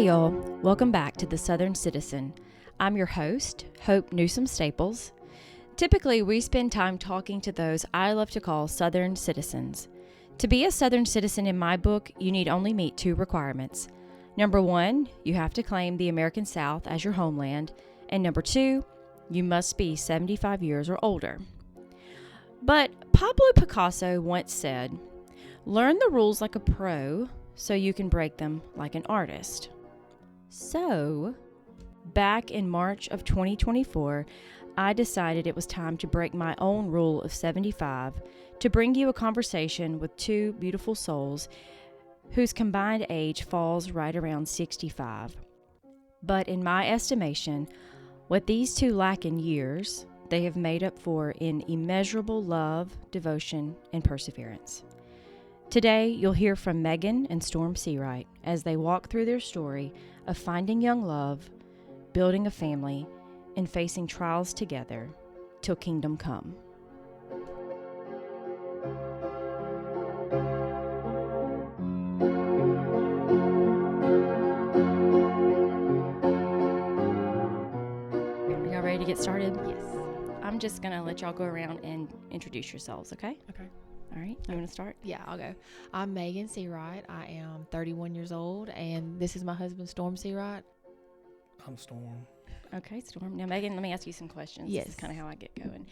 Hey y'all, welcome back to The Southern Citizen. I'm your host, Hope Newsom Staples. Typically, we spend time talking to those I love to call Southern citizens. To be a Southern citizen in my book, you need only meet two requirements. Number one, you have to claim the American South as your homeland. And number two, you must be 75 years or older. But Pablo Picasso once said, "Learn the rules like a pro so you can break them like an artist." So, back in March of 2024, I decided it was time to break my own rule of 75 to bring you a conversation with two beautiful souls whose combined age falls right around 65. But in my estimation, what these two lack in years, they have made up for in immeasurable love, devotion, and perseverance. Today, you'll hear from Meagan and Storme Seawright as they walk through their story of finding young love, building a family, and facing trials together till kingdom come. Are y'all ready to get started? Yes. I'm just going to let y'all go around and introduce yourselves, okay? Okay. All right, you want to start? Yeah, I'll go. I'm Meagan Seawright. I am 31 years old, and this is my husband, Storme Seawright. I'm Storme. Okay, Storme. Now, Meagan, let me ask you some questions. Yes. This is kind of how I get going.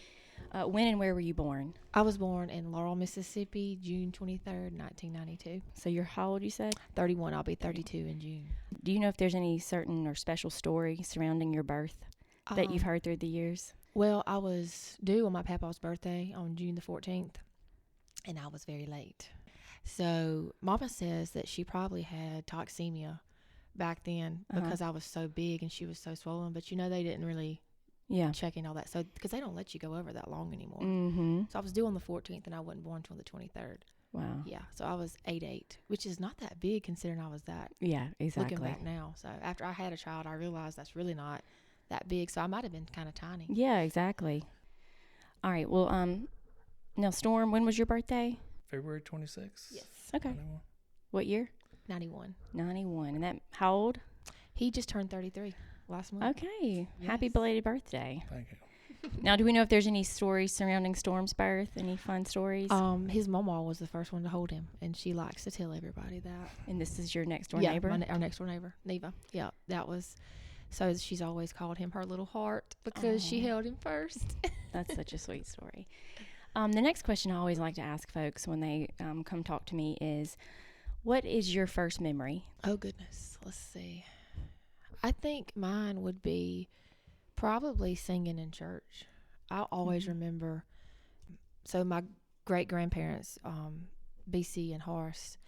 When and where were you born? I was born in Laurel, Mississippi, June 23rd, 1992. So you're how old, you said? 31. I'll be 32 in June. Do you know if there's any certain or special story surrounding your birth that you've heard through the years? Well, I was due on my papa's birthday on June the 14th, and I was very late. So Mama says that she probably had toxemia back then because I was so big and she was so swollen. But, they didn't really check in all that. So because they don't let you go over that long anymore. Mm-hmm. So I was due on the 14th, and I wasn't born until the 23rd. Wow. Yeah, so I was 8'8", which is not that big considering I was that. Yeah, exactly. Looking back now. So after I had a child, I realized that's really not that big. So I might have been kind of tiny. Yeah, exactly. All right, well, now, Storme, when was your birthday? February 26th. Yes. Okay. 91. What year? 91. 91. And that, how old? He just turned 33 last month. Okay. Yes. Happy belated birthday. Thank you. Now, do we know if there's any stories surrounding Storme's birth? Any fun stories? His mama was the first one to hold him, and she likes to tell everybody that. And this is your next door yeah, neighbor? our next door neighbor, Neva. Yeah, that was. So she's always called him her little heart because she held him first. That's such a sweet story. The next question I always like to ask folks when they come talk to me is, what is your first memory? Oh, goodness. Let's see. I think mine would be probably singing in church. I always remember. So my great-grandparents, BC and Horace,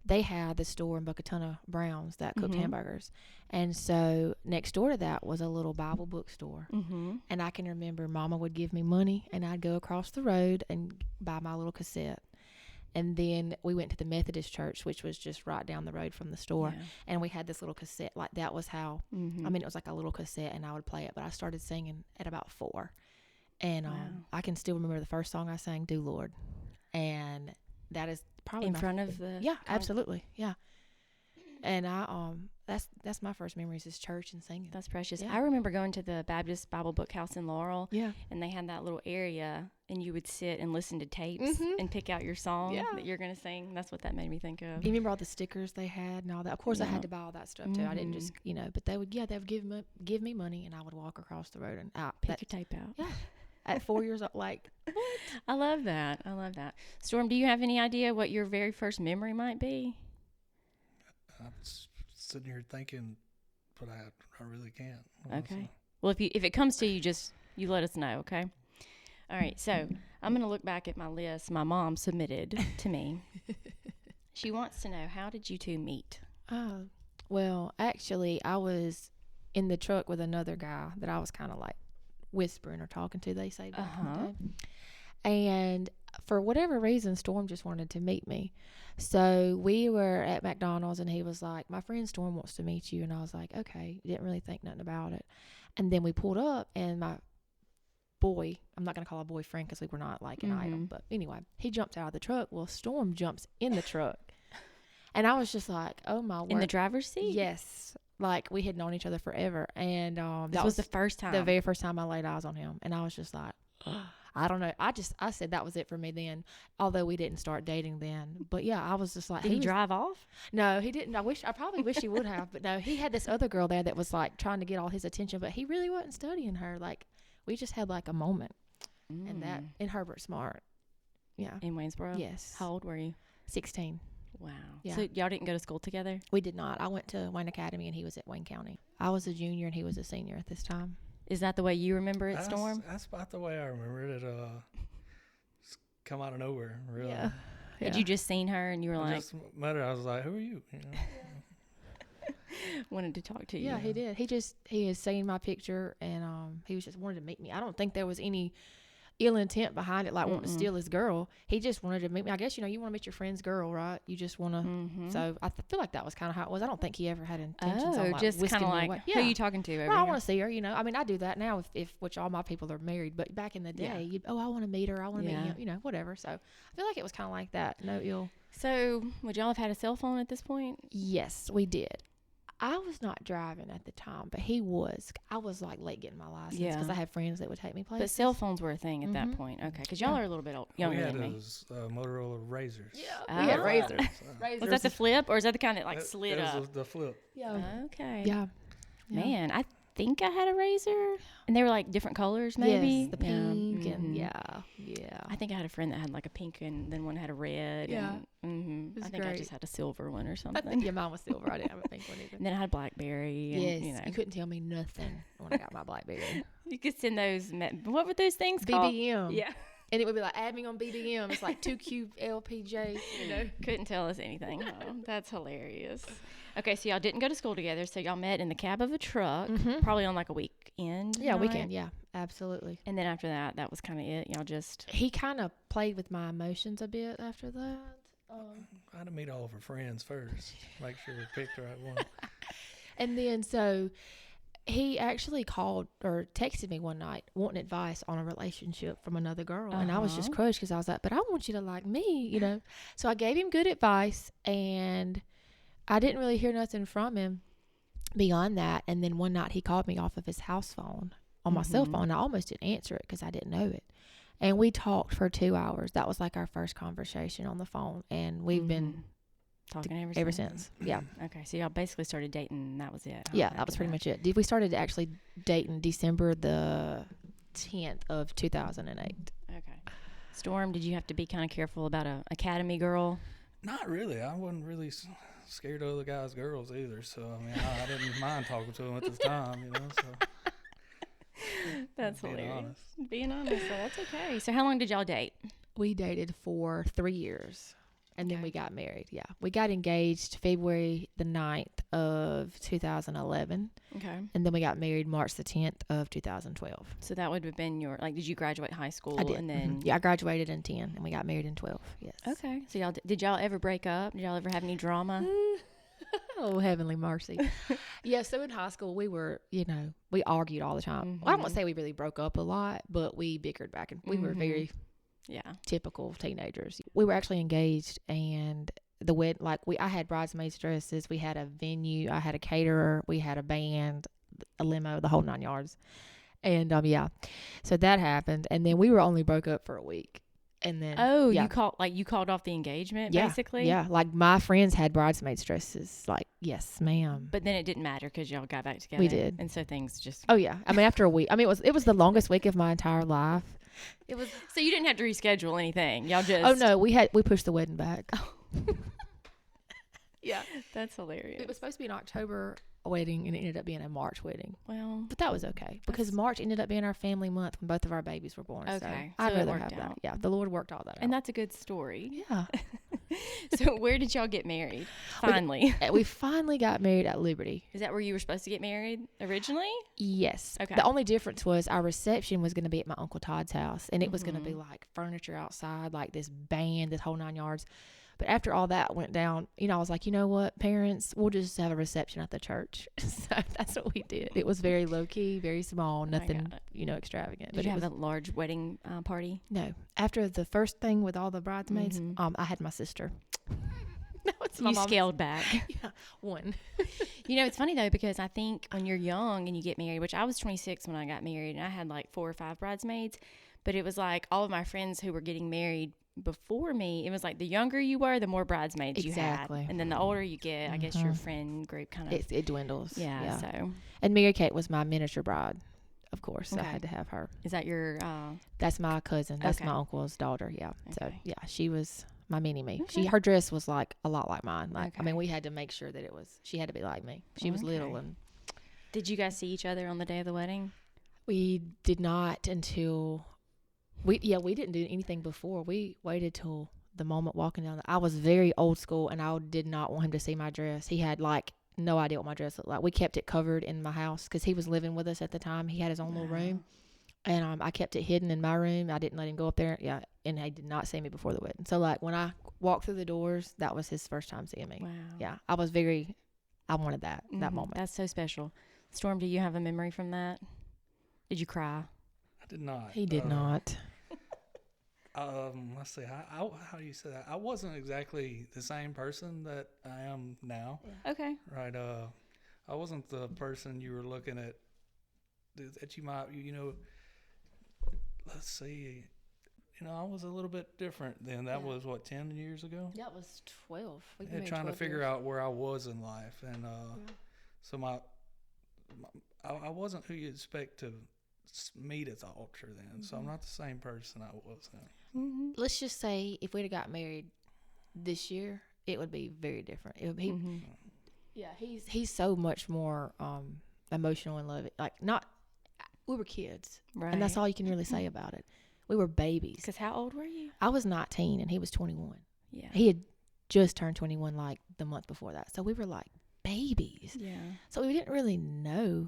they had the store in Buckatuna Browns that cooked hamburgers. And so next door to that was a little Bible bookstore. Mm-hmm. And I can remember Mama would give me money, and I'd go across the road and buy my little cassette. And then we went to the Methodist church, which was just right down the road from the store. Yeah. And we had this little cassette. Like, that was how, Mm-hmm. I mean, it was like a little cassette, and I would play it. But I started singing at about 4. And Wow. I can still remember the first song I sang, "Do Lord." And that is probably In front of the... Yeah, absolutely. Yeah. And that's my first memories is church and singing. That's precious. Yeah. I remember going to the Baptist Bible Book House in Laurel. Yeah. And they had that little area, and you would sit and listen to tapes and pick out your song that you're going to sing. That's what that made me think of. You remember all the stickers they had and all that? Of course, I Yeah. had to buy all that stuff too. I didn't just, but they would give me money, and I would walk across the road and Pick your tape out. Yeah. At 4 years old, like, I love that. I love that. Storme, do you have any idea what your very first memory might be? I'm sitting here thinking, but I really can't. Okay. Well, if it comes to you, you let us know, okay? All right, so I'm going to look back at my list my mom submitted to me. She wants to know, how did you two meet? Well, actually, I was in the truck with another guy that I was kind of like whispering or talking to, they say back in the day. And for whatever reason, Storme just wanted to meet me. So we were at McDonald's, and he was like, "My friend Storme wants to meet you." And I was like, okay. Didn't really think nothing about it. And then we pulled up, and my boy, I'm not going to call a boyfriend because we were not like an item, but anyway, he jumps out of the truck. Well, Storme jumps in the truck. And I was just like, oh my word. In the driver's seat? Yes. like we had known each other forever. And This was the first time. the very first time I laid eyes on him. And I was just like, I don't know. I said that was it for me then, although we didn't start dating then. But yeah, I was just like, Did he drive off? No, he didn't. I probably wish he would have, but no, he had this other girl there that was like trying to get all his attention, but he really wasn't studying her. Like, we just had like a moment. And that in Herbert Smart. Yeah. In Waynesboro? Yes. How old were you? 16. Wow. Yeah. So y'all didn't go to school together? We did not. I went to Wayne Academy and he was at Wayne County. I was a junior and he was a senior at this time. Is that the way you remember it, Storm? That's about the way I remember it. Just come out of nowhere, really. Yeah. Had you just seen her and you were I like, just met her. I was like, who are you? You know? wanted to talk to you? Yeah, he did. He had seen my picture and he was just wanted to meet me. I don't think there was any ill intent behind it, like wanting to steal his girl. He just wanted to meet me. I guess, you want to meet your friend's girl, right? You just want to. So I feel like that was kind of how it was. I don't think he ever had intentions on like just kind of like, away. who are you talking to over I here? want to see her, I mean, I do that now if which all my people are married, but back in the day, I want to meet her. I want to meet him, whatever. So I feel like it was kind of like that. No ill. So would y'all have had a cell phone at this point? Yes, we did. I was not driving at the time, but he was. I was like late getting my license because I had friends that would take me places. But cell phones were a thing at that point. Okay, because y'all are a little bit younger than me. We had those Motorola Razors. Yeah, we had razors. Was that the flip, or is that the kind that like slid it up? was the flip. Yeah. Okay. Yeah. Man, I think I had a razor, and they were like different colors, maybe. Yes, the pink and yeah. I think I had a friend that had like a pink, and then one had a red. Yeah. And, I think I just had a silver one or I something. think mine was silver. I didn't have a pink one either. And then I had BlackBerry. And, Yes, you couldn't tell me nothing when I got my BlackBerry. You could send those. What were those things called? BBM. Yeah. And it would be like, add me on BBM. It's like 2QLPJ, Couldn't tell us anything. Oh, that's hilarious. Okay, so y'all didn't go to school together, so y'all met in the cab of a truck, probably on like a weekend. Yeah, night. weekend. Yeah, absolutely. And then after that, that was kind of it. Y'all just. He kind of played with my emotions a bit after that. I had to meet all of her friends first, make sure we picked the right one. And then so he actually called or texted me one night wanting advice on a relationship from another girl. And I was just crushed because I was like, but I want you to like me, So I gave him good advice and I didn't really hear nothing from him beyond that. And then one night he called me off of his house phone on my cell phone. I almost didn't answer it because I didn't know it. And we talked for 2 hours. That was like our first conversation on the phone. And we've been talking ever since. Yeah. Okay. So y'all basically started dating and that was it. Huh? Yeah, that was pretty much it. We started actually dating December the 10th of 2008. Okay. Storm, did you have to be kind of careful about a academy girl? Not really. I wasn't really scared of other guys' girls either. So, I mean, I didn't mind talking to them at the time, So. That's hilarious. Being honest, so that's okay. So how long did y'all date? We dated for 3 years, and then we got married. Yeah, we got engaged February the 9th of 2011. Okay. And then we got married March the 10th of 2012. So that would have been did you graduate high school? I did. And then Yeah, I graduated in 10, and we got married in 12. Yes. Okay. So did y'all ever break up? Did y'all ever have any drama? Oh, heavenly mercy. Yeah, so in high school, we were, we argued all the time. Well, I won't say we really broke up a lot, but we bickered back, and we were very typical teenagers. We were actually engaged, and the wedding, I had bridesmaids dresses, we had a venue, I had a caterer, we had a band, a limo, the whole 9 yards. And, so that happened, and then we were only broke up for a week. And then you called off the engagement basically? Yeah, like my friends had bridesmaids dresses, like, yes, ma'am. But then it didn't matter because y'all got back together. We did. And so things just Oh yeah. I mean, after a week. I mean, it was the longest week of my entire life. It was So you didn't have to reschedule anything. Y'all just Oh no, we pushed the wedding back. Yeah. That's hilarious. It was supposed to be an October wedding and it ended up being a March wedding. Well, but that was okay because March ended up being our family month when both of our babies were born. Okay. So I'd it rather worked have that. out. Yeah. The Lord worked all that out. And that's a good story. Yeah. So where did y'all get married? Finally. We finally got married at Liberty. Is that where you were supposed to get married originally? Yes. Okay. The only difference was our reception was going to be at my Uncle Todd's house, and it was going to be like furniture outside, like this band, this whole 9 yards. But after all that went down, I was like, you know what, parents, we'll just have a reception at the church. So that's what we did. It was very low key, very small, nothing, extravagant. Did you have a large wedding party? No. After the first thing with all the bridesmaids, I had my sister. No, it's my You mom's. scaled back. Yeah, one. You know, it's funny though, because I think when you're young and you get married, which I was 26 when I got married, and I had like 4 or 5 bridesmaids, but it was like all of my friends who were getting married before me, it was like the younger you were, the more bridesmaids Exactly. you had. And then the older you get, I guess your friend group kind of. It dwindles. Yeah, so. And Mary Kate was my miniature bride, of course. So I Okay. had to have her. Is that your. That's my cousin. That's Okay. my uncle's daughter. Yeah. So Okay. yeah, she was my mini me. Okay. Her dress was like a lot like mine. Like I Okay. mean, we had to make sure that she had to be like me. She was little, Okay. and Did you guys see each other on the day of the wedding? we did not until we didn't do anything before. We waited till the moment walking down. I was very old school, and I did not want him to see my dress. He had like no idea what my dress looked like. We kept it covered in my house because he was living with us at the time. He had his own little room. And I kept it hidden in my room. I didn't let him go up there. Yeah, and he did not see me before the wedding. So, like, when I walked through the doors, that was his first time seeing me. Wow. Yeah, I wanted that moment. That's so special. Storm, do you have a memory from that? Did you cry? I did not. He did not. Let's see. How do you say that? I wasn't exactly the same person that I am now. Okay. Right. I wasn't the person you were looking at that you might, let's see. I was a little bit different then. That was, 10 years ago? That was 12. Trying to figure out where I was in life. And so I wasn't who you expect to meet at the altar then. So I'm not the same person I was then. Mm-hmm. Let's just say if we'd have got married this year, it would be very different. It would be, yeah, he's so much more emotional and loving. Like, we were kids. Right. And that's all you can really say about it. We were babies. Because how old were you? I was 19 and he was 21. Yeah. He had just turned 21 like the month before that. So we were like babies. Yeah. So we didn't really know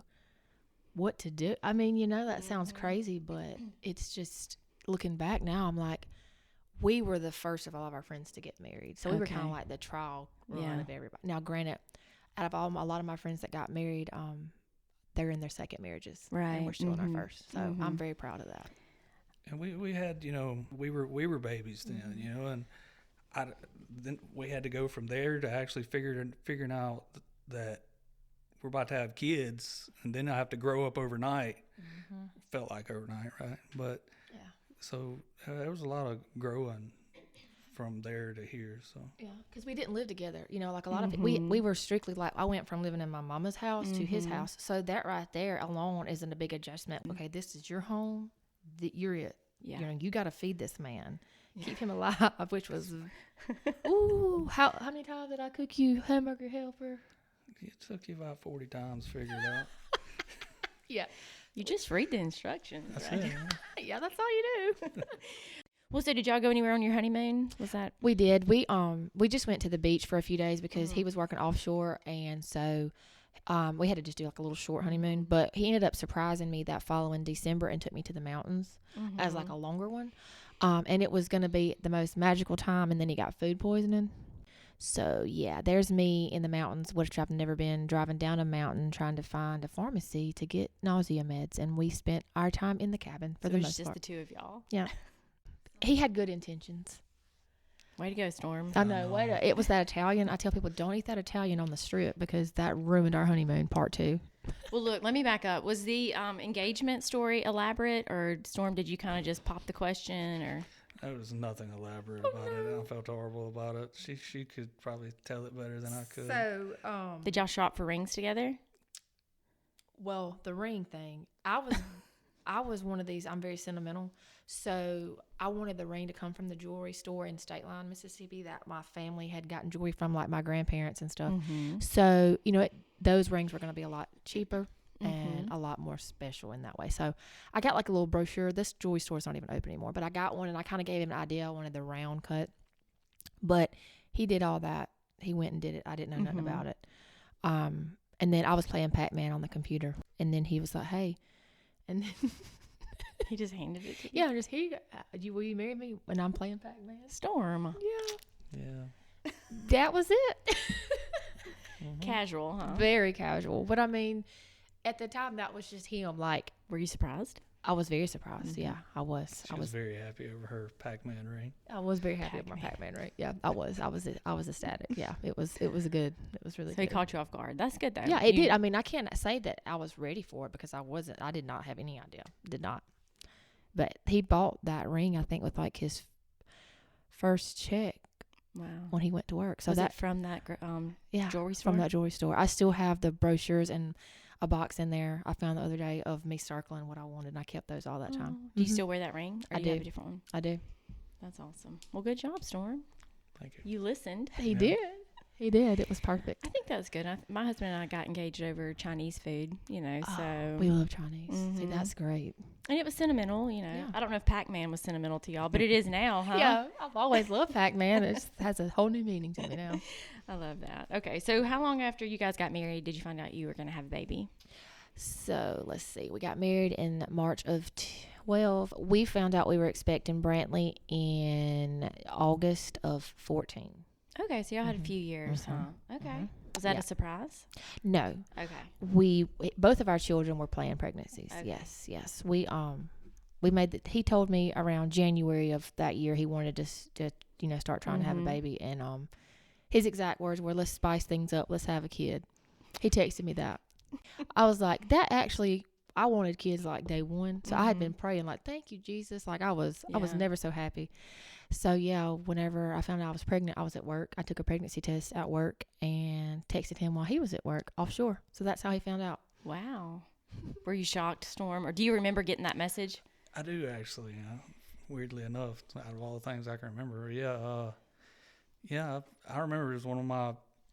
what to do. I mean, that sounds crazy, but it's just looking back now, I'm like, we were the first of all of our friends to get married. So we were kind of like the trial run of everybody. Now, granted, out of a lot of my friends that got married, they're in their second marries. Right. And we're still in our first. So I'm very proud of that. And we had, we were babies then, and then we had to go from there to actually figuring out that we're about to have kids, and then I have to grow up overnight. Felt like overnight, right? But so there was a lot of growing from there to here. So yeah, because we didn't live together. Like a lot of we were strictly like, I went from living in my mama's house to his house. So that right there alone isn't a big adjustment. Okay, this is your home. You're it. Yeah. You got to feed this man, keep him alive. Which was, ooh, how many times did I cook you hamburger helper? it took you about 40 times to figure it out. Yeah, You just read the instructions. That's right? it. yeah, that's all you do. Well, so did y'all go anywhere on your honeymoon? Was that? We did. We just went to the beach for a few days because he was working offshore, and so we had to just do like a little short honeymoon. But he ended up surprising me that following December and took me to the mountains as like a longer one. And it was going to be the most magical time, and then he got food poisoning. So, yeah, there's me in the mountains, which I've never been, driving down a mountain trying to find a pharmacy to get nausea meds. And we spent our time in the cabin for the most just part. the two of y'all. Yeah. He had good intentions. Way to go, Storm. I know. It was that Italian. I tell people, don't eat that Italian on the strip because that ruined our honeymoon part 2. Well, look, let me back up. Was the engagement story elaborate, or Storm, did you kind of just pop the question, or? There was nothing elaborate about it. I felt horrible about it. She could probably tell it better than I could. So, Did y'all shop for rings together? well, the ring thing, I was one of these, I'm very sentimental. So I wanted the ring to come from the jewelry store in State Line, Mississippi, that my family had gotten jewelry from, like my grandparents and stuff. So, those rings were going to be a lot cheaper and a lot more special in that way. So I got like a little brochure. This jewelry store's not even open anymore, but I got one and I kind of gave him an idea. I wanted the round cut, but he did all that. He went and did it. I didn't know nothing about it. And then I was playing Pac-Man on the computer, and then he was like, hey, and then He just handed it to you? yeah, just here you go. Will you marry me when I'm playing Pac-Man? Storm. Yeah. Yeah. That was it. Casual, huh? Very casual. But I mean, at the time, that was just him. Like, Were you surprised? I was very surprised. Yeah, I was. She was very happy over her Pac-Man ring. I was very happy with my Pac-Man ring. Yeah, I was ecstatic. Yeah, it was good. It was really So good. he caught you off guard. That's good, though. Yeah, it did. I mean, I can't say that I was ready for it because I wasn't. I did not have any idea. Did not. But he bought that ring, I think, with like his first check. Wow. When he went to work. So was that it from that jewelry store? From that jewelry store. I still have the brochures and a box in there I found the other day of me circling what I wanted, and I kept those all that time. Do you still wear that ring? Or I do you do. have a different one? I do. That's awesome. Well, good job, Storm. Thank you. You listened. He did. He did. It was perfect. I think that's good. My husband and I got engaged over Chinese food, so. We love Chinese. See, that's great. And it was sentimental, Yeah. I don't know if Pac-Man was sentimental to y'all, but it is now, huh? Yeah, I've always loved Pac-Man. It has a whole new meaning to me now. I love that. Okay, so how long after you guys got married did you find out you were going to have a baby? So let's see. We got married in March of 12. We found out we were expecting Brantley in August of 14. Okay, so y'all had a few years, huh? Okay. Was that a surprise? No. Okay. Both of our children were planned pregnancies. Okay. Yes. We made he told me around January of that year he wanted us to start trying to have a baby, and his exact words were, "Let's spice things up. Let's have a kid." He texted me that. I was like, that actually, I wanted kids like day one. So I had been praying like, thank you, Jesus. Like I was never so happy. So yeah, whenever I found out I was pregnant, I was at work. I took a pregnancy test at work and texted him while he was at work offshore. So that's how he found out. Wow. Were you shocked, Storm? Or do you remember getting that message? I do actually. Weirdly enough, out of all the things I can remember, I remember it was one of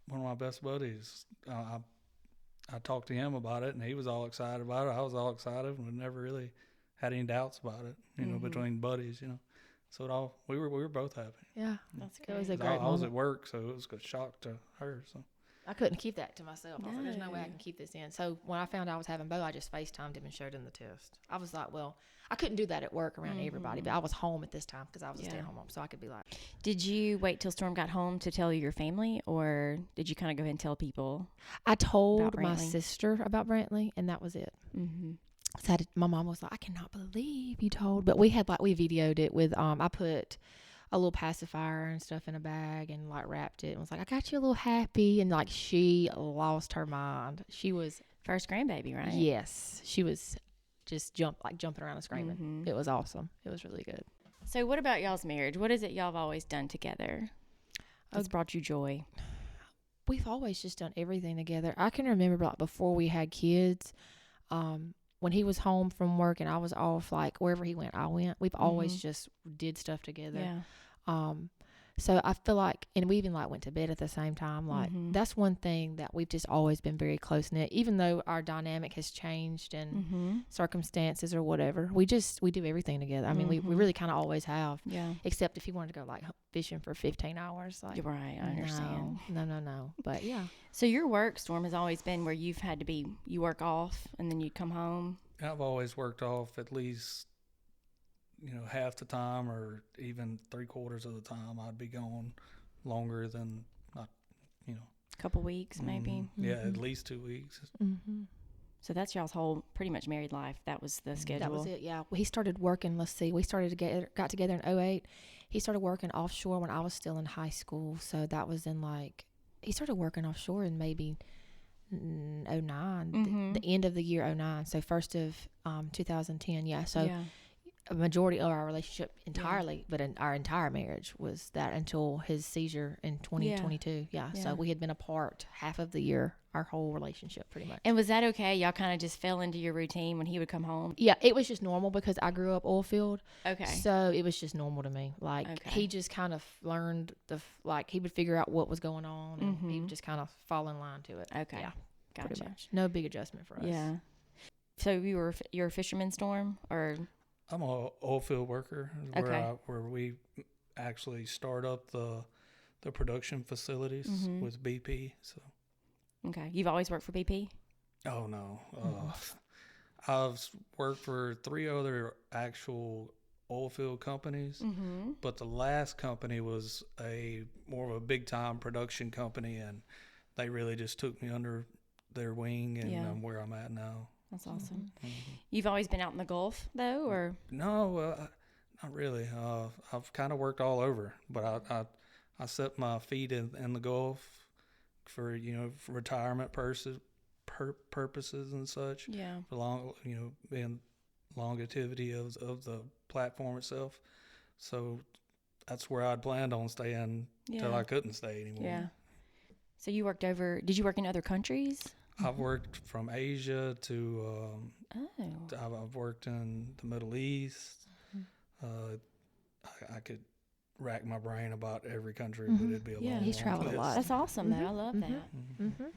my best buddies. I talked to him about it, and he was all excited about it. I was all excited, and we never really had any doubts about it, between buddies, So we were both happy. Yeah, that's great. It was a great moment. I was at work, so it was a shock to her. So I couldn't keep that to myself. I was like, there's no way I can keep this in. So when I found out I was having Bo, I just FaceTimed him and showed him the test. I was like, well, I couldn't do that at work around everybody, but I was home at this time because I was a stay-at-home mom, so I could be like. Did you wait till Storm got home to tell your family, or did you kind of go ahead and tell people? I told my sister about Brantley, and that was it. Mm-hmm. So my mom was like, I cannot believe you told. But we videoed it with, I put a little pacifier and stuff in a bag and wrapped it and was like, I got you a little happy. And she lost her mind. She was. First grandbaby, right? Yes. She was just jumping around and screaming. Mm-hmm. It was awesome. It was really good. So what about y'all's marriage? What is it y'all have always done together that's brought you joy? We've always just done everything together. I can remember before we had kids, when he was home from work and I was off, wherever he went, I went. We've always just did stuff together. Yeah. So I feel like, and we even went to bed at the same time. That's one thing that we've just always been very close knit, even though our dynamic has changed and circumstances or whatever. We do everything together. I mean, we really kind of always have. Yeah. Except if you wanted to go fishing for 15 hours. You're right. I understand. No. But yeah. So your work, Storm, has always been where you've had to you work off and then you come home. I've always worked off at least, half the time or even 3/4 of the time. I'd be gone longer than a couple weeks maybe. Yeah, at least 2 weeks. So that's y'all's whole pretty much married life. That was the schedule. That was it. Yeah. He started working. Let's see. We got together in 2008. He started working offshore when I was still in high school. So that was in he started working offshore in maybe 2009, the end of the year 2009. So first of 2010. Yeah. So. Yeah. A majority of our relationship entirely, but our entire marriage was that until his seizure in 2022. Yeah. So we had been apart half of the year, our whole relationship pretty much. And was that okay? Y'all kind of just fell into your routine when he would come home? Yeah, it was just normal because I grew up oil field. Okay. So it was just normal to me. He just kind of learned he would figure out what was going on and he would just kind of fall in line to it. Okay. Yeah. Gotcha. Pretty much. No big adjustment for us. Yeah. So you're a fisherman, Storm, or? I'm a oil field worker. Where we actually start up the production facilities with BP. So. Okay, you've always worked for BP? Oh no, I've worked for 3 other actual oil field companies, but the last company was more of a big time production company, and they really just took me under their wing, and I'm where I'm at now. That's awesome. Mhm. You've always been out in the Gulf, though, or? No, not really. I've kind of worked all over, but I set my feet in the Gulf for for retirement purposes and such. Yeah. For being longevity of the platform itself. So that's where I'd planned on staying till I couldn't stay anymore. Yeah. So you worked did you work in other countries? I've worked from Asia to I've worked in the Middle East. I could rack my brain about every country, but it'd be a long, he's long traveled a list. lot. That's awesome, though. I love that.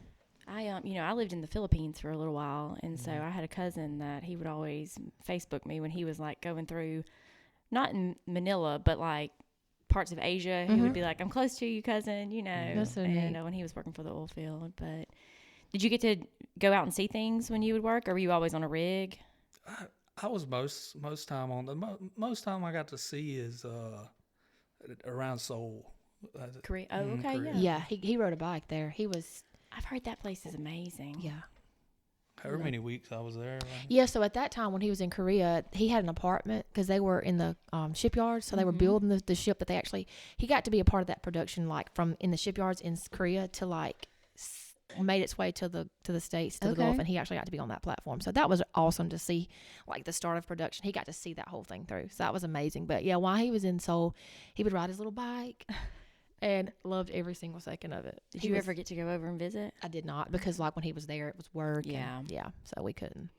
I lived in the Philippines for a little while, and so I had a cousin that he would always Facebook me when he was like going through, not in Manila, but like parts of Asia. He would be like, "I'm close to you, cousin," That's so and neat. when he was working for the oil field. But did you get to go out and see things when you would work, or were you always on a rig? I was most time on the most time I got to see is around Seoul. Korea. Oh, okay, Korea. Yeah, he rode a bike there. He was I've heard that place is amazing. yeah. However many weeks I was there. Right? Yeah, so at that time when he was in Korea, he had an apartment because they were in the shipyards. So they were building the ship that he got to be a part of that production, like from in the shipyards in Korea to like made its way to the States, to the Gulf, and he actually got to be on that platform. So that was awesome to see, like the start of production. He got to see that whole thing through. So that was amazing. But yeah, while he was in Seoul, he would ride his little bike and loved every single second of it. Did you ever get to go over and visit? I did not, because like when he was there, it was work. Yeah. And, yeah. So we could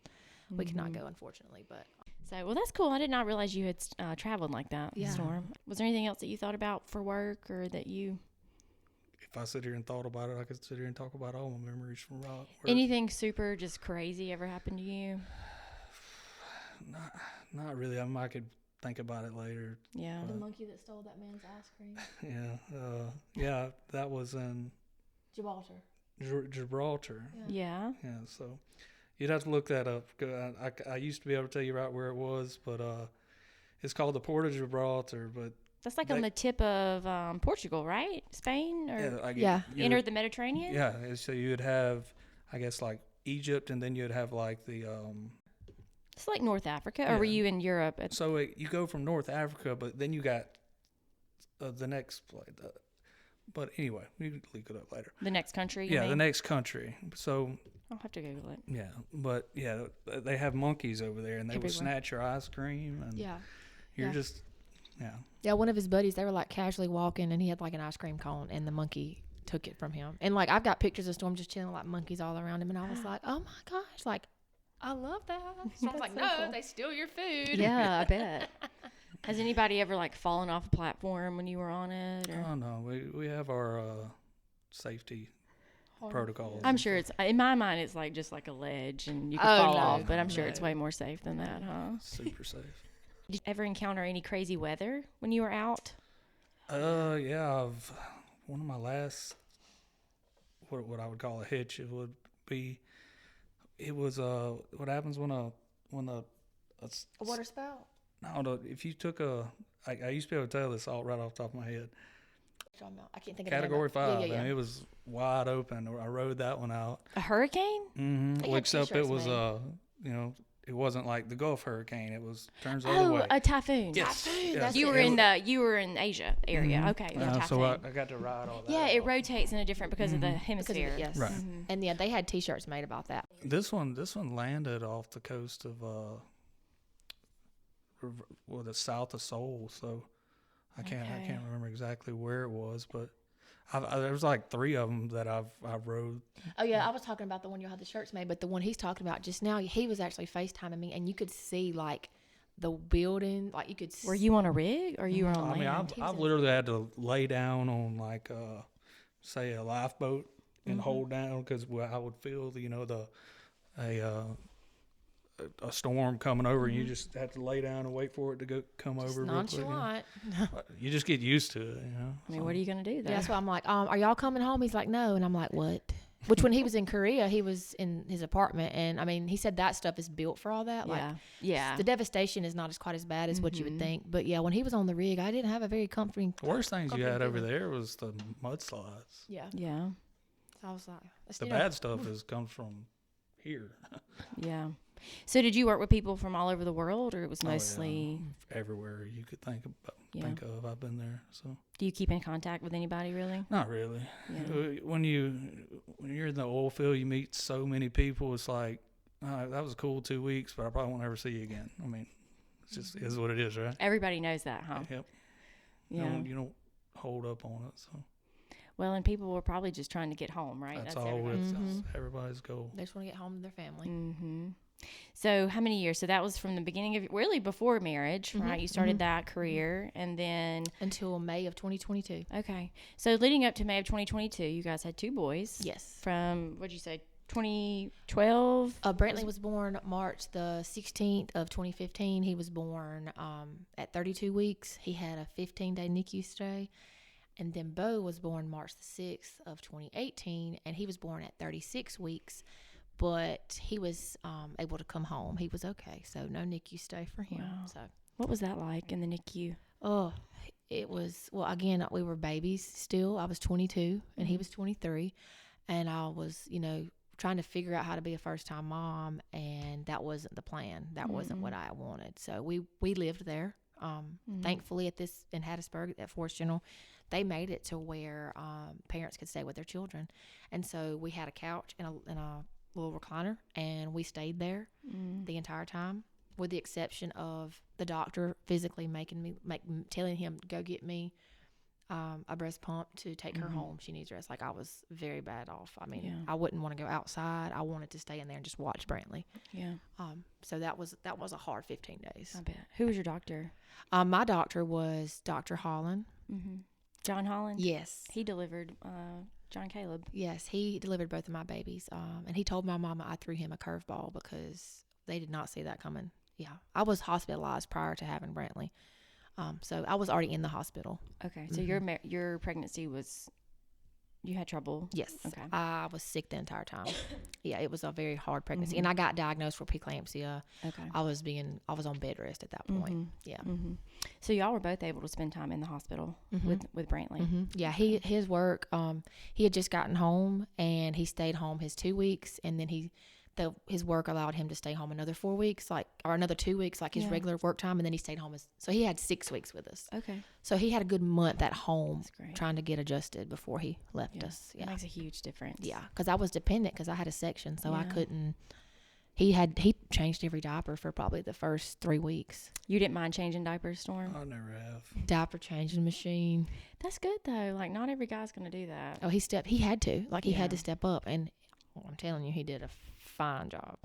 not go, unfortunately. But So, well, that's cool. I did not realize you had traveled like that, Yeah. Storm. Was there anything else that you thought about for work, or that you... If I sit here and thought about it, I could sit here and talk about all my memories from work. Anything super just crazy ever happened to you? Not really. I could think about it later. Yeah. the monkey that stole that man's ice cream, Yeah, that was in Gibraltar. Gibraltar. Yeah. Yeah, so you'd have to look that up. I used to be able to tell you right where it was, but it's called the Port of Gibraltar. But That's like on the tip of Portugal, right? Spain? Or enter the Mediterranean? Yeah, so you'd have, I guess, like Egypt, and then you'd have like the... It's like North Africa, or were you in Europe? So you go from North Africa, but then you got the next... But anyway, we can look it up later. The next country? Yeah, the next country. So... I'll have to Google it. Yeah, but yeah, they have monkeys over there, and they would snatch your ice cream, and you're just... Yeah, one of his buddies, they were like casually walking, and he had like an ice cream cone, and the monkey took it from him. And like I've got pictures of Storm just chilling like monkeys all around him, and I was like, oh my gosh, like I love that. Storm's like, no, cool. They steal your food. Yeah, I bet. Has anybody ever like fallen off a platform when you were on it? Or? Oh no, we have our safety protocols. I'm sure it's, in my mind, it's like just like a ledge and you can fall off, but I'm sure it's way more safe than that, huh? Super safe. Did you ever encounter any crazy weather when you were out? Yeah, one of my last, what I would call a hitch, it was what happens when a water spout? No, if you took I used to be able to tell this all right off the top of my head. I can't think of Category 5, yeah. and it was wide open. I rode that one out. A hurricane? Mm-hmm. Well, except it was it wasn't like the Gulf hurricane. It was turns the other Oh, way. a typhoon. Yes. That's You were in Asia area. Mm-hmm. Okay. Typhoon. So I got to ride all that. Yeah, it rotates in a different because of the hemisphere. Yes. Right. Mm-hmm. And yeah, they had T-shirts made about that. This one landed off the coast of the south of Seoul. So I can't remember exactly where it was, but there was like 3 of them that I've rode. Oh yeah, I was talking about the one you had the shirts made, but the one he's talking about just now, he was actually FaceTiming me, and you could see like the building, like you could. Were you on a rig or you were on land? I mean, I've literally had to lay down on like say a lifeboat and hold down because I would feel a storm coming over, and you just have to lay down and wait for it to come just over. Nonchalant. You just get used to it, I mean, what are you gonna do? Yeah, that's why I'm like, are y'all coming home? He's like, no, and I'm like, what? Which when he was in Korea, he was in his apartment, and I mean, he said that stuff is built for all that. Like, yeah. The devastation is not quite as bad as what you would think, but yeah, when he was on the rig, I didn't have a very comforting. The worst things you had over there was the mudslides. Yeah. Yeah. So I was like, the bad stuff comes from here. Yeah. So did you work with people from all over the world, or it was mostly everywhere you could think of? I've been there. So do you keep in contact with anybody really? not really. Yeah. When you're in the oil field, you meet so many people. It's like, that was a cool 2 weeks, but I probably won't ever see you again. I mean, it's just is what it is, right? Everybody knows that, huh? Yep. Yeah. You don't hold up on it. So. Well, and people were probably just trying to get home, right? That's all. Everybody's Everybody's goal. They just want to get home to their family. Mm-hmm. So how many years? So that was from the beginning of, really before marriage, right? You started that career, and then until May of 2022. Okay. So leading up to May of 2022, you guys had 2 boys. Yes. From, what'd you say, 2012? Brantley was born March the 16th of 2015. He was born at 32 weeks. He had a 15-day NICU stay. And then Bo was born March the 6th of 2018, and he was born at 36 weeks. But he was able to come home. He was okay. So no NICU stay for him. Wow. So what was that like in the NICU? Oh, it was, well, again, we were babies still. I was 22 and he was 23. And I was, trying to figure out how to be a first-time mom, and that wasn't the plan. That wasn't what I wanted. So we lived there. Thankfully in Hattiesburg at Forest General, they made it to where parents could stay with their children. And so we had a couch and a little recliner, and we stayed there the entire time, with the exception of the doctor physically telling him to go get me a breast pump to take her home. She needs rest. Like, I was very bad off. I mean, I wouldn't want to go outside. I wanted to stay in there and just watch Brantley. Yeah. So that was a hard 15 days. I bet. Who was your doctor? My doctor was Dr. Holland. John Holland? Yes. He delivered John Caleb. Yes, he delivered both of my babies. And he told my mama I threw him a curveball because they did not see that coming. Yeah. I was hospitalized prior to having Brantley. So I was already in the hospital. Okay. So your pregnancy was, you had trouble? Yes. Okay. I was sick the entire time. Yeah, it was a very hard pregnancy. And I got diagnosed for preeclampsia. Okay. I was on bed rest at that point. Yeah. So y'all were both able to spend time in the hospital with Brantley. Yeah, his work, he had just gotten home, and he stayed home his 2 weeks, and then his work allowed him to stay home another 4 weeks, or another 2 weeks, his regular work time, and then he stayed home. So he had 6 weeks with us. Okay. So he had a good month at home trying to get adjusted before he left us. Yeah. That makes a huge difference. Yeah, because I was dependent because I had a section, so I couldn't. He changed every diaper for probably the first 3 weeks. You didn't mind changing diapers, Storm? I never have. Diaper changing machine. That's good though. Like, not every guy's gonna do that. Oh, he had to. He had to step up, and I'm telling you, he did a fine job.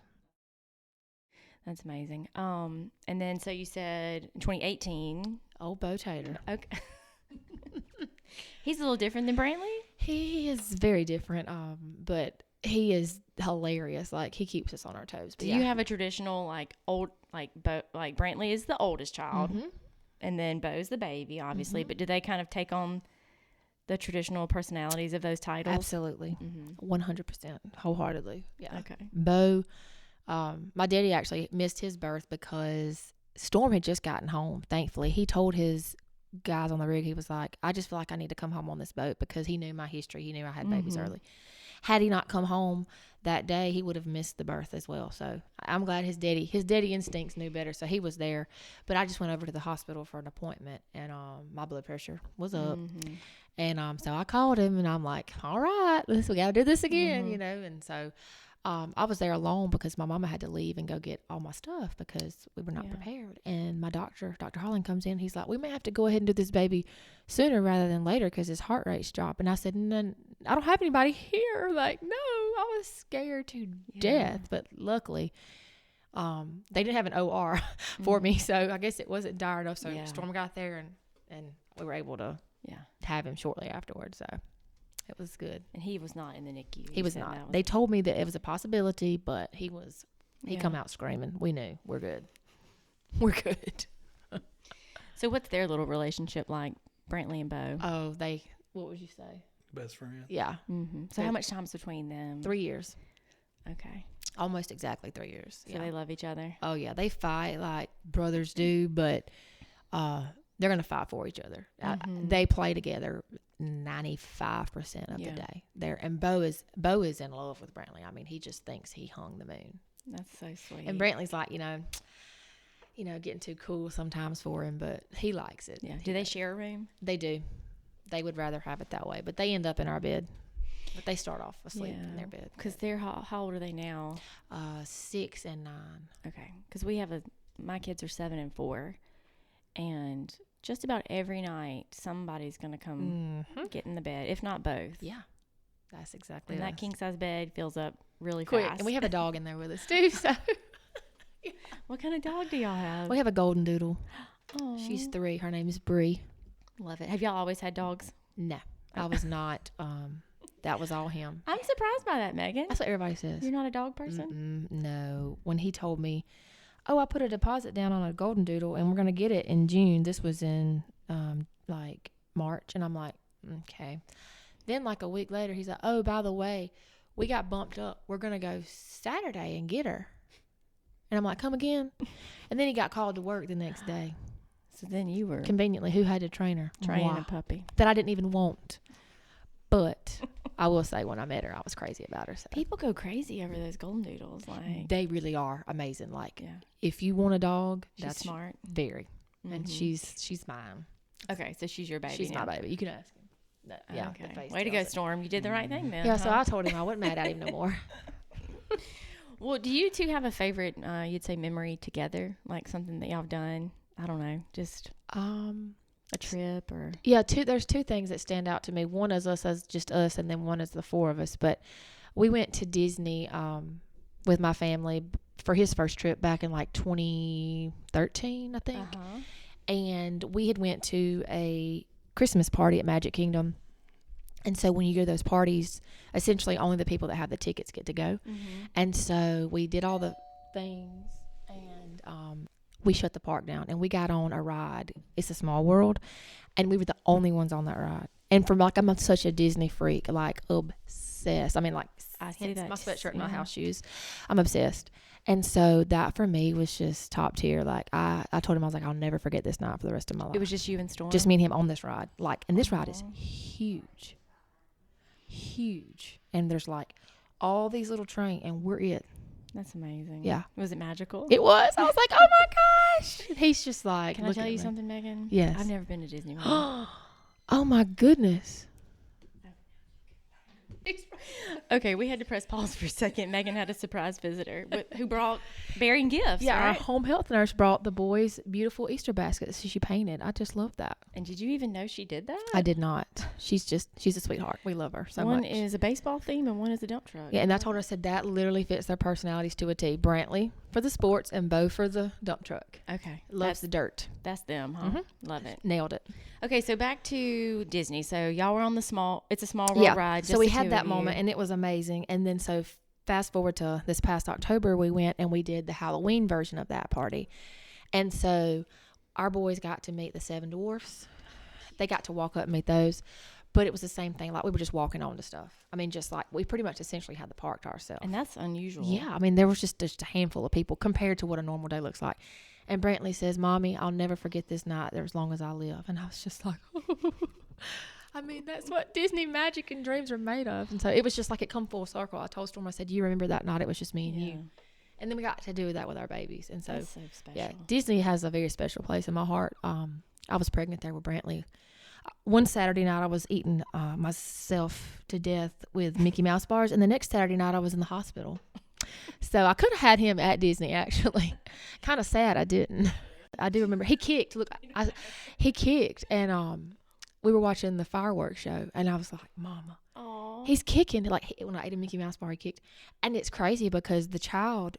That's amazing. And then, so you said 2018. Old Bo Tater. Okay. He's a little different than Brantley? He is very different, but he is hilarious. He keeps us on our toes. Do you have a traditional, Brantley is the oldest child, and then Bo's the baby, obviously, but do they kind of take on the traditional personalities of those titles? Absolutely. 100%. Wholeheartedly. Yeah. Okay. Bo, my daddy actually missed his birth because Storme had just gotten home, thankfully. He told his guys on the rig, he was like, I just feel like I need to come home on this boat, because he knew my history. He knew I had babies early. Had he not come home that day, he would have missed the birth as well. So I'm glad his daddy instincts knew better, so he was there. But I just went over to the hospital for an appointment, and my blood pressure was up. And so I called him, and I'm like, all right, we got to do this again, And so I was there alone because my mama had to leave and go get all my stuff because we were not prepared. And my doctor, Dr. Holland, comes in. He's like, we may have to go ahead and do this baby sooner rather than later because his heart rate's dropped. And I said, no, I don't have anybody here. No, I was scared to death. But luckily, they didn't have an OR for me. So I guess it wasn't dire enough. So Storme got there, and we were able to have him shortly afterwards. So it was good. And he was not in the NICU. He was not. They told me that it was a possibility, but he come out screaming. We knew. We're good. We're good. So what's their little relationship like, Brantley and Bo? Oh, what would you say? Best friend. Yeah. So how much time's between them? 3 years. Okay. Almost exactly 3 years. So they love each other? Oh, yeah. They fight like brothers do, but they're going to fight for each other. They play together 95% of the day. And Bo is in love with Brantley. I mean, he just thinks he hung the moon. That's so sweet. And Brantley's like, getting too cool sometimes for him, but he likes it. Yeah. Do they share a room? They do. They would rather have it that way, but they end up in our bed. But they start off asleep in their bed. Because they're, how old are they now? 6 and 9. Okay. Because my kids are 7 and 4. And just about every night, somebody's going to come get in the bed, if not both. Yeah. That's exactly And that king-size bed fills up really quick. fast. And we have a dog in there with us, too. So What kind of dog do y'all have? we have a golden doodle. Oh, She's 3. Her name is Bree. Love it. Have y'all always had dogs? No, I was not. That was all him. I'm surprised by that, Megan. That's what everybody says. You're not a dog person? No. When he told me, I put a deposit down on a golden doodle and we're going to get it in June. This was in like March. And I'm like, okay. Then like a week later, he's like, oh, by the way, we got bumped up. We're going to go Saturday and get her. And I'm like, come again? And then he got called to work the next day. So then you were Conveniently, who had to train her? training a puppy. That I didn't even want. But I will say when I met her, I was crazy about her. So. People go crazy over those golden doodles. Like, they really are amazing. Like, yeah. if you want a dog, She's that's smart. Very. And she's mine. Okay, so she's your baby. She's now. my baby. You can ask him. No, yeah. Okay. Way to go, Storm. You did the right thing then. Yeah, so I told him I wasn't mad at him no more. Well, do you two have a favorite, you'd say, memory together? Like something that y'all have done? I don't know. Just a trip or... Yeah, there's 2 things that stand out to me. One is us as just us, and then one is the 4 of us. But we went to Disney with my family for his first trip back in like 2013, I think. Uh-huh. And we had went to a Christmas party at Magic Kingdom. And so when you go to those parties, essentially only the people that have the tickets get to go. Mm-hmm. And so we did all the things and we shut the park down and we got on a ride. It's a Small World. And we were the only ones on that ride. And from like, I'm such a Disney freak, like obsessed. I mean, like, I see that. My sweatshirt and my house shoes. I'm obsessed. And so that for me was just top tier. Like I told him, I was like, I'll never forget this night for the rest of my life. It was just you and Storm? Just me and him on this ride. Like, and this ride is huge. Huge. And there's like all these little trains and we're it. That's amazing. Yeah. Was it magical? It was. I was like, oh my gosh. He's just like, Can I tell you something, Megan? Yes. I've never been to Disney World. Oh my goodness. Okay, we had to press pause for a second. Megan had a surprise visitor who brought bearing gifts. Yeah, right? our home health nurse brought the boys beautiful Easter baskets she painted. I just love that. And did you even know she did that? I did not. She's a sweetheart. We love her so much. One is a baseball theme and one is a dump truck. Yeah, and I told her, I said, that literally fits their personalities to a T. Brantley for the sports and Bo for the dump truck. Okay. Loves the dirt. That's them, huh? Love it. Nailed it. Okay, so back to Disney. So y'all were on it's a small world ride. So we had that moment and it was amazing. And then so fast forward to this past October, we went and we did the Halloween version of that party. And so our boys got to meet the 7 dwarfs. They got to walk up and meet those. But it was the same thing. Like we were just walking on to stuff. I mean, just like we pretty much essentially had the park to ourselves. And that's unusual. Yeah. I mean, there was just a handful of people compared to what a normal day looks like. And Brantley says, Mommy, I'll never forget this night there as long as I live. And I was just like, I mean, that's what Disney magic and dreams are made of. And so it was just like it come full circle. I told Storm, I said, you remember that night? It was just me and you. And then we got to do that with our babies. And so, that's so special. Yeah, Disney has a very special place in my heart. I was pregnant there with Brantley. One Saturday night I was eating myself to death with Mickey Mouse bars. And the next Saturday night I was in the hospital. So I could have had him at Disney, actually. Kind of sad I didn't. I do remember he kicked. Look, he kicked, and we were watching the fireworks show, and I was like, Mama, Aww. He's kicking. Like when I ate a Mickey Mouse bar, he kicked. And it's crazy because the child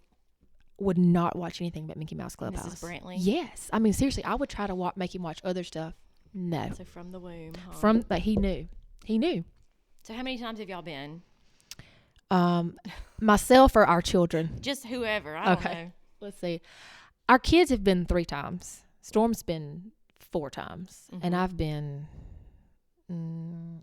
would not watch anything but Mickey Mouse Clubhouse. Mrs. Brantley? Yes. I mean, seriously, I would try to make him watch other stuff. No. So from the womb, huh? But he knew. He knew. So how many times have y'all been? Myself or our children? Just whoever. I don't know. Let's see. Our kids have been 3 times. Storm's been 4 times. Mm-hmm. And I've been,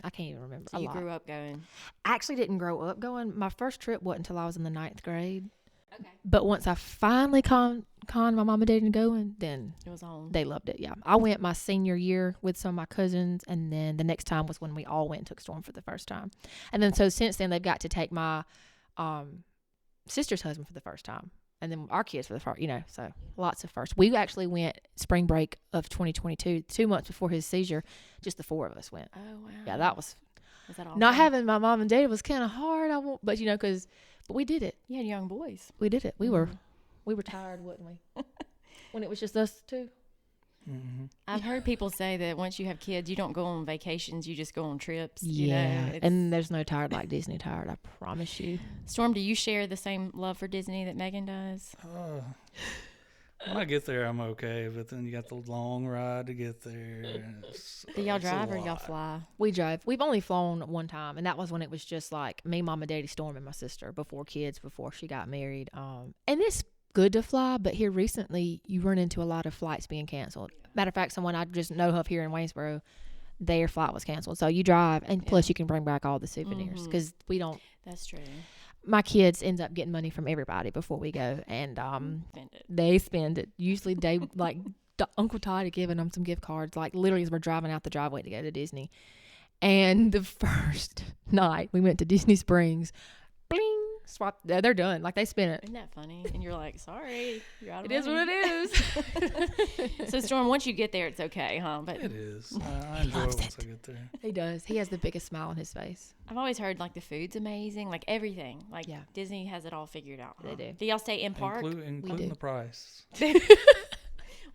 I can't even remember. So you grew up going? I actually didn't grow up going. My first trip wasn't until I was in the 9th grade. Okay. But once I finally conned my mom and dad into going, then it was on. They loved it, yeah. I went my senior year with some of my cousins, and then the next time was when we all went and took Storm for the first time. And then so since then, they've got to take my sister's husband for the first time. And then our kids for the first, so lots of firsts. We actually went spring break of 2022, 2 months before his seizure. Just the 4 of us went. Oh, wow. Yeah, that was that awesome? Not having my mom and dad was kind of hard. But but we did it. You had young boys. We did it. We were tired, wasn't we? When it was just us two. Mm-hmm. I've heard people say that once you have kids, you don't go on vacations, you just go on trips. Yeah, and there's no tired like Disney tired, I promise you. Storm, do you share the same love for Disney that Meagan does? When I get there, I'm okay, but then you got the long ride to get there. Do y'all drive or y'all fly? We drive. We've only flown one time, and that was when it was just like me, Mom, and Daddy, Storm, and my sister before she got married. And it's good to fly, but here recently you run into a lot of flights being canceled. Matter of fact, someone I just know of here in Waynesboro, their flight was canceled. So you drive, and plus you can bring back all the souvenirs because we don't. That's true. My kids end up getting money from everybody before we go, and they spend it. Usually they Uncle Todd had given them some gift cards, like literally as we're driving out the driveway to go to Disney. And the first night we went to Disney Springs, bling, swap. They're done. Like they spent it. Isn't that funny? And you're like, sorry, you're out of It money. is what it is. So Storm, once you get there, it's okay, huh? But it is. I enjoy it once I get there. He does. He has the biggest smile on his face. I've always heard like the food's amazing, like everything. Like Yeah. Disney has it all figured out. They do. Do y'all stay in park? Including the price.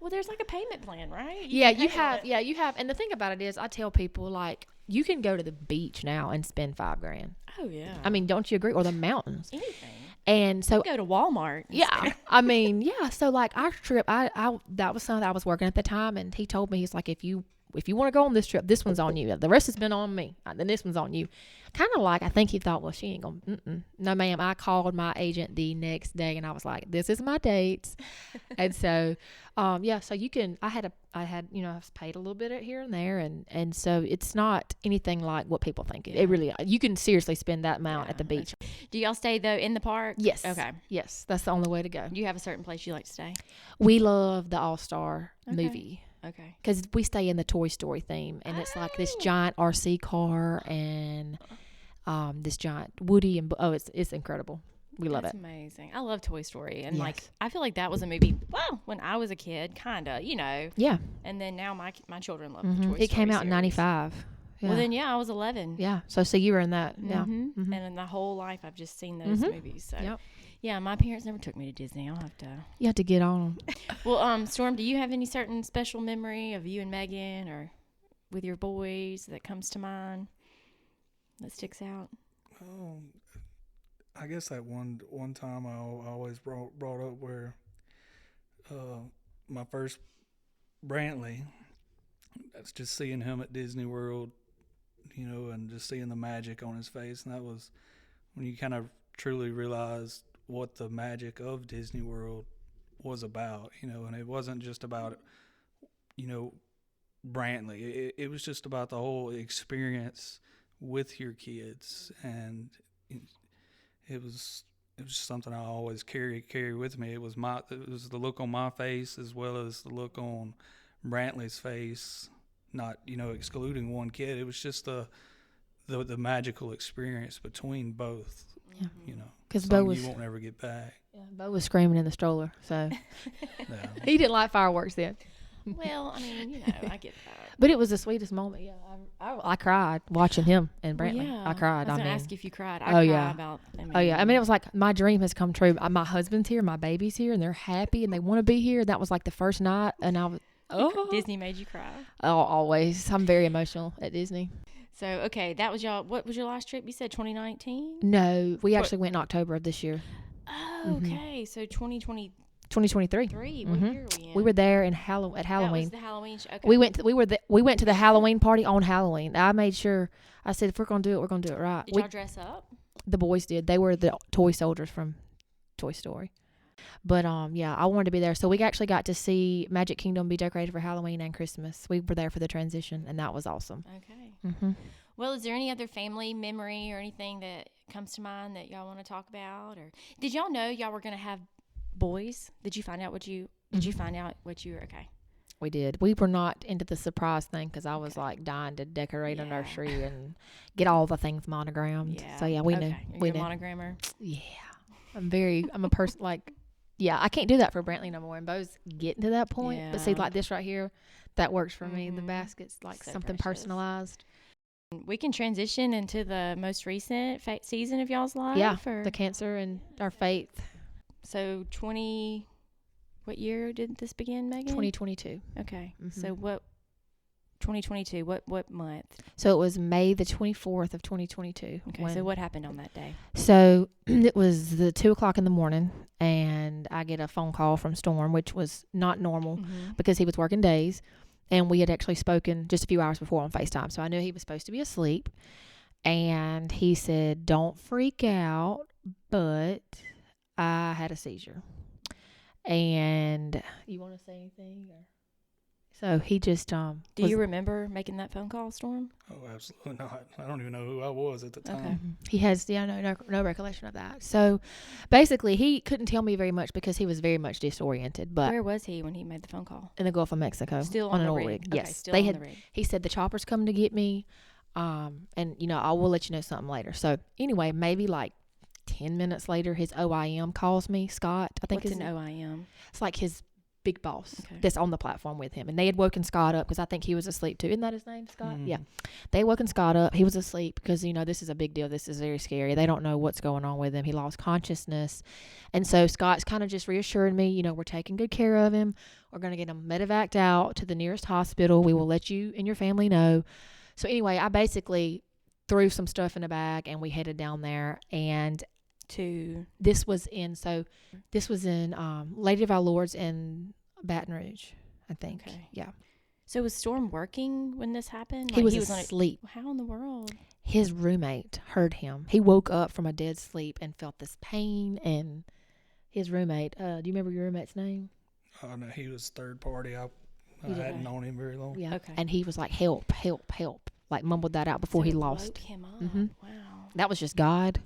Well, there's like a payment plan, right? You have. And the thing about it is, I tell people like you can go to the beach now and spend $5,000. Oh yeah. I mean, don't you agree? Or the mountains. Anything. And so Go to Walmart. yeah, I mean, yeah. So like our trip, I that was something that I was working at the time, and he told me, he's like, if you want to go on this trip, this one's on you. The rest has been on me. Then this one's on you. Kind of like, I think he thought, well, she ain't going, no ma'am. I called my agent the next day and I was like, this is my dates. And so, so you can, I had, I've paid a little bit here and there. And so it's not anything like what people think. It really, you can seriously spend that amount at the beach. Do y'all stay though in the park? Yes. Okay. Yes. That's the only way to go. Do you have a certain place you like to stay? We love the All-Star movie. Okay. Because we stay in the Toy Story theme, and it's like this giant RC car and this giant Woody, and it's incredible. We love it. That's amazing. I love Toy Story, and Yes. like I feel like that was a movie. Well, when I was a kid, kind of, Yeah. And then now my children love the Toy Story. It came out in series. 95. Yeah. Well, then I was 11. Yeah. So you were in that. Yeah. And in my whole life, I've just seen those movies. So. Yep. Yeah, my parents never took me to Disney. I'll have to. You have to get on them. Well, Storm, do you have any certain special memory of you and Meagan or with your boys that comes to mind that sticks out? Oh, I guess that one time I always brought up where my first Brantley, that's just seeing him at Disney World, and just seeing the magic on his face, and that was when you kind of truly realized what the magic of Disney World was about, and it wasn't just about, Brantley. It was just about the whole experience with your kids, and it was something I always carry with me. It was the look on my face as well as the look on Brantley's face, not excluding one kid. It was just the magical experience between both. Yeah. Because Bo you won't ever get back. Yeah, Bo was screaming in the stroller, so Yeah. he didn't like fireworks then. Well, I mean, I get that. But it was the sweetest moment. Yeah, I cried watching him and Brantley. Yeah. I cried. I was I gonna mean, ask you if you cried. I cry about. Oh yeah. I mean, it was like my dream has come true. My husband's here, my baby's here, and they're happy and they want to be here. That was like the first night, and I was Disney made you cry. Oh, always. I'm very emotional at Disney. So okay, that was y'all. What was your last trip? You said 2019. No, we actually went in October of this year. Oh, okay. So 2023. 2023. What year are we in? We were there at That Halloween. was the Halloween show. Okay. We went to the Halloween party on Halloween. I made sure. I said, if we're gonna do it, we're gonna do it right. Did y'all dress up? The boys did. They were the toy soldiers from Toy Story. But I wanted to be there. So we actually got to see Magic Kingdom be decorated for Halloween and Christmas. We were there for the transition, and that was awesome. Okay. Well, is there any other family memory or anything that comes to mind that y'all want to talk about? Or did y'all know y'all were going to have boys? Did you find out what you were okay? We did. We were not into the surprise thing because I was like dying to decorate a nursery and get all the things monogrammed. Yeah. So yeah, we knew. Are We you a knew. monogrammer? Yeah. I'm a person like, yeah, I can't do that for Brantley no more. And Bo's getting to that point. But see, Yeah. like this right here, that works for me. The Mhm. basket's like So something precious. personalized. We can transition into the most recent season of y'all's life. Yeah, or- the cancer and our faith, So what year did this begin, Megan? 2022. Okay. Mhm. So 2022, what month? So it was May the 24th of 2022. Okay. So what happened on that day? So it was the 2:00 in the morning, and I get a phone call from Storm, which was not normal Mm-hmm. because he was working days, and we had actually spoken just a few hours before on FaceTime. So I knew he was supposed to be asleep, and he said, "Don't freak out, but I had a seizure." And you want to say anything? So he just Do you remember making that phone call, Storm? Oh, absolutely not. I don't even know who I was at the time. Okay. He has no recollection of that. So basically he couldn't tell me very much because he was very much disoriented. But Where was he when he made the phone call? in the Gulf of Mexico, Still on on an the oil rig. rig. Okay, Yes, still they on had. the rig. He said the chopper's coming to get me, and I will let you know something later. So anyway, maybe like 10 minutes later, his OIM calls me. Scott, I think What's is an OIM? it's like his big boss Okay. that's on the platform with him, and they had woken Scott up because I think he was asleep too. Isn't that his name, Scott? Mhm. Yeah, they had woken Scott up. He was asleep because this is a big deal. This is very scary. They don't know what's going on with him. He lost consciousness, and so Scott's kind of just reassuring me. We're taking good care of him. We're gonna get him medevaced out to the nearest hospital. We will let you and your family know. So anyway, I basically threw some stuff in a bag and we headed down there. And this was in Lady of Our Lords in Baton Rouge, I think. Okay. Yeah. So was Storm working when this happened? He was on asleep. How in the world? His roommate heard him. He woke up from a dead sleep and felt this pain. And his roommate, do you remember your roommate's name? Oh, no, he was third party. I You did. hadn't known him very long. Yeah. Okay. And he was like, help, help, help. Like mumbled that out before So he it lost. woke him up. Mhm. Wow. That was just God.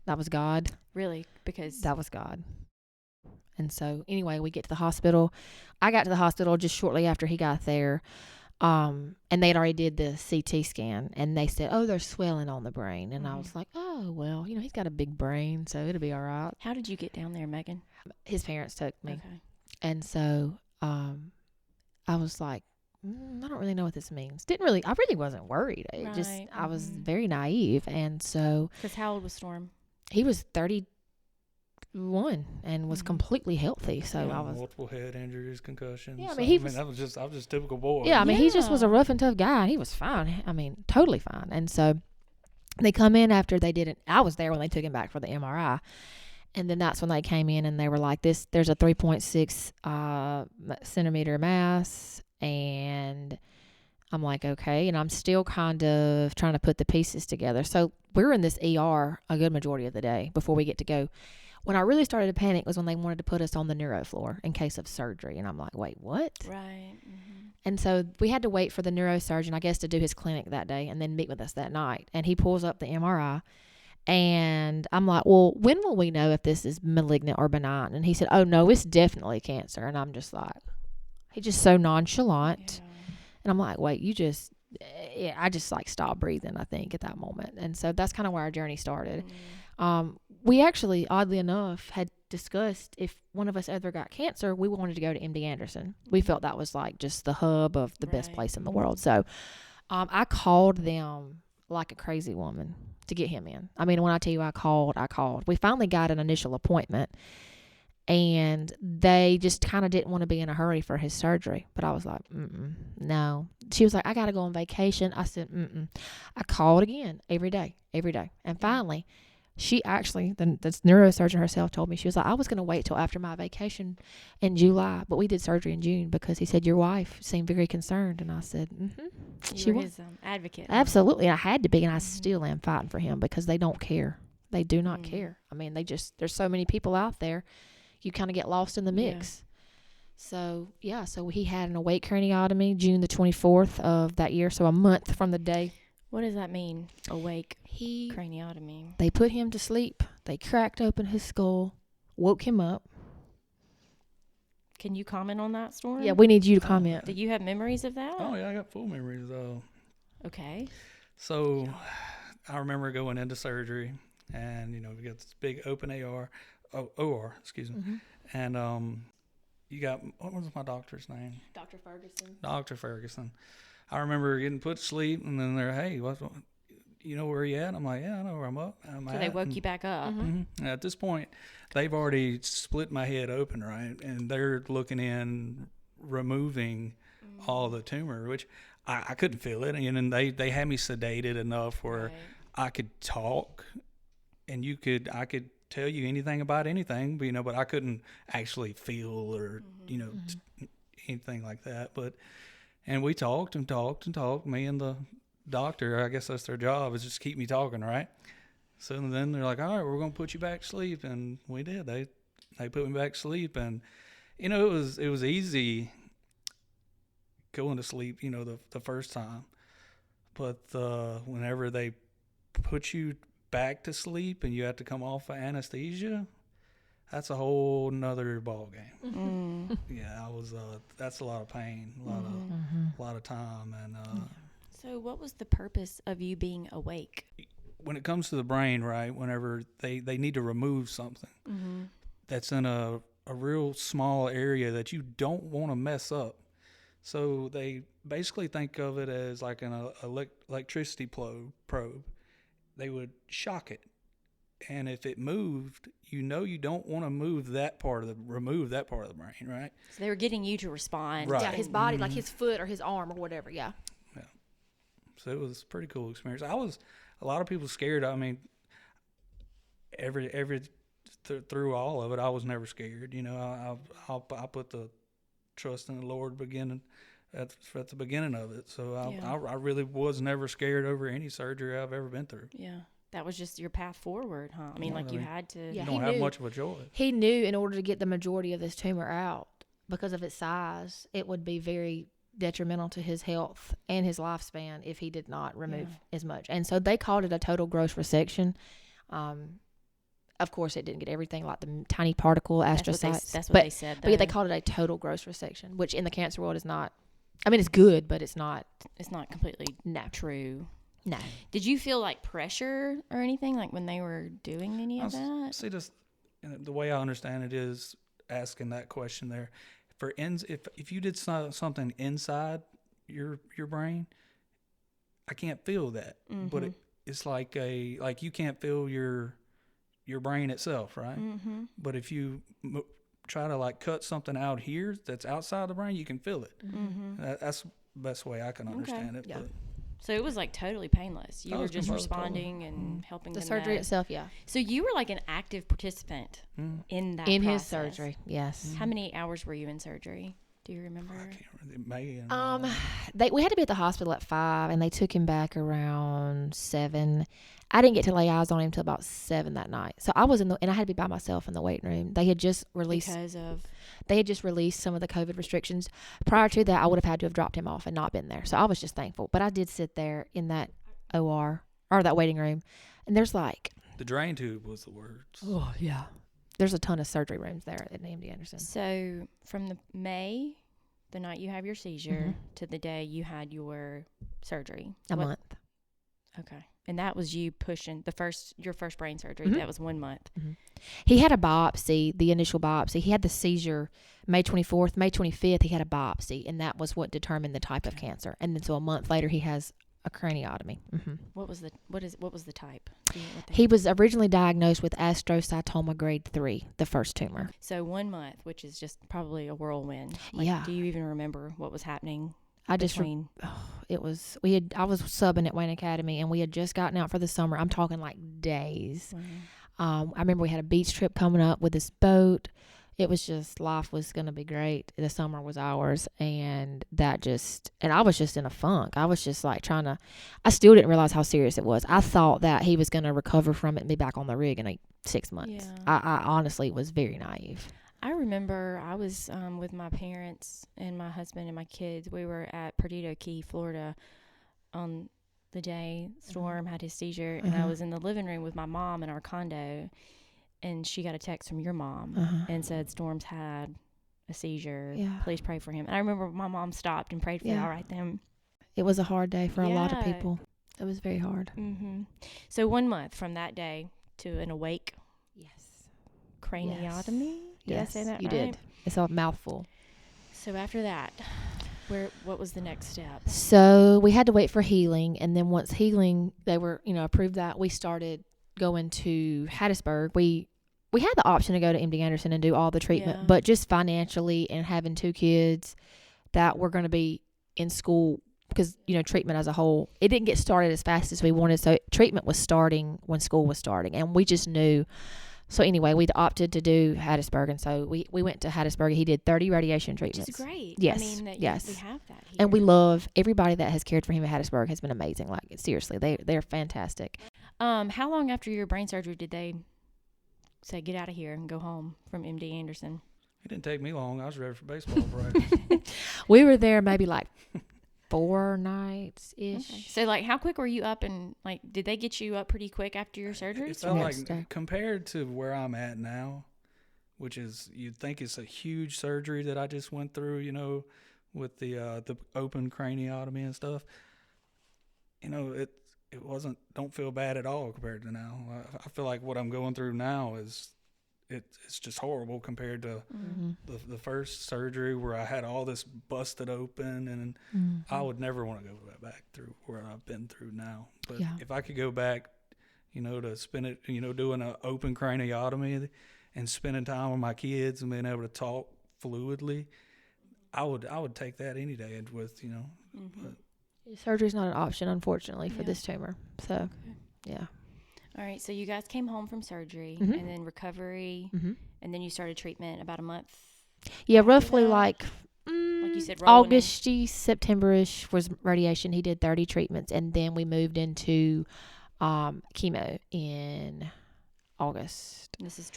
That was God. Really? Because That was God. And so anyway, we get to the hospital. I got to the hospital just shortly after he got there. And they had already did the CT scan, and they said, "Oh, there's swelling on the brain." And I was like, "Oh, well, he's got a big brain, so it'll be all right." how did you get down there, Megan? His parents took me. Okay. And so I was like, I don't really know what this means. I really wasn't worried. I was Mhm. very naive. And so Because how old was Storm? he was 31 and was Mhm. completely healthy. So Yeah, I was, multiple head injuries, concussions. Yeah, I So, mean, he was- I was just typical boy. yeah, I mean, he just was a Yeah. rough and tough guy. And he was fine. I mean, totally fine. And so they come in after they did it. I was there when they took him back for the MRI. And then that's when they came in and they were like, there's a 3.6 centimeter mass. And I'm like, okay. And I'm still kind of trying to put the pieces together. So we're in this ER a good majority of the day before we get to go. When I really started to panic was when they wanted to put us on the neuro floor in case of surgery. And I'm like, wait, what? Right. Mm-hmm. And so we had to wait for the neurosurgeon, I guess, to do his clinic that day and then meet with us that night. And he pulls up the MRI. And I'm like, well, when will we know if this is malignant or benign? And he said, oh, no, it's definitely cancer. And I'm just like, he's just so nonchalant. Yeah. And I'm like, wait, I just like stopped breathing, I think, at that moment. And so that's kind of where our journey started. We actually, oddly enough, had discussed if one of us ever got cancer, we wanted to go to MD Anderson. We felt that was like just the hub of the best Right. place in the world. So I called them like a crazy woman to get him in. I mean, when I tell you I called. We finally got an initial appointment, and they just kind of didn't want to be in a hurry for his surgery. But I was like, no. She was like, I got to go on vacation. I said, I called again every day. And finally, she actually, the neurosurgeon herself told me, she was like, I was going to wait till after my vacation in July, but we did surgery in June because he said, your wife seemed very concerned. And I said, You were his advocate. Absolutely. I had to be, and I Mhm. still am fighting for him because they don't care. They do not care. I mean, there's so many people out there, you kind of get lost in the Yeah. mix. So he had an awake craniotomy June the 24th of that year, so a month from the day. What does that mean? Awake craniotomy. They put him to sleep. They cracked open his skull, woke him up. Can you comment on that, Storm? Yeah, we need you to comment. Do you have memories of that? Oh, yeah, I got full memories. Okay. So I remember going into surgery, and we got this big open OR, excuse me. And you got, what was my doctor's name? Dr. Ferguson. Dr. Ferguson. I remember getting put to sleep, and then they're, hey, what, you know where you at? I'm like, yeah, I know where I'm at. So they woke you back up. And at this point, they've already split my head open, right? And they're looking in, removing all the tumor, which I couldn't feel it. And then they had me sedated enough where I could talk, and I could tell you anything about anything, but I couldn't actually feel or, anything like that. And we talked and talked and talked, me and the doctor. I guess that's their job, is just keep me talking, right? So then they're like, all right, we're going to put you back to sleep. And we did. They put me back to sleep. And, it was easy going to sleep, the first time. But whenever they put you back to sleep and you have to come off of anesthesia, that's a whole nother ball game. Yeah, that's a lot of pain, a lot of time. And so what was the purpose of you being awake? when it comes to the brain, right, whenever they need to remove something that's in a real small area that you don't want to mess up. So they basically think of it as like an electricity probe. They would shock it. And if it moved, you don't want to remove that part of the brain, right? So they were getting you to respond. Right. Yeah, his body, like his foot or his arm or whatever, yeah. Yeah. So it was a pretty cool experience. A lot of people scared. I mean, through all of it, I was never scared. You know, I put the trust in the Lord at the beginning of it. So I really was never scared over any surgery I've ever been through. Yeah. That was just your path forward, huh? I mean, you had to. Yeah, you don't have much of a choice. He knew in order to get the majority of this tumor out, because of its size, it would be very detrimental to his health and his lifespan if he did not remove as much. And so they called it a total gross resection. Of course, it didn't get everything, like the tiny particle astrocytes. That's what they said. But yeah, they called it a total gross resection, which in the cancer world is not. I mean, it's good, but it's not. It's not completely true. No. Did you feel like pressure or anything, like when they were doing any of that? See, the way I understand it is asking that question there. If you did something inside your brain, I can't feel that. Mm-hmm. But it's like you can't feel your brain itself, right? Mm-hmm. But if you try to cut something out here that's outside the brain, you can feel it. Mm-hmm. That's the best way I can understand it. Yeah. But so it was totally painless. You were just responding and helping the them surgery out. itself. Yeah. So you were like an active participant in that in process. his surgery. Yes. How many hours were you in surgery? Do you remember? I can't really. We had to be at the hospital at 5, and they took him back around 7. I didn't get to lay eyes on him till about 7 that night. So I was and I had to be by myself in the waiting room. They had just released some of the COVID restrictions. Prior to that, I would have had to have dropped him off and not been there. So I was just thankful. But I did sit there in that OR or that waiting room, and there's the drain tube was the words. Oh yeah. There's a ton of surgery rooms there at MD Anderson. So from the night you have your seizure, to the day you had your surgery. A month. Okay. And that was you pushing your first brain surgery. That was 1 month. Mm-hmm. He had a biopsy, the initial biopsy. He had the seizure May 24th. May 25th, he had a biopsy, and that was what determined the type of cancer. And then so a month later, he has a craniotomy. Mm-hmm. What was the type? He was originally diagnosed with astrocytoma grade 3, the first tumor. So 1 month, which is just probably a whirlwind. Yeah. Do you even remember what was happening? I was subbing at Wayne Academy, and we had just gotten out for the summer. I'm talking like days. Wow. I remember we had a beach trip coming up with this boat. It was just, life was going to be great. The summer was ours, and I was just in a funk. I was just I still didn't realize how serious it was. I thought that he was going to recover from it and be back on the rig in 6 months. Yeah. I honestly was very naive. I remember I was with my parents and my husband and my kids. We were at Perdido Key, Florida, on the day Storme had his seizure, and I was in the living room with my mom in our condo, and she got a text from your mom and said, Storme's had a seizure. Yeah. Please pray for him. And I remember my mom stopped and prayed for y'all right then. It was a hard day for a lot of people. It was very hard. Mm-hmm. So 1 month from that day to an awake craniotomy. Did I say that you right? did. It's a mouthful. So after that, what was the next step? So we had to wait for healing, and then once healing, they were, approved that, we started going to Hattiesburg. We had the option to go to MD Anderson and do all the treatment, but just financially and having 2 kids that were going to be in school, because, treatment as a whole, it didn't get started as fast as we wanted. So treatment was starting when school was starting, and we just knew. So anyway, we'd opted to do Hattiesburg, and so we went to Hattiesburg. He did 30 radiation treatments. Which is great. Yes. I mean, we have that here. And we love everybody that has cared for him at Hattiesburg has been amazing. Like, seriously, they're fantastic. How long after your brain surgery did they say, get out of here and go home from MD Anderson? It didn't take me long. I was ready for baseball break. We were there maybe like 4 nights ish. Okay. So, like, how quick were you up, and like, did they get you up pretty quick after your surgery? It felt like, compared to where I'm at now, which is, you'd think it's a huge surgery that I just went through, with the open craniotomy and stuff. It wasn't, don't feel bad at all compared to now. I feel like what I'm going through now is, it's just horrible compared to the first surgery where I had all this busted open, and I would never want to go back through where I've been through now. But if I could go back, to spend it, doing an open craniotomy and spending time with my kids and being able to talk fluidly, I would take that any day with, but surgery's not an option, unfortunately, for this tumor. So, yeah. All right, so you guys came home from surgery and then recovery, and then you started treatment about a month. Yeah, roughly that. like you said, August-y, September-ish was radiation. He did 30 treatments, and then we moved into chemo in August. This is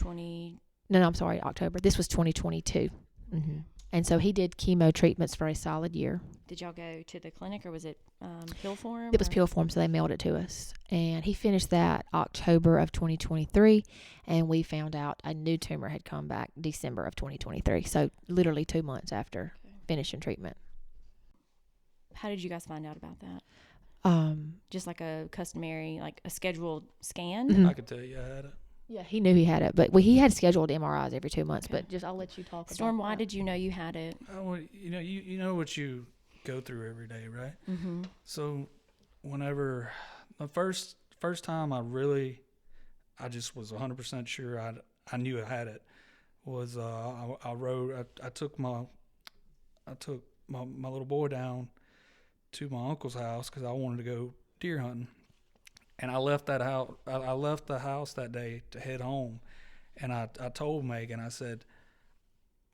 October. This was 2022. Mm-hmm. And so he did chemo treatments for a solid year. Did y'all go to the clinic, or was it pill form? It was pill form, so they mailed it to us. And he finished that October of 2023, and we found out a new tumor had come back December of 2023. So literally 2 months after finishing treatment. How did you guys find out about that? Just like a customary, like a scheduled scan? Mm-hmm. I could tell you I had it. Yeah, he knew he had it, but he had scheduled MRIs every 2 months. But I'll let you talk. Storme, about why did you know you had it? Oh, you know what you go through every day, right? Mm-hmm. So, whenever the first time I just was 100% sure I knew I had it was I took my little boy down to my uncle's house because I wanted to go deer hunting. And I left that house. I left the house that day to head home, and I told Megan, I said,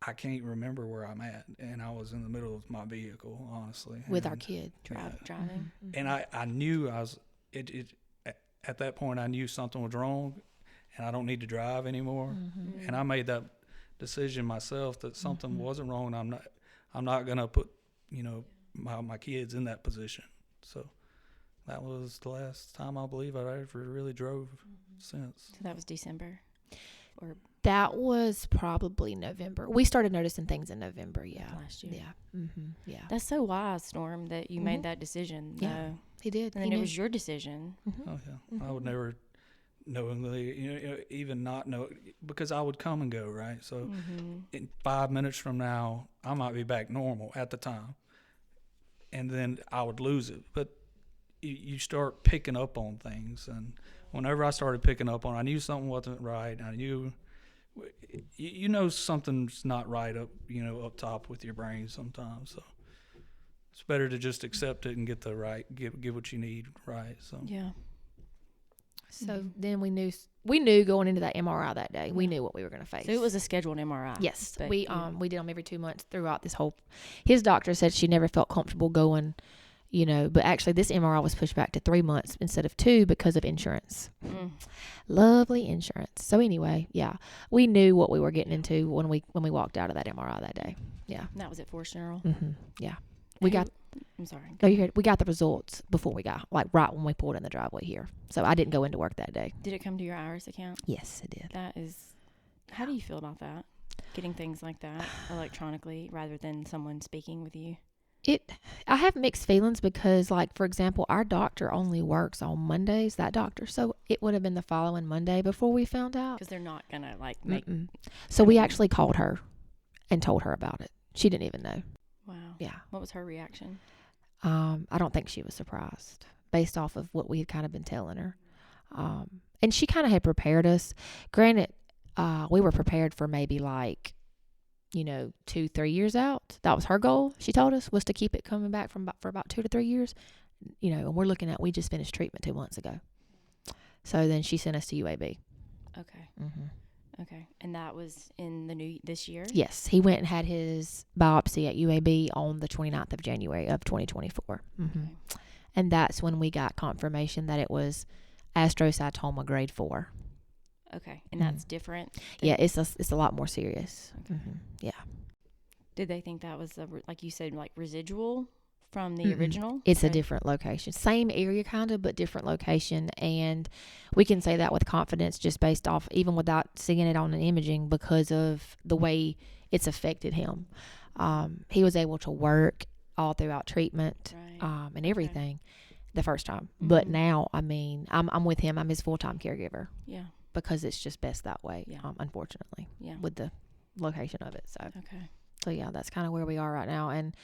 I can't remember where I'm at, and I was in the middle of my vehicle, honestly, with our kid driving. Mm-hmm. And I knew I was at that point. I knew something was wrong, and I don't need to drive anymore. Mm-hmm. And I made that decision myself that something wasn't wrong. And I'm not gonna put my kids in that position. So. That was the last time I believe I ever really drove since. So that was December? Or that was probably November. We started noticing things in November, last year. Yeah. Mm-hmm. Yeah. That's so wise, Storme, that you made that decision. Yeah, he did. And then it was your decision. Mm-hmm. Oh, yeah. Mm-hmm. I would never knowingly, even not know, because I would come and go, right? So in 5 minutes from now, I might be back normal at the time. And then I would lose it. But you start picking up on things, and whenever I started picking up on it, I knew something wasn't right. I knew, something's not right up top with your brain sometimes. So it's better to just accept it and get get what you need right. So yeah. So then we knew going into that MRI that day, we knew what we were going to face. So it was a scheduled MRI. Yes, we did them every 2 months throughout this whole. His doctor said she never felt comfortable going. But actually this MRI was pushed back to 3 months instead of 2 because of insurance. Lovely insurance. So anyway, we knew what we were getting into when we walked out of that MRI that day. Yeah. And that was at Forest General? Mm-hmm. Yeah. I'm sorry. No, you heard. We got the results before we got, right when we pulled in the driveway here. So I didn't go into work that day. Did it come to your IRS account? Yes, it did. How do you feel about that? Getting things like that electronically rather than someone speaking with you? I I have mixed feelings because, like, for example, our doctor only works on Mondays, that doctor. So it would have been the following Monday before we found out. Because they're not going to, like, make... So we actually called her and told her about it. She didn't even know. Wow. Yeah. What was her reaction? I don't think she was surprised based off of what we had kind of been telling her. And she kind of had prepared us. Granted, we were prepared for maybe like, 2-3 years out. That was her goal. She told us was to keep it coming back for about 2 to 3 years. And we're looking at, we just finished treatment 2 months ago. So then she sent us to UAB. Okay. Mm-hmm. Okay. And that was in this year? Yes. He went and had his biopsy at UAB on the 29th of January of 2024. Mm-hmm. Okay. And that's when we got confirmation that it was astrocytoma grade 4. Okay. And that's different? Yeah, it's a lot more serious. Okay. Mm-hmm. Yeah. Did they think that was, like you said, like residual from the original? It's a different location. Same area kind of, but different location. And we can say that with confidence just based off, even without seeing it on an imaging, because of the way it's affected him. He was able to work all throughout treatment, right. And everything the first time. Mm-hmm. But now, I mean, I'm with him. I'm his full-time caregiver. Yeah. Because it's just best that way, Yeah. Unfortunately, Yeah. with the location of it. Okay. So yeah, that's kind of where we are right now. And,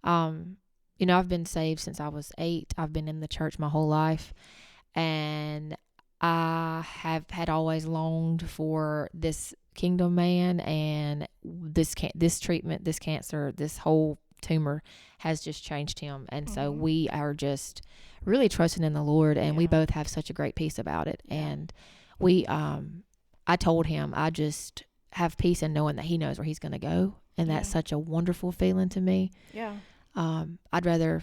I've been saved since I was 8. I've been in the church my whole life, and I have had always longed for this kingdom man, and this treatment, this cancer, this whole tumor has just changed him. And so we are just really trusting in the Lord, and we both have such a great peace about it. Yeah. And I told him, I just have peace in knowing that he knows where he's going to go. And that's such a wonderful feeling to me. Yeah. I'd rather,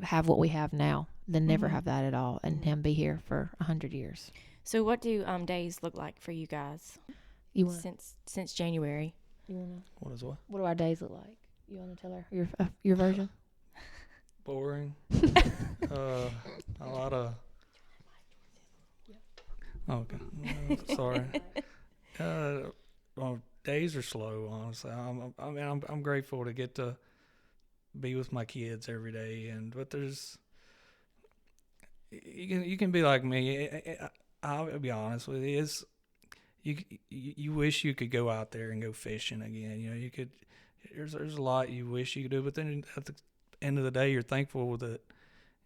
have what we have now than never have that at all, and him be here for 100 years. So what do days look like for you guys since January? What is what? What do our days look like? You want to tell her your version? Boring. A lot of... Okay. Sorry. Well, days are slow, honestly. I'm grateful to get to be with my kids every day, but there's... You can be like me. I'll be honest with you. You wish you could go out there and go fishing again. You could. There's a lot you wish you could do, but then at the end of the day, you're thankful that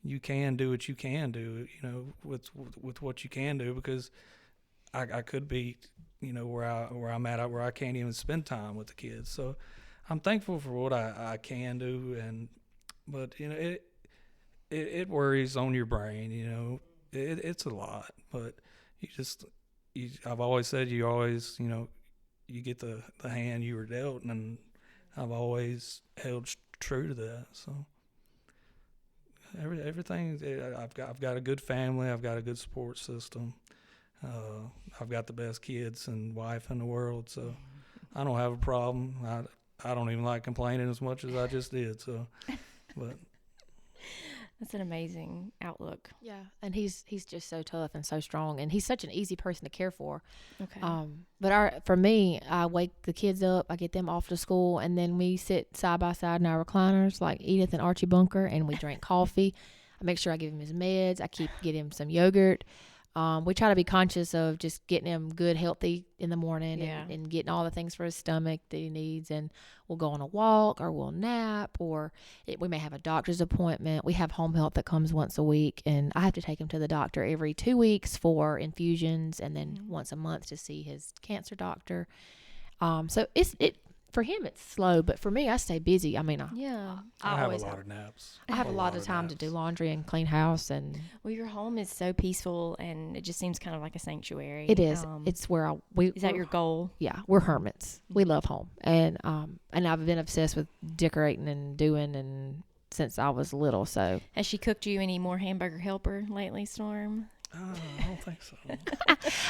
you can do what you can do. With what you can do, because I could be, where I'm at, where I can't even spend time with the kids. So I'm thankful for what I can do, but it worries on your brain. It's a lot, but I've always said you always, you get the hand you were dealt, and I've always held true to that. So everything, I've got a good family. I've got a good support system. I've got the best kids and wife in the world. So I don't have a problem. I don't even like complaining as much as I just did. So, but. That's an amazing outlook. Yeah, and he's just so tough and so strong, and he's such an easy person to care for. Okay. But for me, I wake the kids up, I get them off to school, and then we sit side by side in our recliners like Edith and Archie Bunker, and we drink coffee. I make sure I give him his meds. I get him some yogurt. We try to be conscious of just getting him good, healthy in the morning, and getting all the things for his stomach that he needs. And we'll go on a walk, or we'll nap, or we may have a doctor's appointment. We have home health that comes once a week, and I have to take him to the doctor every 2 weeks for infusions, and then once a month to see his cancer doctor. So for him, it's slow, but for me, I stay busy. I mean, I have a lot of naps. I have a lot of time to do laundry and clean house. And well, your home is so peaceful, and it just seems kind of like a sanctuary. It is. It's where is that your goal? Yeah, we're hermits. We love home, and I've been obsessed with decorating and doing and since I was little. So has she cooked you any more Hamburger Helper lately, Storm? I don't think so.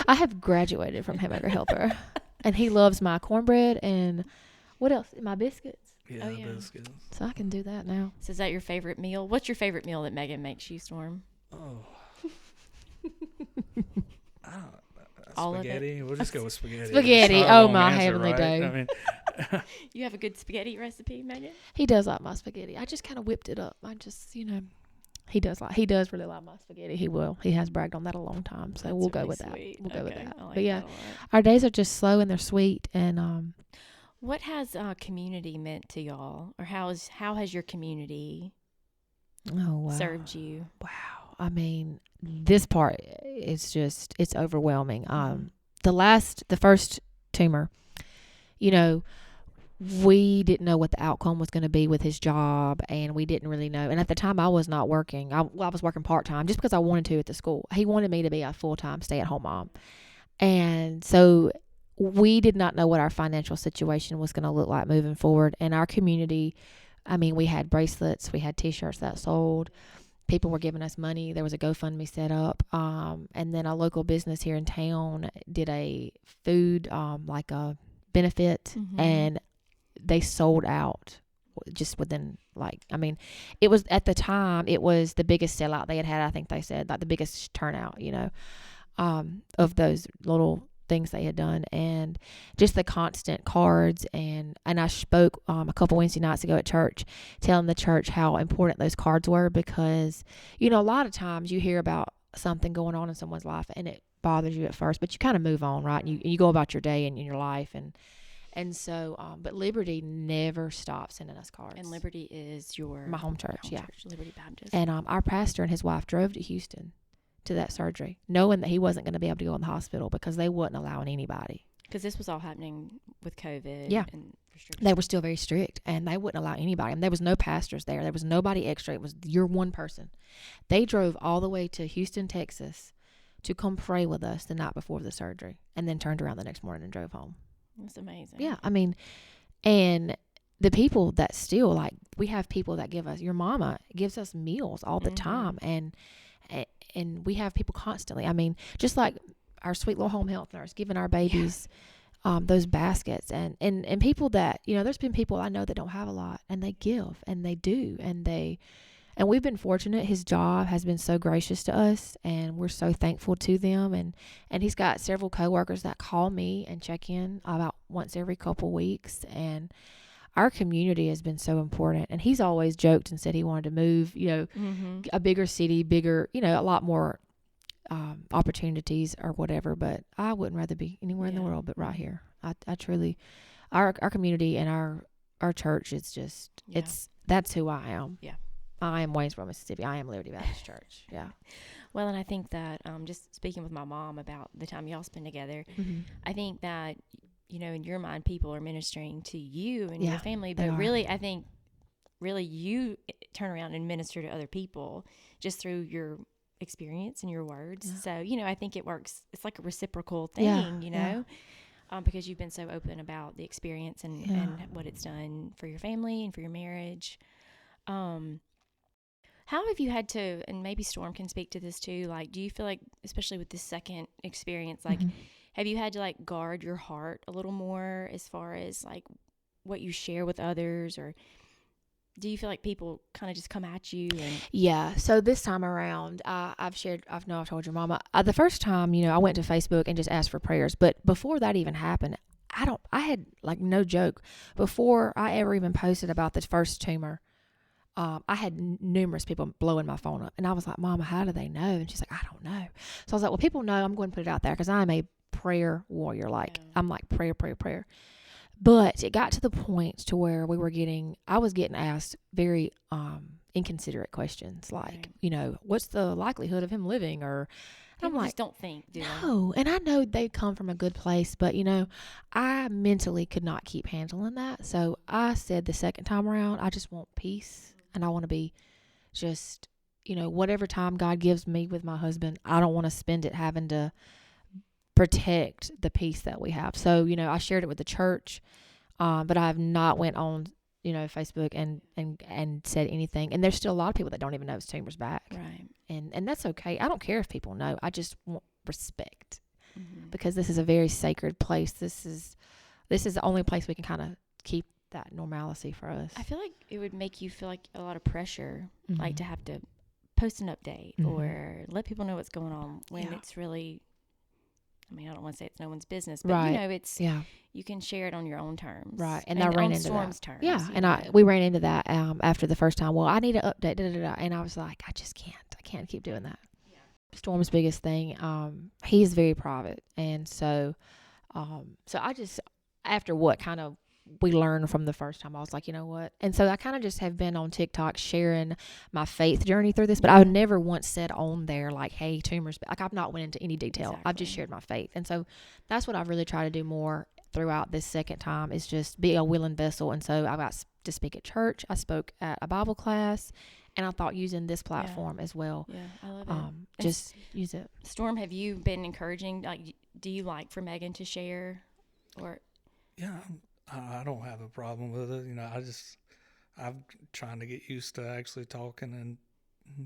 I have graduated from Hamburger Helper, and he loves my cornbread and. What else? My biscuits. Yeah, biscuits. So I can do that now. So is that your favorite meal? What's your favorite meal that Meagan makes you, Storm? Oh. All spaghetti. of it? We'll just go with spaghetti. Spaghetti. Oh, my heavenly day. I mean, You have a good spaghetti recipe, Megan? He does like my spaghetti. I just kind of whipped it up. I just, he does really like my spaghetti. He has bragged on that a long time. So we'll go with that. We'll go with that. But yeah, our days are just slow and they're sweet. And what has community meant to y'all, or how has your community served you? Wow. I mean, this part is just, it's overwhelming. The first tumor, we didn't know what the outcome was going to be with his job, and we didn't really know. And at the time, I was not working. I was working part-time just because I wanted to at the school. He wanted me to be a full-time stay-at-home mom. And so we did not know what our financial situation was going to look like moving forward. And our community, I mean, we had bracelets, we had T-shirts that sold. People were giving us money. There was a GoFundMe set up. And then a local business here in town did a food, like a benefit, and they sold out just within, it was, at the time, it was the biggest sellout they had. I think they said, like, the biggest turnout, of those little things they had done, and just the constant cards. And I spoke a couple Wednesday nights ago at church, telling the church how important those cards were, because a lot of times you hear about something going on in someone's life and it bothers you at first, but you kind of move on, right? And you go about your day and in your life, and so but Liberty never stops sending us cards. And Liberty is my home church, Liberty Baptist. And our pastor and his wife drove to Houston to that surgery, knowing that he wasn't going to be able to go in the hospital because they wasn't allowing anybody. Because this was all happening with COVID. Yeah. And they were still very strict, and they wouldn't allow anybody. And there was no pastors there. There was nobody extra. It was your one person. They drove all the way to Houston, Texas to come pray with us the night before the surgery, and then turned around the next morning and drove home. That's amazing. Yeah. I mean, and the people that still, we have people that give us, your mama gives us meals all the time. And we have people constantly. I mean, just like our sweet little home health nurse giving our babies those baskets, and people that, there's been people I know that don't have a lot, and they give, and they do, and we've been fortunate. His job has been so gracious to us, and we're so thankful to them. And he's got several coworkers that call me and check in about once every couple weeks. And our community has been so important. And he's always joked and said he wanted to move, a bigger city, a lot more opportunities or whatever. But I wouldn't rather be anywhere in the world but right here. I truly, our community and our church is just, that's who I am. Yeah. I am Waynesboro, Mississippi. I am Liberty Baptist Church. Yeah. Well, and I think that just speaking with my mom about the time y'all spend together, I think that, in your mind, people are ministering to you and your family. But really, I think you turn around and minister to other people just through your experience and your words. Yeah. So, I think it works. It's like a reciprocal thing, because you've been so open about the experience and what it's done for your family and for your marriage. How have you had to, and maybe Storm can speak to this too, do you feel like, especially with this second experience, have you had to guard your heart a little more as far as what you share with others, or do you feel like people kind of just come at you? Yeah. So this time around, I've told your mama, the first time, I went to Facebook and just asked for prayers. But before that even happened, I had no joke, before I ever even posted about the first tumor, I had numerous people blowing my phone up, and I was like, Mama, how do they know? And she's like, I don't know. So I was like, well, people know. I'm going to put it out there because I'm a prayer warrior. I'm like prayer. But it got to the point to where I was getting asked very inconsiderate questions, what's the likelihood of him living? Or people just don't think, do they? No, and I know they come from a good place, but I mentally could not keep handling that. So I said the second time around, I just want peace. And I want to be just, whatever time God gives me with my husband, I don't want to spend it having to protect the peace that we have. So, I shared it with the church, but I have not went on, Facebook and said anything. And there's still a lot of people that don't even know his tumor's back. Right. And that's okay. I don't care if people know. I just want respect, because this is a very sacred place. This is the only place we can kind of keep that normalcy for us. I feel like it would make you feel like a lot of pressure, to have to post an update or let people know what's going on when it's really, I mean, I don't want to say it's no one's business, but Right. you know, it's Yeah. you can share it on your own terms. Right. And I ran on into Storme's that. terms. Yeah. you And know. we ran into that after the first time. Well, I need an update. Da, da, da, da. And I was like, I just can't. I can't keep doing that. Yeah. Storm's biggest thing, he's very private. And so I just, after what kind of we learned from the first time, I was like, you know what? And so I kind of just have been on TikTok sharing my faith journey through this, but I never once said on there like, hey, tumors, like I've not went into any detail. Exactly. I've just shared my faith. And so that's what I've really tried to do more throughout this second time, is just be a willing vessel. And so I got to speak at church. I spoke at a Bible class, and I thought using this platform as well. Yeah, I love it. Just use it. Storm, have you been encouraging, like, do you like for Meagan to share? Or Yeah, I don't have a problem with it. You know, I'm trying to get used to actually talking, and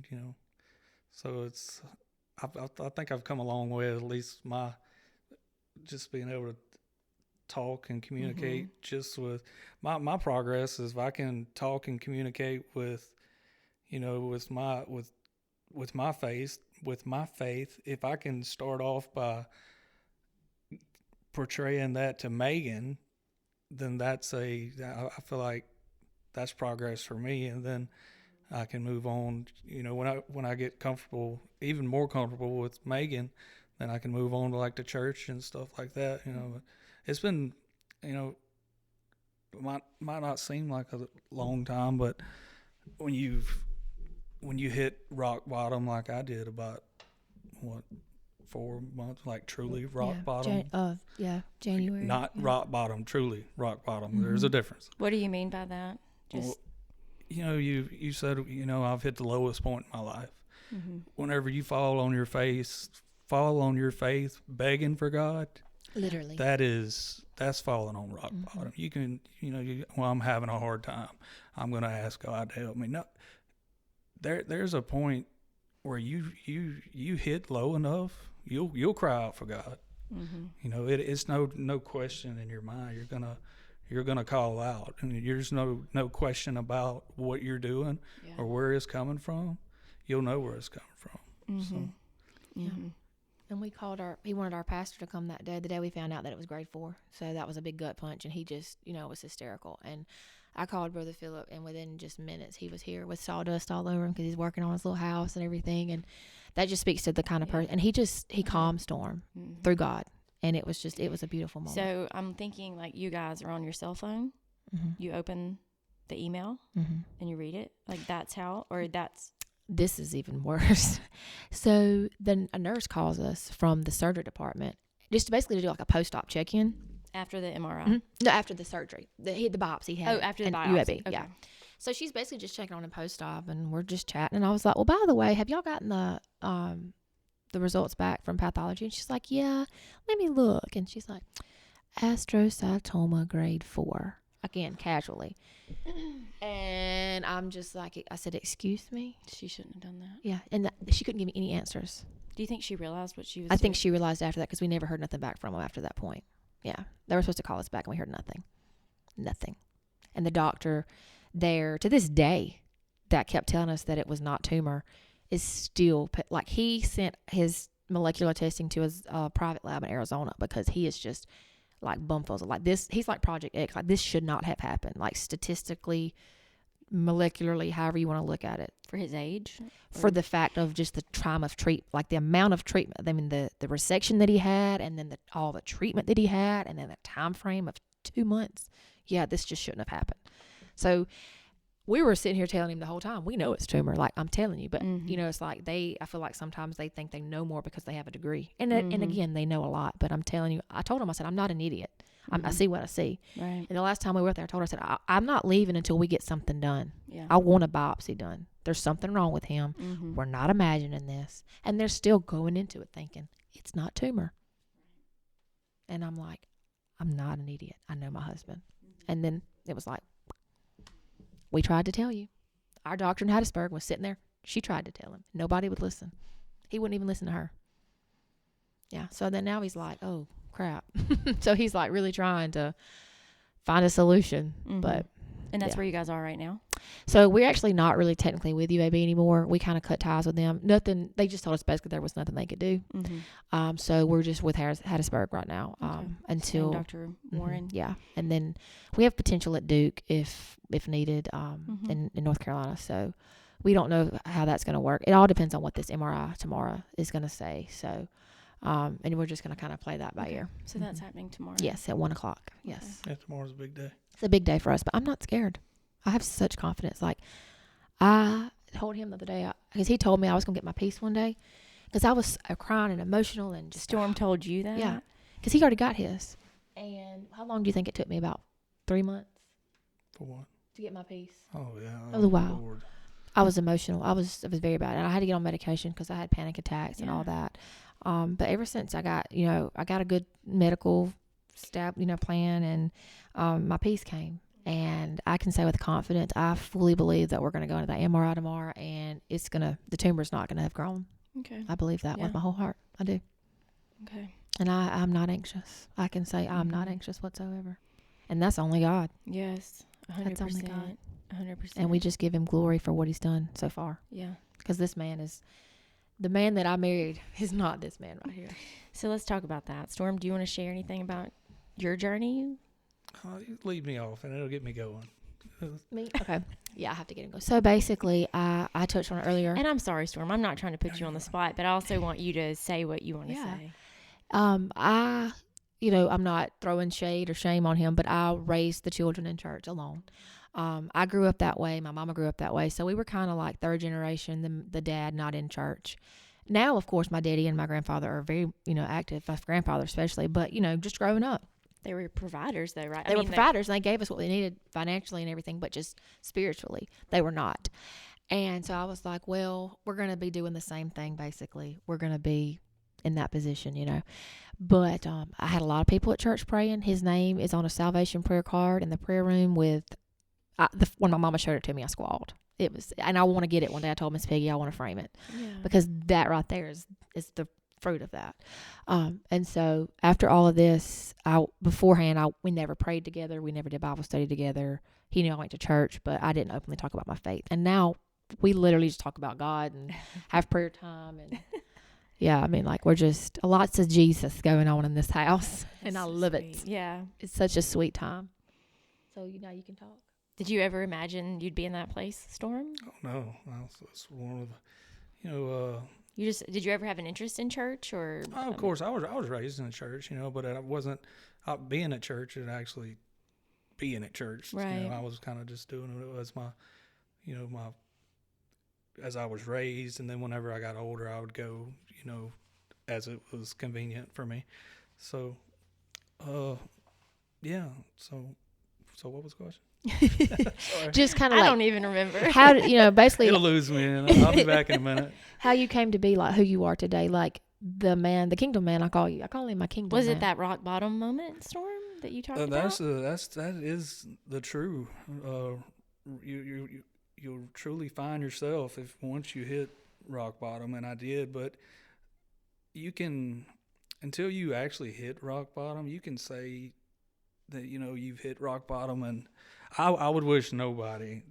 you know, so it's. I think I've come a long way. At least just being able to talk and communicate. Just with my progress is if I can talk and communicate with, you know, with my faith. If I can start off by portraying that to Meagan, then I feel like that's progress for me, and then I can move on. You know, when I get comfortable, even more comfortable with Meagan, then I can move on to like the church and stuff like that. You know, it's been, you know, might not seem like a long time, but when you hit rock bottom like I did about 4 months, like truly rock bottom. January. Not rock bottom, truly rock bottom. There's a difference. what do you mean by that? Just You know, you said, you know, I've hit the lowest point in my life. Whenever you fall on your faith, begging for God, Literally. that's falling on rock bottom. You can, you know, well, I'm having a hard time, I'm going to ask God to help me. No, there's a point where you hit low enough, you'll cry out for God. You know, it's no question in your mind. You're gonna call out, and there's no question about what you're doing or where it's coming from. You'll know where it's coming from. So. And he wanted our pastor to come that day, the day we found out that it was grade 4. So that was a big gut punch, and he just, you know, was hysterical. And I called Brother Philip, and within just minutes, he was here with sawdust all over him because he's working on his little house and everything. And that just speaks to the kind of person. And he calmed Storm through God. And it was a beautiful moment. So I'm thinking, like, you guys are on your cell phone. You open the email and you read it. Like, that's how, or that's. This is even worse. So then a nurse calls us from the surgery department, just basically to do like a post-op check-in. After the MRI? No, after the surgery. The biopsy he had. Oh, after the biopsy. UAB, okay. yeah. So she's basically just checking on him post-op, and we're just chatting. And I was like, well, by the way, have y'all gotten the results back from pathology? And she's like, yeah, let me look. And she's like, astrocytoma grade 4. Again, casually. And I'm just like, I said, excuse me? She shouldn't have done that. Yeah. And she couldn't give me any answers. Do you think she realized what she was I doing? think she realized after that, because we never heard nothing back from them after that point. Yeah. They were supposed to call us back, and we heard nothing. Nothing. And the doctor there, to this day, that kept telling us that it was not tumor, is still, like, he sent his molecular testing to his private lab in Arizona, because he is just like bumfuzzled. Like this, he's like Project X. Like, this should not have happened. Like, statistically, molecularly, however you want to look at it. For his age? For the fact of just the time of treatment, like the amount of treatment. I mean, the resection that he had, and then all the treatment that he had, and then the time frame of 2 months. Yeah, this just shouldn't have happened. So we were sitting here telling him the whole time, we know it's tumor. Like, I'm telling you. But, you know, it's like I feel like sometimes they think they know more because they have a degree. And and again, they know a lot. But I'm telling you, I told him, I said, I'm not an idiot. I see what I see. Right. And the last time we were there, I told her, I said, I'm not leaving until we get something done. Yeah. I want a biopsy done. There's something wrong with him. We're not imagining this. And they're still going into it thinking, it's not tumor. And I'm like, I'm not an idiot. I know my husband. And then it was like, we tried to tell you. Our doctor in Hattiesburg was sitting there. She tried to tell him. Nobody would listen. He wouldn't even listen to her. Yeah. So then now he's like, oh, crap. So he's like really trying to find a solution. But and that's where you guys are right now? So we're actually not really technically with UAB anymore. We kind of cut ties with them. Nothing. They just told us basically there was nothing they could do. Mm-hmm. So we're just with Hattiesburg right now. Okay. Until Same Dr. Warren. Yeah, and then we have potential at Duke if needed. Mm-hmm. In North Carolina. So we don't know how that's going to work. It all depends on what this MRI tomorrow is going to say. So. And we're just going to kind of play that by ear. So that's happening tomorrow. Yes, at 1:00. Yes. Yeah, tomorrow's a big day. It's a big day for us, but I'm not scared. I have such confidence. Like, I told him the other day, because he told me I was going to get my peace one day, because I was crying and emotional and just. Storm told you that? Yeah, because he already got his. And how long do you think it took me? About 3 months? For what? To get my peace. Oh, yeah. It was a while. Lord. I was emotional. It was very bad. And I had to get on medication because I had panic attacks and all that. But ever since I got a good medical plan, and my peace came. And I can say with confidence, I fully believe that we're going to go into that MRI tomorrow, and the tumor's not going to have grown. Okay. I believe that with my whole heart. I do. Okay. And I'm not anxious. I can say I'm not anxious whatsoever. And that's only God. Yes. 100%. That's only God. 100%. And we just give him glory for what he's done so far. Yeah. Because this man is, the man that I married is not this man right here. So let's talk about that. Storm, do you want to share anything about your journey? You lead me off, and it'll get me going. Me? Okay. Yeah, I have to get him going. So basically, I touched on it earlier. And I'm sorry, Storm. I'm not trying to put you on the spot, but I also want you to say what you want to say. I'm not throwing shade or shame on him, but I raised the children in church alone. I grew up that way. My mama grew up that way. So we were kind of like third generation, the dad not in church. Now, of course, my daddy and my grandfather are very, active, my grandfather especially, but, just growing up. They were providers though, right? They were providers, and they gave us what they needed financially and everything, but just spiritually, they were not. And so I was like, well, we're going to be doing the same thing, basically. We're going to be in that position, But I had a lot of people at church praying. His name is on a salvation prayer card in the prayer room when my mama showed it to me, I squalled. It was, and I want to get it one day. I told Miss Peggy I want to frame it because that right there is the fruit of that. And so after all of this, we never prayed together. We never did Bible study together. He knew I went to church, but I didn't openly talk about my faith. And now we literally just talk about God and have prayer time. And yeah, we're just lots of Jesus going on in this house. And I love it. Yeah. It's such a sweet time. So now you can talk. Did you ever imagine you'd be in that place, Storm? Oh, no. It's one of the, did you ever have an interest in church or? Oh, of course, I was raised in a church, but I wasn't out being at church and actually being at church. Right. I was kind of just doing it as my, as I was raised, and then whenever I got older, I would go, as it was convenient for me. So, yeah. So what was the question? Just kind of I don't even remember. How basically it'll lose me, and I'll be back in a minute. How you came to be like who you are today, like the kingdom man. I call him my kingdom. Was man. it that rock bottom moment, Storm, that you talked about? That is the true. You'll truly find yourself if once you hit rock bottom, and I did. But you can, until you actually hit rock bottom, you can say that you've hit rock bottom. And I would wish nobody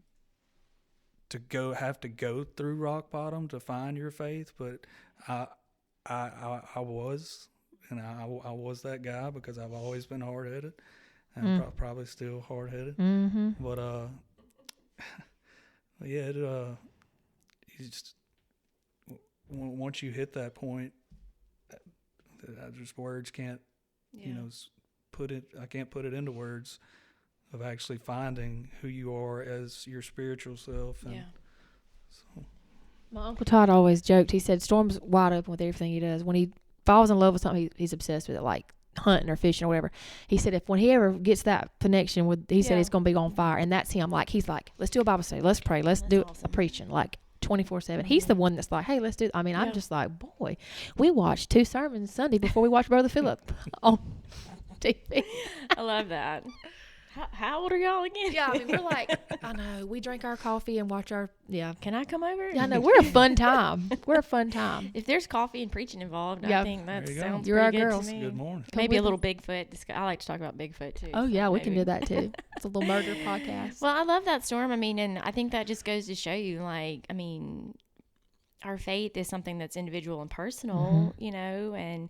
have to go through rock bottom to find your faith, but I was, and I was that guy because I've always been hard headed, and I'm probably still hard headed. Mm-hmm. But yeah, you just once you hit that point, just words can't, I can't put it into words of actually finding who you are as your spiritual self. And so. My Uncle Todd always joked. He said Storm's wide open with everything he does. When he falls in love with something, he's obsessed with it, like hunting or fishing or whatever. He said when he ever gets that connection with, he said he's going to be on fire. And that's him. Like, he's like, let's do a Bible study. Let's pray. Let's do a preaching. Like 24/7. He's the one that's like, hey, let's do. I'm just like, boy, we watched 2 sermons Sunday before we watched Brother Philip on TV. I love that. How old are y'all again? Yeah, I mean, we're like, I know, we drink our coffee and watch our, Can I come over? Yeah, I know, we're a fun time. We're a fun time. If there's coffee and preaching involved, Yeah. I think that There you go. sounds You're our pretty good girls. to me. Good morning. Maybe a with little Bigfoot. I like to talk about Bigfoot too. Oh, so yeah, we can maybe. do that too. It's a little murder podcast. Well, I love that, Storm. I mean, and I think that just goes to show you, like, I mean, our faith is something that's individual and personal, you know, and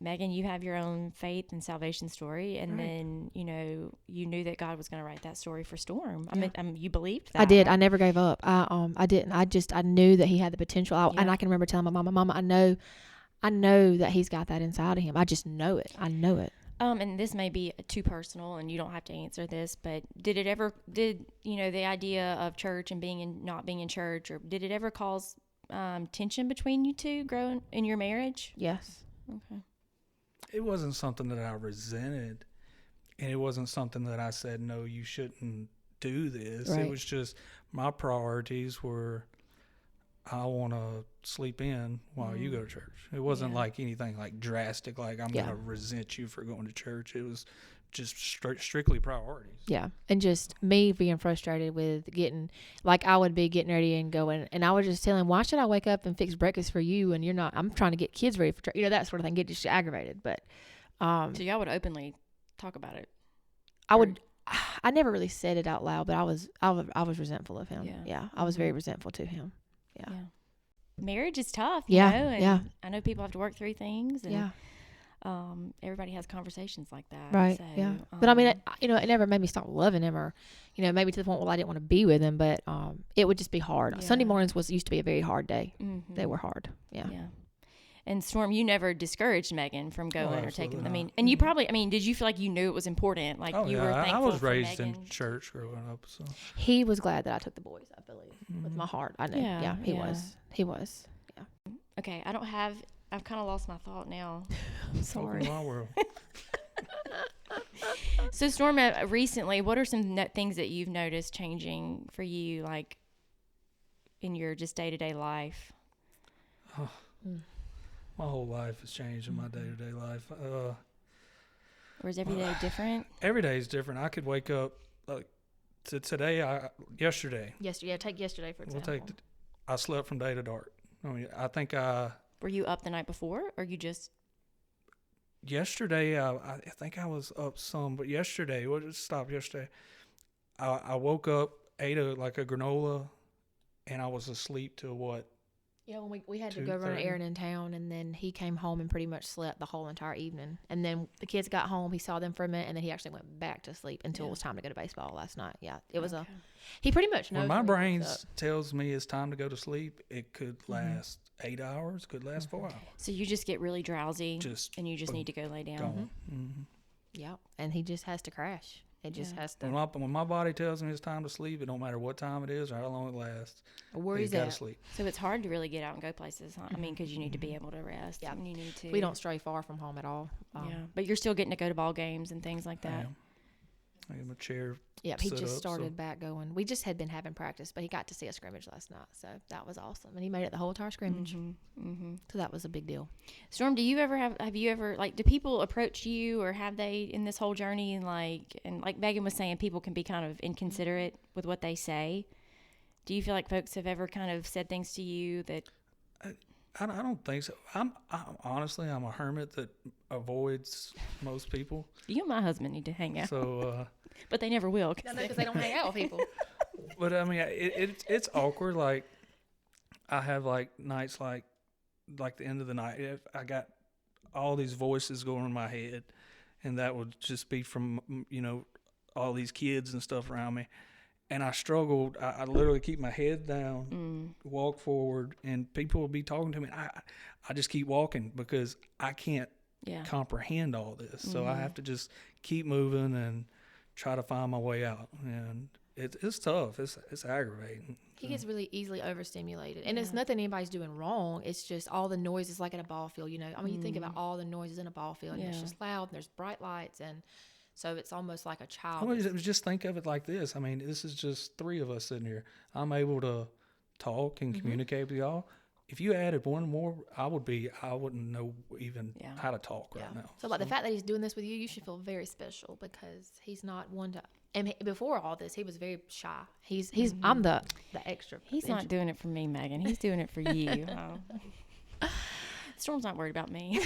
Meagan, you have your own faith and salvation story, and Right. then, you know, you knew that God was going to write that story for Storm. I mean, you believed that. I did. right? I never gave up. I didn't. I knew that he had the potential. And I can remember telling my mama, I know that he's got that inside of him. I just know it. I know it. And this may be too personal, and you don't have to answer this, but did you know, the idea of church and not being in church, or did it ever cause tension between you two growing in your marriage? Yes. Okay. It wasn't something that I resented, and it wasn't something that I said, no, you shouldn't do this. Right. It was just my priorities were, I want to sleep in while you go to church. It wasn't like anything like drastic, like I'm going to resent you for going to church. It was just strictly priorities. Yeah. And just me being frustrated with I would be getting ready and going, and I would just tell him, why should I wake up and fix breakfast for you and you're not? I'm trying to get kids ready for church. You know, that sort of thing. Get just aggravated. But So y'all would openly talk about it. I never really said it out loud, but I was resentful of him. Yeah. I was very resentful to him. Yeah. Marriage is tough, Yeah, you know, and yeah. I know people have to work through things, and Yeah. Everybody has conversations like that. Right. So, Yeah. But I mean, it never made me stop loving him, or, you know, maybe to the point where I didn't want to be with him, but it would just be hard. Yeah. Sunday mornings used to be a very hard day. Mm-hmm. They were hard. Yeah. Yeah. And Storm, you never discouraged Meagan from going or absolutely taking. not. I mean, and you probably. I mean, did you feel like you knew it was important? Like you were thankful I was for raised Meagan? in church growing up, so He was glad that I took the boys, I believe, with my heart. I know. Yeah, Yeah, he yeah. was. He was. Yeah. Okay, I've kind of lost my thought now. sorry. My world. So, Storm, recently, what are some things that you've noticed changing for you, like in your just day-to-day life? My whole life has changed in my day-to-day life. Or is every day different? Every day is different. I could wake up like yesterday. Yesterday, take yesterday for example. I slept from day to dark. I mean, I think Were you up the night before, or you just? yesterday I think I was up some, but yesterday, stopped yesterday. I woke up, ate a granola, and I was asleep till what? Yeah, when we had to go run an 2:30. errand in town, and then he came home and pretty much slept the whole entire evening. And then the kids got home, he saw them for a minute, and then he actually went back to sleep until it was time to go to baseball last night. Yeah, it was he pretty much knows. When my when he wakes brain up. tells me it's time to go to sleep, it could last 8 hours, could last 4 hours. So you just get really drowsy, Just and you just need to go lay down. gone. Mm-hmm. Yeah, and he just has to crash. It just has to. When my body tells me it's time to sleep, it don't matter what time it is or how long it lasts. Where You he's gotta at. sleep. So it's hard to really get out and go places, huh? I mean, because you need to be able to rest. Yeah. And you need to. We don't stray far from home at all. Yeah, but you're still getting to go to ball games and things like that. I have a chair. Yeah, he set just up, started so- back going. We just had been having practice, but he got to see a scrimmage last night, so that was awesome. And he made it the whole entire scrimmage, so that was a big deal. Storm, do you ever have you ever, like, do people approach you, or have they in this whole journey, and like Meagan was saying, people can be kind of inconsiderate with what they say. Do you feel like folks have ever kind of said things to you that? I don't think so. Honestly, I'm a hermit that avoids most people. You and my husband need to hang out, So, but they never will. No, because they don't hang out with people. but I mean, it's awkward. Like, I have like nights like the end of the night. If I got all these voices going in my head, and that would just be from all these kids and stuff around me. And I struggled. I literally keep my head down, walk forward, and people will be talking to me. And I just keep walking because I can't comprehend all this. So I have to just keep moving and try to find my way out. And it's tough. It's aggravating. He gets really easily overstimulated. And it's nothing anybody's doing wrong. It's just all the noises, like at a ball field, I mean, you think about all the noises in a ball field, and it's just loud, and there's bright lights, and so it's almost like a child. Well, just think of it like this. I mean, this is just three of us sitting here. I'm able to talk and communicate with y'all. if you added one more, I wouldn't know even how to talk right now. So, like, the fact that he's doing this with you, you should feel very special, because he's not one to. And before all this, he was very shy. He's I'm the extra. He's not doing it for me, Megan. He's doing it for you. Storm's not worried about me.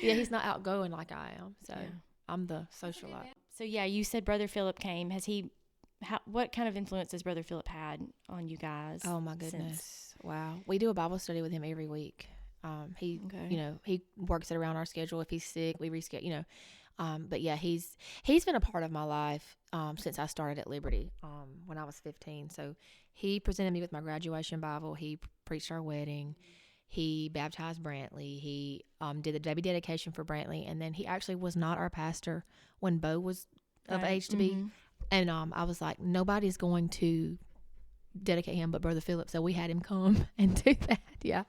Yeah, he's not outgoing like I am. So I'm the socialite. So you said Brother Philip came. What kind of influence has Brother Philip had on you guys? Oh my goodness! Wow, we do a Bible study with him every week. He works it around our schedule. If he's sick, we reschedule. But yeah, he's been a part of my life since I started at Liberty when I was 15. So he presented me with my graduation Bible. He preached our wedding. He baptized Brantley. He did the baby dedication for Brantley, and then he actually was not our pastor when Bo was of age to be. And I was like, nobody's going to dedicate him but Brother Philip, so we had him come and do that. Yeah,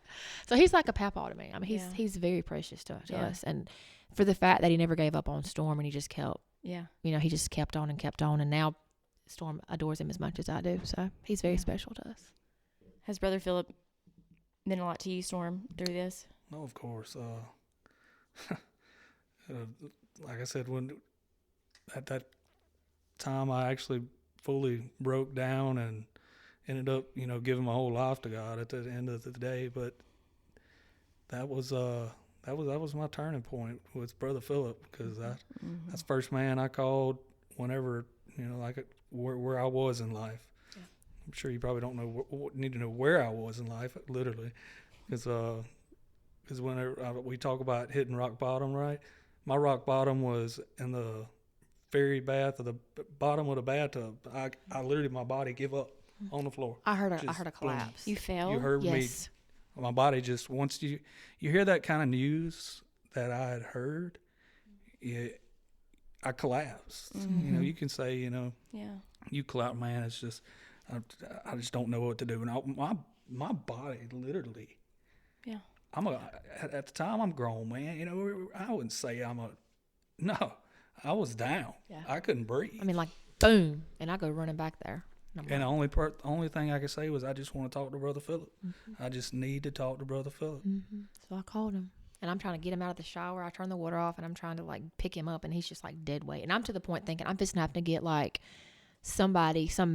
so he's like a papa to me. I mean, he's very precious to us, and for the fact that he never gave up on Storm, and he just kept, he just kept on, and now Storm adores him as much as I do. So he's very special to us. Has Brother Philip been a lot to you, Storm, through this? No, of course. Like I said, when at that time I actually fully broke down and ended up, giving my whole life to God at the end of the day. But that was my turning point with Brother Philip, because that's the first man I called whenever, where I was in life. Yeah. I'm sure you probably don't need to know where I was in life, literally, because whenever we talk about hitting rock bottom, right? My rock bottom was in the fairy bath, or the bottom of the bathtub. I literally, my body give up on the floor. I heard a collapse. You fell? You heard me. My body just, once you hear that kind of news that I had heard, I collapsed. You can say, you collapse, man. It's just, I just don't know what to do. And my body literally, at the time I'm grown, man. I wouldn't say I was down. Yeah. I couldn't breathe. I mean, like, boom, and I go running back there. And the only thing I could say was, I just want to talk to Brother Philip. I just need to talk to Brother Philip. So I called him, and I'm trying to get him out of the shower. I turn the water off, and I'm trying to, like, pick him up, and he's just, like, dead weight. And I'm to the point thinking, I'm just going to have to get, like, some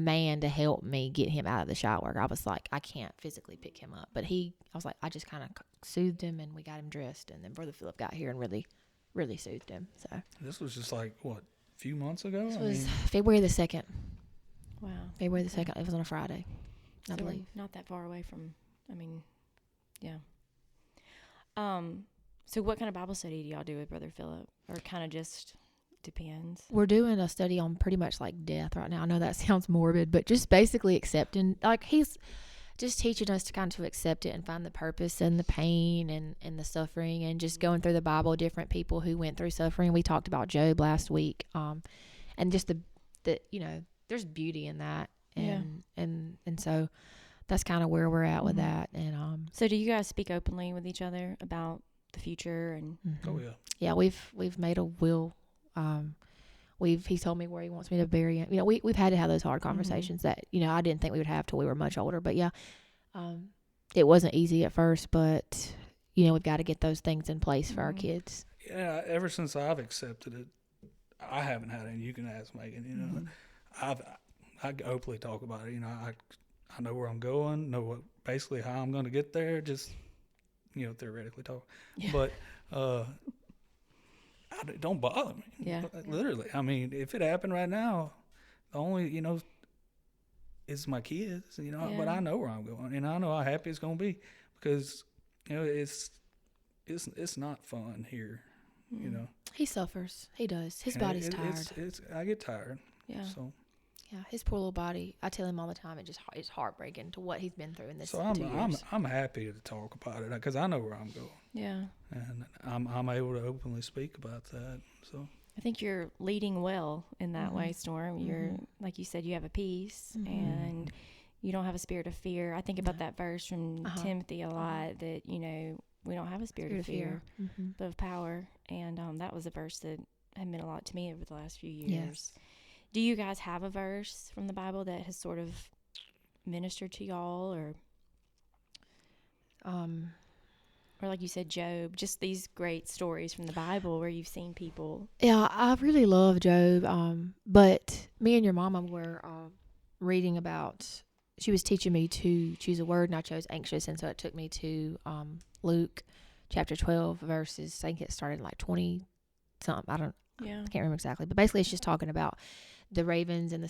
man to help me get him out of the shower. I was like, I can't physically pick him up. But I was like, I just kind of soothed him, and we got him dressed. And then Brother Philip got here and really, really soothed him. So this was just like, what, a few months ago? This was February the 2nd. Wow. February the 2nd. It was on a Friday, I believe. Not that far away from, yeah. So what kind of Bible study do y'all do with Brother Philip? Or kind of just depends? We're doing a study on pretty much like death right now. I know that sounds morbid, but just basically accepting, like, he's just teaching us to kind of accept it and find the purpose and the pain and the suffering, and just going through the Bible, different people who went through suffering. We talked about Job last week. And just the there's beauty in that. And so that's kind of where we're at with that. And so do you guys speak openly with each other about the future? And Oh yeah. Yeah, we've made a will. He told me where he wants me to bury him. We've had to have those hard conversations that, I didn't think we would have till we were much older. But yeah, it wasn't easy at first, but we've got to get those things in place for our kids. Yeah, ever since I've accepted it, I haven't had any. You can ask Megan. I openly talk about it. I know where I'm going, know basically how I'm going to get there. Just theoretically talk, but it don't bother me. Yeah, literally. I mean, if it happened right now, the only is my kids. But I know where I'm going, and I know how happy it's going to be, because it's not fun here. He suffers. He does. His body's tired. I get tired. Yeah. So. Yeah, his poor little body. I tell him all the time. It's heartbreaking to what he's been through in this. So 2 years. I'm happy to talk about it, because I know where I'm going. Yeah. And I'm able to openly speak about that. So I think you're leading well in that way, Storm. You're, like you said, you have a peace and you don't have a spirit of fear. I think about that verse from Timothy a lot, that we don't have a spirit of fear, but of power. And that was a verse that had meant a lot to me over the last few years. Yes. Do you guys have a verse from the Bible that has sort of ministered to y'all? Or Or like you said, Job, just these great stories from the Bible where you've seen people. Yeah, I really love Job. But me and your mama were reading about. She was teaching me to choose a word, and I chose anxious, and so it took me to Luke, chapter 12, verses. I think it started like 20 something. I can't remember exactly, but basically it's just talking about the ravens and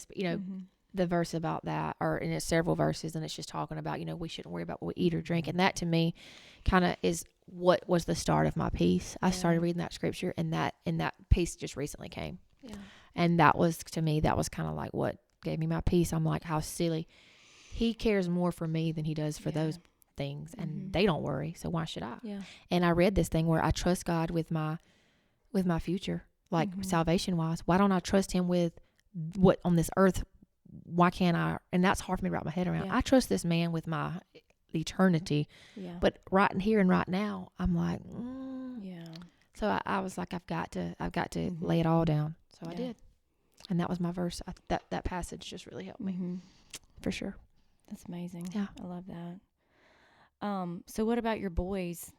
the verse about that, and it's several verses, and it's just talking about, we shouldn't worry about what we eat or drink. And that to me kind of is what was the start of my peace. I started reading that scripture, and that peace just recently came. Yeah. And that was, to me, that was kind of like what gave me my peace. I'm like, how silly. He cares more for me than he does for those things, and they don't worry. So why should I? Yeah. And I read this thing where I trust God with my future, like salvation wise. Why don't I trust him with what on this earth? Why can't I? And that's hard for me to wrap my head around. I trust this man with my eternity, but right here and right now, I'm like, So I was like, I've got to lay it all down. So I did, and that was my verse. That passage just really helped me, for sure. That's amazing. Yeah, I love that. So what about your boys?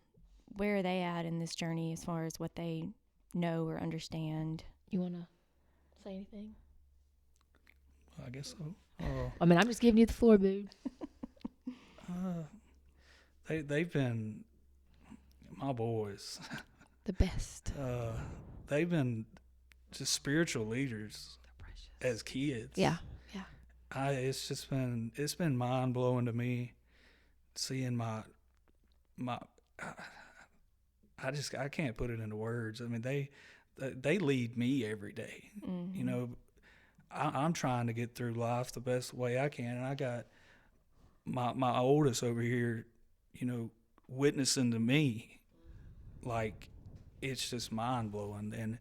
Where are they at in this journey as far as what they know or understand? You want to say anything? I guess so. I mean, I'm just giving you the floor, dude. They've been my boys. The best. They've been just spiritual leaders as kids. Yeah. It's been mind blowing to me seeing my I can't put it into words. I mean, they lead me every day. I'm trying to get through life the best way I can, and I got my oldest over here, witnessing to me. Like, it's just mind blowing, and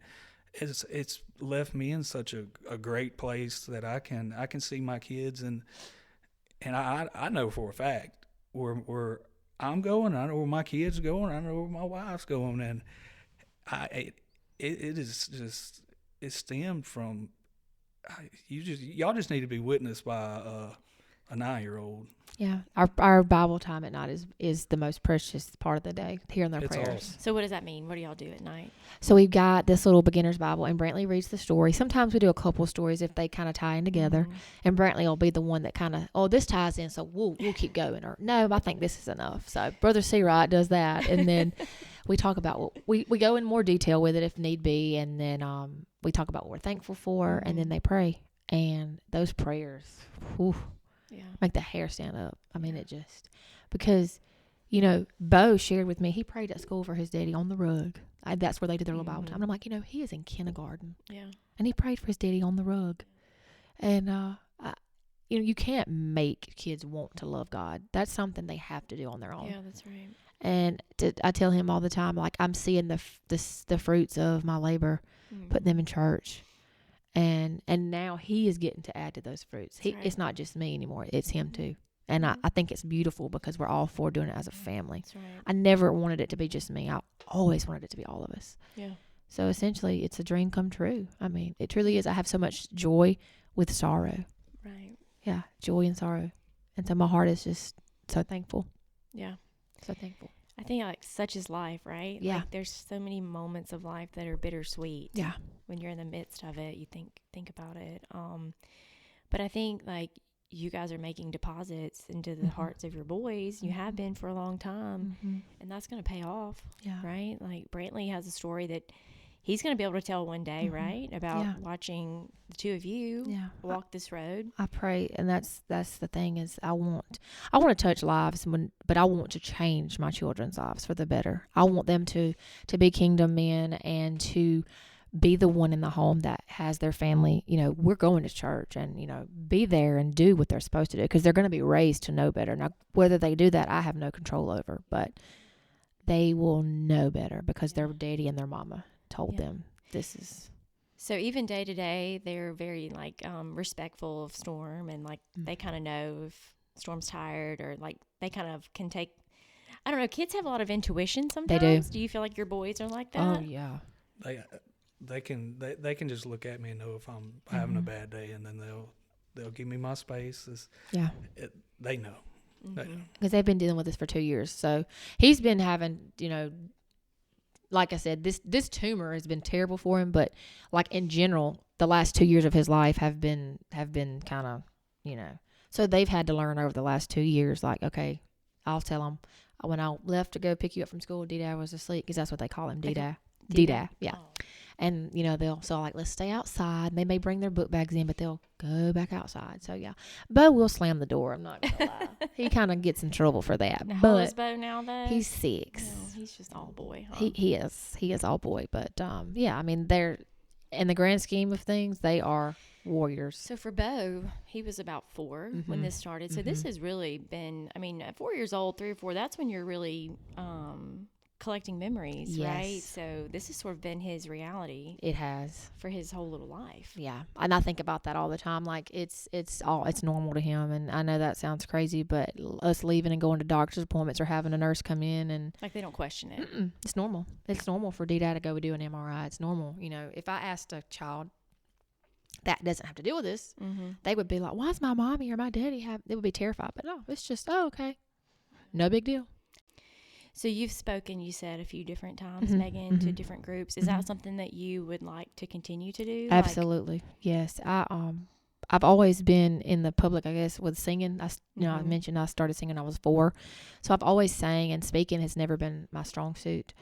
it's left me in such a great place that I can see my kids, and I know for a fact where I'm going, I know where my kids are going, I know where my wife's going, and it stemmed from. Y'all just need to be witnessed by a 9-year-old. Yeah, our Bible time at night is the most precious part of the day, hearing their prayers. Awesome. So what does that mean? What do y'all do at night? So we've got this little beginner's Bible, and Brantley reads the story. Sometimes we do a couple stories if they kind of tie in together, and Brantley will be the one that kind of, this ties in, so we'll keep going, or no, I think this is enough. So Brother Seawright does that, and then we talk about we go in more detail with it if need be, and then we talk about what we're thankful for, and then they pray, and those prayers, make the hair stand up. I mean, it just, because, Bo shared with me, he prayed at school for his daddy on the rug. That's where they did their little Bible time. And I'm like, he is in kindergarten. Yeah. And he prayed for his daddy on the rug. And, you can't make kids want to love God. That's something they have to do on their own. Yeah, that's right. And I tell him all the time, like, I'm seeing the fruits of my labor, putting them in church. And now he is getting to add to those fruits. It's not just me anymore. It's him too. And I think it's beautiful because we're all for doing it as a family. That's right. I never wanted it to be just me. I always wanted it to be all of us. Yeah. So essentially, it's a dream come true. I mean, it truly is. I have so much joy with sorrow. Right. Yeah, joy and sorrow. And so my heart is just so thankful. Yeah. So thankful. I think such is life, right? Yeah. Like, there's so many moments of life that are bittersweet. Yeah. When you're in the midst of it, you think about it. But I think you guys are making deposits into the hearts of your boys. You have been for a long time, and that's going to pay off. Yeah. Right. Like Brantley has a story that he's going to be able to tell one day, right? About watching the two of you walk this road. I pray, and that's the thing is I want to touch lives, but I want to change my children's lives for the better. I want them to be kingdom men and to be the one in the home that has their family, we're going to church and, be there and do what they're supposed to do because they're going to be raised to know better. Now, whether they do that, I have no control over, but they will know better because their daddy and their mama told them this is. So even day to day, they're very respectful of Storme, and they kind of know if Storme's tired, or they kind of can take, I don't know, kids have a lot of intuition sometimes. They do. Do you feel like your boys are like that? Oh yeah. They can just look at me and know if I'm having a bad day, and then they'll give me my space. They know. because they've been dealing with this for 2 years. So he's been having, like I said, this tumor has been terrible for him. But like in general, the last 2 years of his life have been kind of, so they've had to learn over the last 2 years. Like, okay, I'll tell them when I left to go pick you up from school, D-Dad was asleep, because that's what they call him, D-Dad. D-Dad, yeah. Oh. And, they'll like, let's stay outside. They may bring their book bags in, but they'll go back outside. So, yeah. Bo will slam the door. I'm not going to lie. He kind of gets in trouble for that. How old is Bo now, though? He's 6. No, he's just all boy, huh? He is. He is all boy. But, yeah, I mean, they're, in the grand scheme of things, they are warriors. So, for Bo, he was about 4 when this started. So, this has really been, at 4 years old, 3 or 4, that's when you're really collecting memories, right? So this has sort of been his reality. It has, for his whole little life. Yeah, and I think about that all the time. Like it's normal to him, and I know that sounds crazy, but us leaving and going to doctor's appointments or having a nurse come in and like they don't question it. It's normal. It's normal for D-Dad to go do an MRI. It's normal. If I asked a child that doesn't have to deal with this, they would be like, "Why is my mommy or my daddy have?" They would be terrified, but no, it's just okay, no big deal. So you've spoken, you said a few different times, Meagan, to different groups. Is that something that you would like to continue to do? Absolutely. Yes. I've always been in the public, I guess, with singing. I mentioned I started singing when I was 4. So I've always sang, and speaking has never been my strong suit.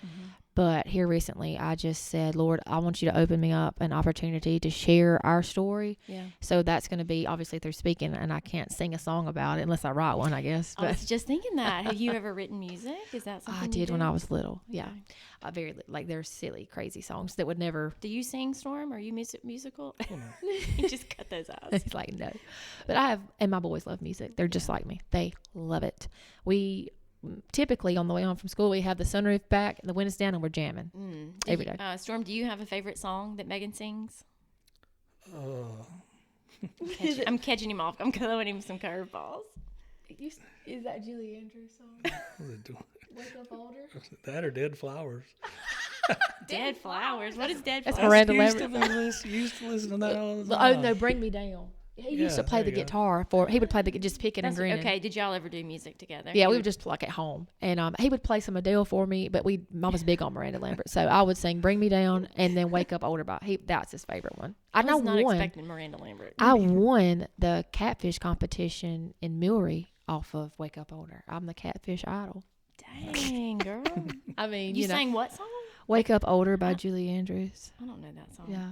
But here recently, I just said, Lord, I want you to open me up an opportunity to share our story. Yeah. So that's going to be obviously through speaking, and I can't sing a song about it unless I write one, I guess. But I was just thinking that. Have you ever written music? Is that something I you did do? when I was little. Okay. Yeah. They're silly, crazy songs that would never. Do you sing, Storm? Are you musical? You just cut those out. It's like, no. But I have, and my boys love music. They're just like me. They love it. We typically on the way home from school, we have the sunroof back, the windows down, and we're jamming every day. Storm, do you have a favorite song that Meagan sings? I'm catching him off. I'm throwing him some curveballs. Is that Julie Andrews' song? Wake Up Older? That or Dead Flowers. Dead Flowers? What is Dead That's Flowers? Miranda Lambert. Used to listen to that all the time. Oh, no, Bring Me Down. He used to play the guitar he would play just picking and grinning. Okay, did y'all ever do music together? Yeah, we would just like at home, and he would play some Adele for me. But Mom was big on Miranda Lambert, so I would sing "Bring Me Down" and then "Wake Up Older" that's his favorite one. I was not expecting Miranda Lambert. I won the catfish competition in Millry off of "Wake Up Older." I'm the catfish idol. Dang, girl! I mean, you sang what song? "Wake Up Older" by Julie Andrews. I don't know that song. Yeah.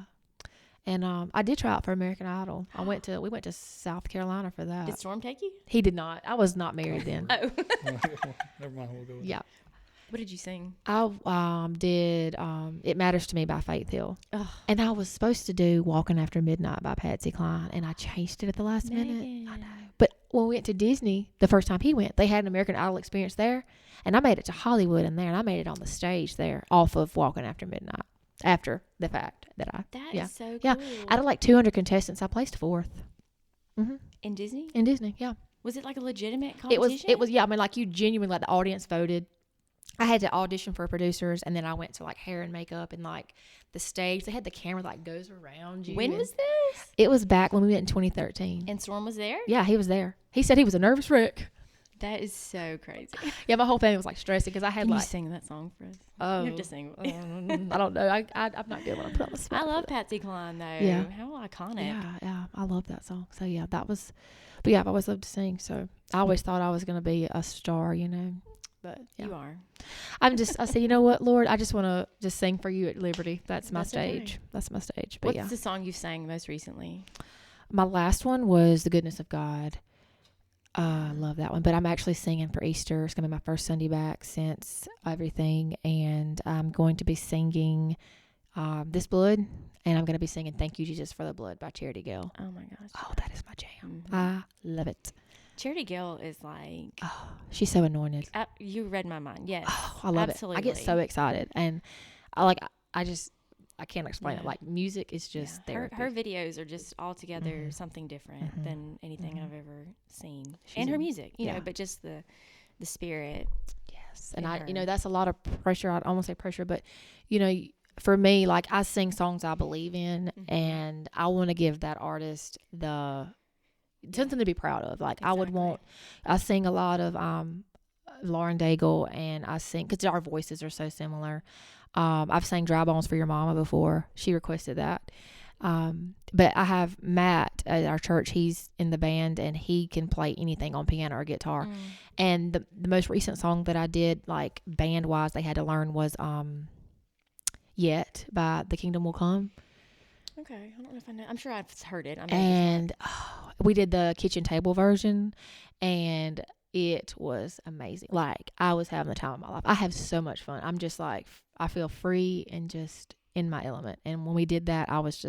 And I did try out for American Idol. We went to South Carolina for that. Did Storm take you? He did not. I was not married then. Oh. Never mind. We'll go with Yeah. What did you sing? I did "It Matters to Me" by Faith Hill. Ugh. And I was supposed to do "Walking After Midnight" by Patsy Cline, and I changed it at the last minute. I know. But when we went to Disney, the first time he went, they had an American Idol experience there, and I made it to Hollywood in there, and I made it on the stage there off of "Walking After Midnight." After the fact that That is so cool. Yeah, out of like 200 contestants, I placed 4th. In Disney? In Disney, yeah. Was it like a legitimate competition? It was, yeah. I mean, like you genuinely, like the audience voted. I had to audition for producers, and then I went to like hair and makeup and like the stage. They had the camera like goes around you. When was this? It was back when we went in 2013. And Storm was there? Yeah, he was there. He said he was a nervous wreck. That is so crazy. Yeah, my whole family was like stressing because I had Can like. you sing that song for us? Oh, You have to sing. I don't know. I'm not good when I put on the spot. I love Patsy Cline though. Yeah. How iconic. Yeah. I love that song. So yeah, that was. But yeah, I've always loved to sing. So I always thought I was going to be a star, But yeah. You are. I said, you know what, Lord, I just want to just sing for you at Liberty. That's my stage. Okay. That's my stage. But What's the song you sang most recently? My last one was "The Goodness of God." I love that one. But I'm actually singing for Easter. It's going to be my first Sunday back since everything. And I'm going to be singing "This Blood." And I'm going to be singing "Thank You, Jesus, for the Blood" by Charity Gill. Oh, my gosh. Oh, that is my jam. Mm-hmm. I love it. Charity Gill is like... Oh, she's so anointed. You read my mind. Yes. Oh, I love absolutely. it. I get so excited. And I can't explain it. Like music is just therapy. Her videos are just altogether something different than anything I've ever seen. And her music, you know, but just the spirit. Yes. And that's a lot of pressure. I'd almost say pressure, but for me, like I sing songs I believe in and I want to give that artist the something to be proud of. Like I sing a lot of Lauren Daigle, and I sing because our voices are so similar. I've sang Dry Bones for Your Mama before. She requested that. But I have Matt at our church. He's in the band, and he can play anything on piano or guitar. And the most recent song that I did, like band wise, they had to learn was Yet by The Kingdom Will Come. Okay, I don't know if I know. I'm sure I've heard it. And we did the kitchen table version, and it was amazing. Like, I was having the time of my life. I have so much fun. I'm just like, I feel free and just in my element. And when we did that, I was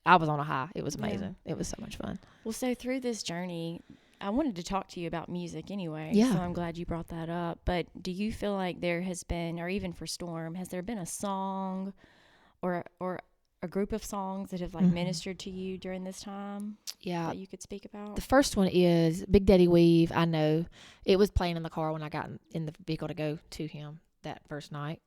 on a high. It was amazing. It was so much fun. Well, so through this journey, I wanted to talk to you about music anyway. Yeah. So I'm glad you brought that up. But do you feel like there has been, or even for Storme, has there been a song or a group of songs that have like ministered to you during this time? Yeah. That you could speak about? The first one is Big Daddy Weave. I know it was playing in the car when I got in the vehicle to go to him that first night.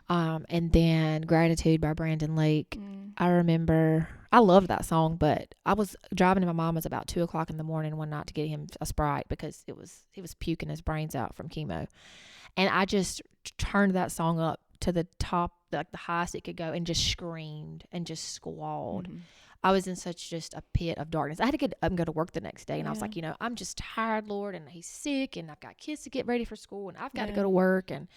Okay. And then Gratitude by Brandon Lake. I remember I loved that song, but I was driving to my mama's about 2:00 in the morning one night to get him a Sprite because he was puking his brains out from chemo. And I just turned that song up to the top, like the highest it could go, and just screamed and just squalled. I was in such just a pit of darkness. I had to get up and go to work the next day, and I was like, I'm just tired, Lord, and he's sick, and I've got kids to get ready for school, and I've got to go to work, and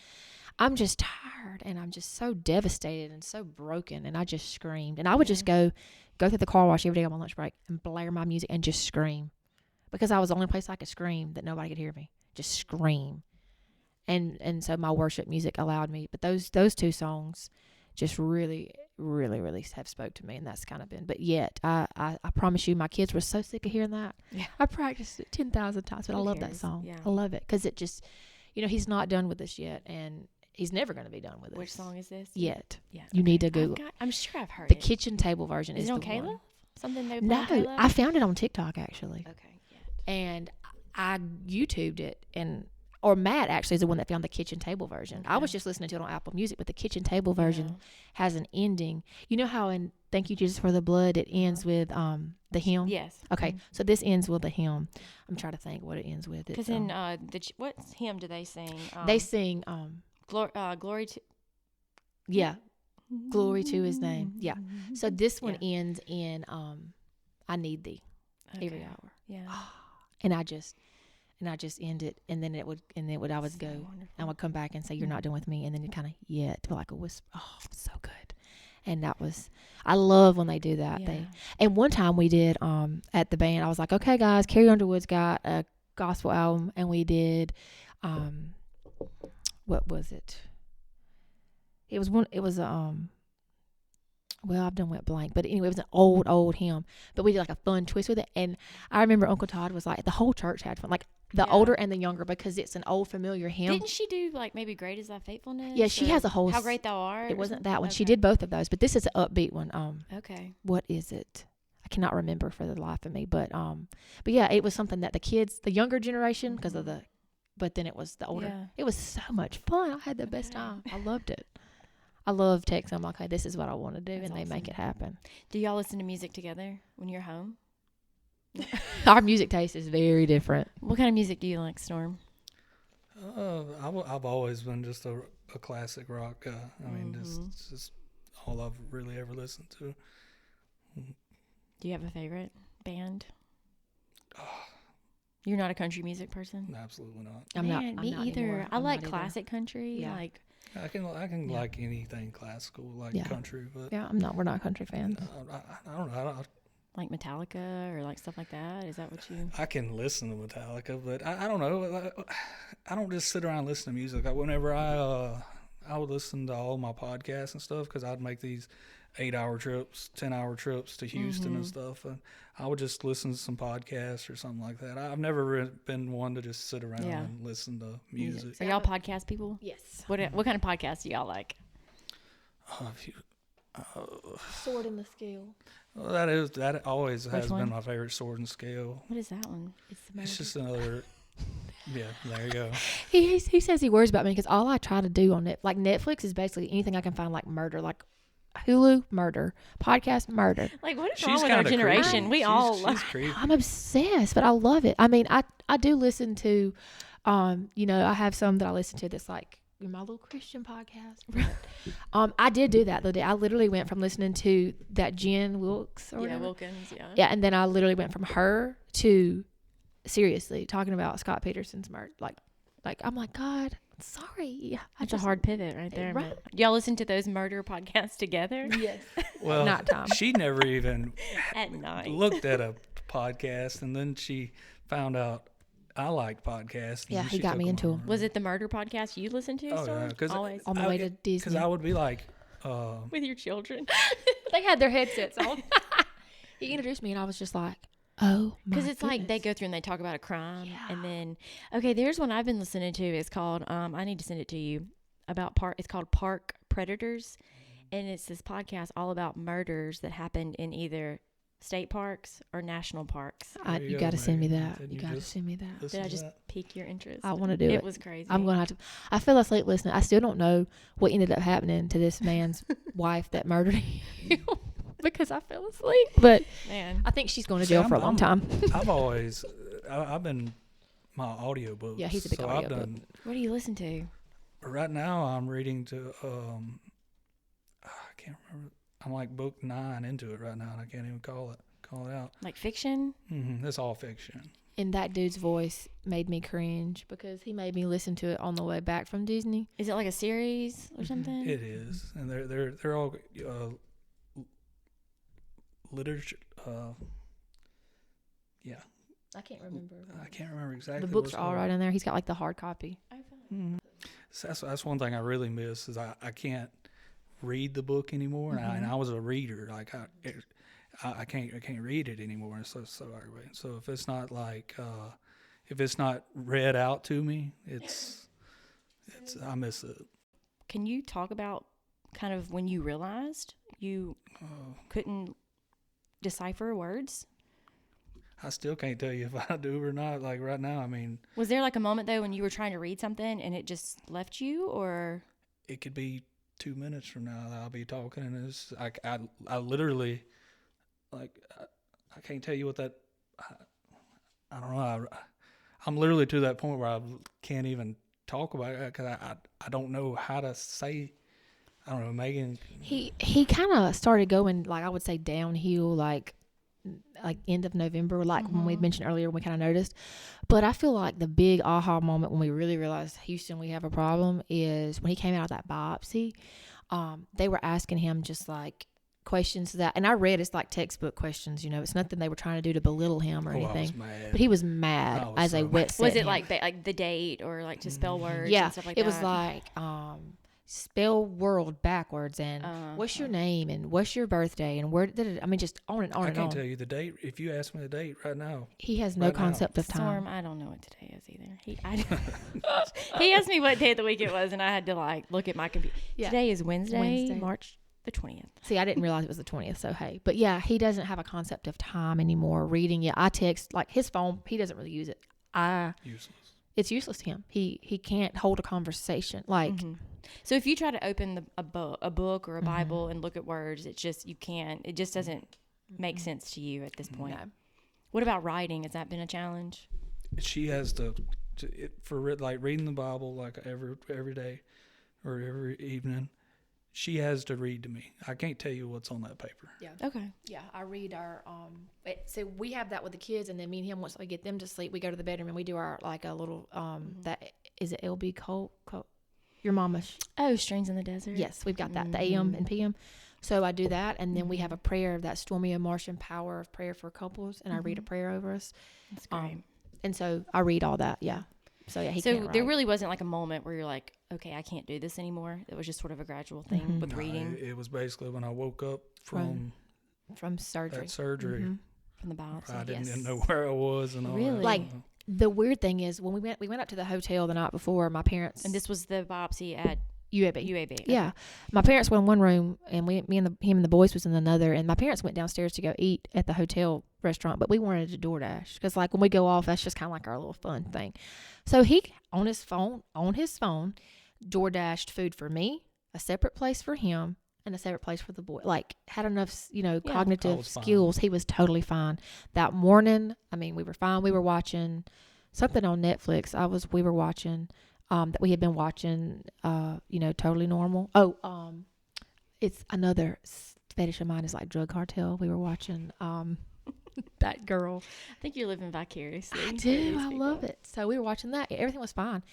I'm just tired, and I'm just so devastated and so broken, and I just screamed. And I would just go through the car wash every day on my lunch break and blare my music and just scream, because I was the only place I could scream that nobody could hear me. Just scream. And so my worship music allowed me. But those two songs just really, really, really have spoke to me, and that's kind of been. But yet, I promise you, my kids were so sick of hearing that. Yeah. I practiced it 10,000 times, but I love that song. Yeah. I love it because it just, he's not done with us yet, and he's never going to be done with us. Which song is this? Yet. Yeah. You need to Google. I'm sure I've heard the it. The kitchen table version is it on the Kayla? One. Something they No, Kayla? I found it on TikTok actually. Okay. Yeah. And I YouTubed it, or Matt actually is the one that found the kitchen table version. Okay. I was just listening to it on Apple Music, but the kitchen table version has an ending. You know how in Thank You Jesus for the Blood it ends with the hymn? Yes. Okay, so this ends with the hymn. I'm trying to think what it ends with. Because in what hymn do they sing? They sing glory to. Yeah, glory to His name. Yeah. So this one ends in I need Thee every hour. Yeah. And I just end it, and then I would so go, wonderful. I would come back and say, "You're not done with me," and then it kind of like a whisper. Oh, so good. And that was, I love when they do that. Yeah. And one time we did at the band, I was like, okay guys, Carrie Underwood's got a gospel album, and we did what was it? It was well, I've done went blank, but anyway, it was an old hymn, but we did like a fun twist with it. And I remember Uncle Todd was like, the whole church had fun, like the older and the younger, because it's an old familiar hymn. Didn't she do like maybe Great Is Thy Faithfulness? Yeah, she has a whole How Great Thou Art. It wasn't that one. Okay. She did both of those, but this is an upbeat one. Okay. What is it? I cannot remember for the life of me, but yeah, it was something that the younger generation, because of but then it was the older. Yeah. It was so much fun. I had the best time. I loved it. I love texting them like, hey, this is what I want to do, and they make it happen. Do y'all listen to music together when you're home? Our music taste is very different. What kind of music do you like, Storme? I've always been just a classic rock guy. I mean, just all I've really ever listened to. Do you have a favorite band? You're not a country music person? Absolutely not. I'm not me either. Anymore. I like classic country. Yeah. Like I can like anything classical, like country, but we're not country fans. I don't know. Like Metallica or like stuff like that. Is that what you? I can listen to Metallica, but I don't know. I don't just sit around and listen to music. Whenever I would listen to all my podcasts and stuff, because I'd make these 8-hour trips, 10-hour trips to Houston and stuff, and I would just listen to some podcasts or something like that. I've never been one to just sit around and listen to music. So y'all podcast people? Yes. What kind of podcasts do y'all like? Sword in the Scale. Well, that always has been my favorite, Sword and Scale. What is that one? It's just another. Yeah, there you go. He says he worries about me because all I try to do on Netflix is basically anything I can find like murder, like Hulu murder, podcast murder. Like, what is She's wrong with our kinda generation? creepy. We She's- all she's creepy. I'm obsessed, but I love it. I mean, I do listen to, you know, I have some that I listen to that's like my little Christian podcast. But, I did do that the other day. I literally went from listening to that Jen Wilkes or whatever. Wilkins, yeah. Yeah, and then I literally went from her to seriously talking about Scott Peterson's murder. Like I'm like, God, sorry. That's a hard pivot right there. Right. But y'all listen to those murder podcasts together? Yes. Well, Not Tom. she never even At night. looked at a podcast, and then she found out I liked podcasts. Yeah, and he she got took me into 'em. Was it the murder podcast you listened to? Oh, Storm? yeah, 'cause Always. On my way to Disney. Because I would be like, With your children? They had their headsets on. He introduced me, and I was just like, oh, Because it's like they go through and they talk about a crime. Yeah. And then, okay, there's one I've been listening to. It's called, I need to send it to you, it's called Park Predators. And it's this podcast all about murders that happened in either state parks or national parks. There you you go, got to send me Megan. that. Didn't You you got to just send me that. listen Did I to just that? pique your interest? I want to do it. It was crazy. I'm going to have to. I fell asleep listening. I still don't know what ended up happening to this man's wife that murdered him because I fell asleep. But Man. I think she's going to See, jail for a long time. I've always, I've been my audiobooks. Yeah, he's a big so audiobook. I've done, What do you listen to? right now I'm reading to, I can't remember. I'm like book 9 into it right now, and I can't even call it out. Like fiction? It's all fiction. And that dude's voice made me cringe because he made me listen to it on the way back from Disney. Is it like a series or something? It is, and they're all literature. Yeah, I can't remember. I can't remember exactly. The books what's are all called. right in there. He's got like the hard copy. Mhm. So that's one thing I really miss is I can't read the book anymore, and I was a reader. Like I can't read it anymore. And so aggravating. So if it's not like if it's not read out to me, it's I miss it. Can you talk about kind of when you realized you couldn't decipher words? I still can't tell you if I do or not. Like right now, I mean, Was there like a moment though when you were trying to read something and it just left you, or? it could be 2 minutes from now that I'll be talking, and it's I literally like I can't tell you what that I don't know. I'm literally to that point where I can't even talk about it because I don't know how to say. I don't know, Megan. He kind of started going, like, I would say downhill, like end of November, like when we mentioned earlier, we kind of noticed. But I feel like the big aha moment when we really realized, Houston, we have a problem, is when he came out of that biopsy. They were asking him just like questions that, and I read it's like textbook questions, you know, it's nothing they were trying to do to belittle him or anything. I was mad. But he was mad I was as so a mad. wet set Was it him. like the date or like to spell words Yeah, and stuff like it that? was like spell world backwards and what's your name and what's your birthday and where did it, I mean, just on and on I and can't on. tell you the date. If you ask me the date right now, He has no right now. concept of time. Storm, I don't know what today is either. He asked me what day of the week it was, and I had to like look at my computer. Yeah. Today is Wednesday, Wednesday. March the 20th. See, I didn't realize it was the 20th, so hey. But yeah, he doesn't have a concept of time anymore. Reading it, I text, like his phone, he doesn't really use it. useless. It's useless to him. He can't hold a conversation. Like, So if you try to open a book or a Bible and look at words, it's just you can't. It just doesn't make sense to you at this point. No. What about writing? Has that been a challenge? She has for like reading the Bible like every day or every evening. She has to read to me. I can't tell you what's on that paper. Yeah. Okay. Yeah, I read our so we have that with the kids, and then me and him, once we get them to sleep, we go to the bedroom and we do our like a little that is it LB Cole your mama's. Oh, Strings in the Desert. Yes, we've got that, the AM and PM. So I do that, and then we have a prayer, that Storme and Meagan power of prayer for couples, and I read a prayer over us. That's great. And so I read all that, yeah. So yeah, he So can't there write. really wasn't like a moment where you're like, okay, I can't do this anymore. It was just sort of a gradual thing with No, reading it was basically when I woke up from from surgery. that surgery. from the biopsy. I didn't Yes. know where I was and all Really? that. Like, the weird thing is when we went up to the hotel the night before, my parents And this was the biopsy at UAB. UAB. Yeah, my parents were in one room, and him and the boys was in another. And my parents went downstairs to go eat at the hotel restaurant, but we wanted to DoorDash because, like, when we go off, that's just kind of like our little fun thing. So he on his phone DoorDashed food for me, a separate place for him, and a separate place for the boy. Like, had enough, I cognitive was fine. skills. He was totally fine. That morning, I mean, we were fine. We were watching something on Netflix. We were watching, that we had been watching, Totally Normal. Oh, it's another fetish of mine is like drug cartel. We were watching, that girl. I think you're living vicariously. I through do. these I people. love it. So we were watching that. Everything was fine.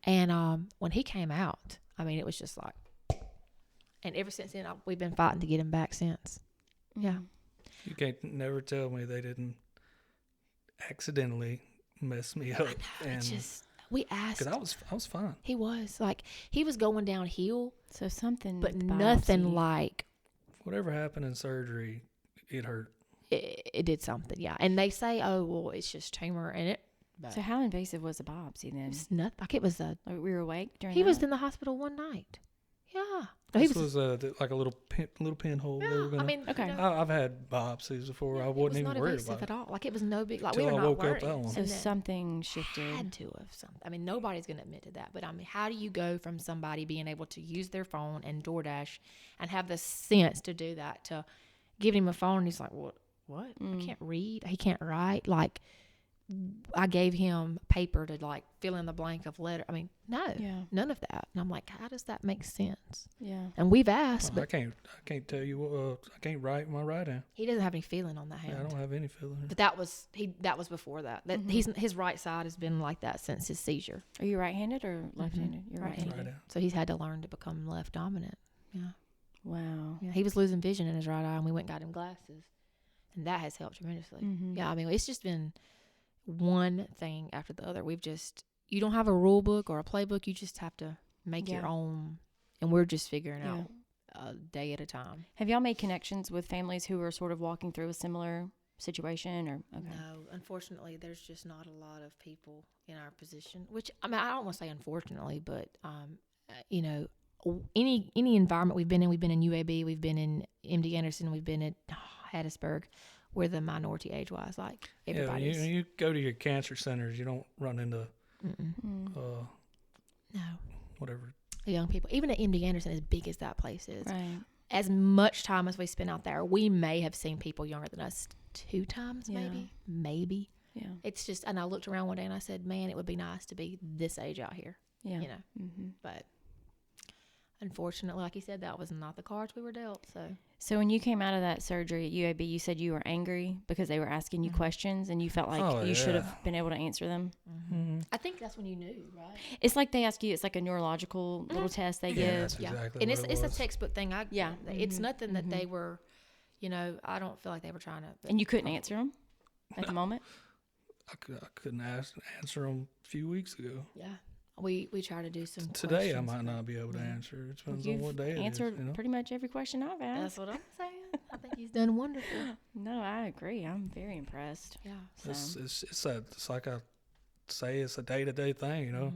And when he came out, I mean, it was just like, and ever since then, we've been fighting to get him back since. Yeah. You can't never tell me they didn't accidentally mess me up. We asked. Because I was fine. He was going downhill, So something, but with the nothing biopsy. like Whatever happened in surgery, it hurt. it did something. Yeah. And they say, oh, well, it's just tumor. And So how invasive was the biopsy then? it's nothing. Like it was Like we were awake during. he was that? in the hospital one night. Yeah. No, he This was like a little pinhole. They were yeah. gonna, I mean, Okay. I've had biopsies before. I it wasn't was even not worried invasive about at it. all. Like it was no big. Like Till we were I not woke up worried. that one. So And then something shifted. had to have something. I mean, nobody's going to admit to that. But I mean, how do you go from somebody being able to use their phone and DoorDash and have the sense to do that to giving him a phone and he's like, what? I can't read. He can't write. Like, I gave him paper to like fill in the blank of letter. I mean, no, none of that. And I'm like, how does that make sense? Yeah. And we've asked, I but can't tell you what. I can't write my right hand. he doesn't have any feeling on the hand. Yeah, I don't have any feeling. But that was before that. That his right side has been like that since his seizure. Are you right-handed or left-handed? You're Right-handed. right-handed. Right hand. So he's had to learn to become left dominant. Yeah. Wow. Yeah. He was losing vision in his right eye, and we went and got him glasses, and that has helped tremendously. Mm-hmm. Yeah. I mean, it's just been one thing after the other. You don't have a rule book or a playbook. You just have to make your own, and we're just figuring out a day at a time. Have y'all made connections with families who are sort of walking through a similar situation? Or okay. No, unfortunately, there's just not a lot of people in our position. Which I mean, I don't want to say unfortunately, but any environment we've been in UAB, we've been in MD Anderson, we've been at Hattiesburg. We're the minority age-wise, like everybody. Yeah, you go to your cancer centers, you don't run into no whatever. young people. Even at MD Anderson, as big as that place is, Right. as much time as we spend out there, we may have seen people younger than us 2 times, maybe. Yeah. It's just, and I looked around one day and I said, man, it would be nice to be this age out here, Yeah. Mm-hmm. But unfortunately, like you said, that was not the cards we were dealt. So when you came out of that surgery at UAB, you said you were angry because they were asking you questions and you felt like you should have been able to answer them. Mm-hmm. I think that's when you knew, right? It's like they ask you, it's like a neurological little test they Yeah, give. that's exactly And what it's it a was. textbook thing. It's nothing that Mhm. they were, I don't feel like they were trying to. And you couldn't answer them at the moment? I couldn't answer them a few weeks ago. Yeah. We try to do some Today I questions, might but- not be able to answer. It depends You've on what day it is. answered You know? pretty much every question I've asked. That's what I'm saying. I think he's done wonderful. No, I agree. I'm very impressed. Yeah. So. It's like I say, it's a day-to-day thing, you know.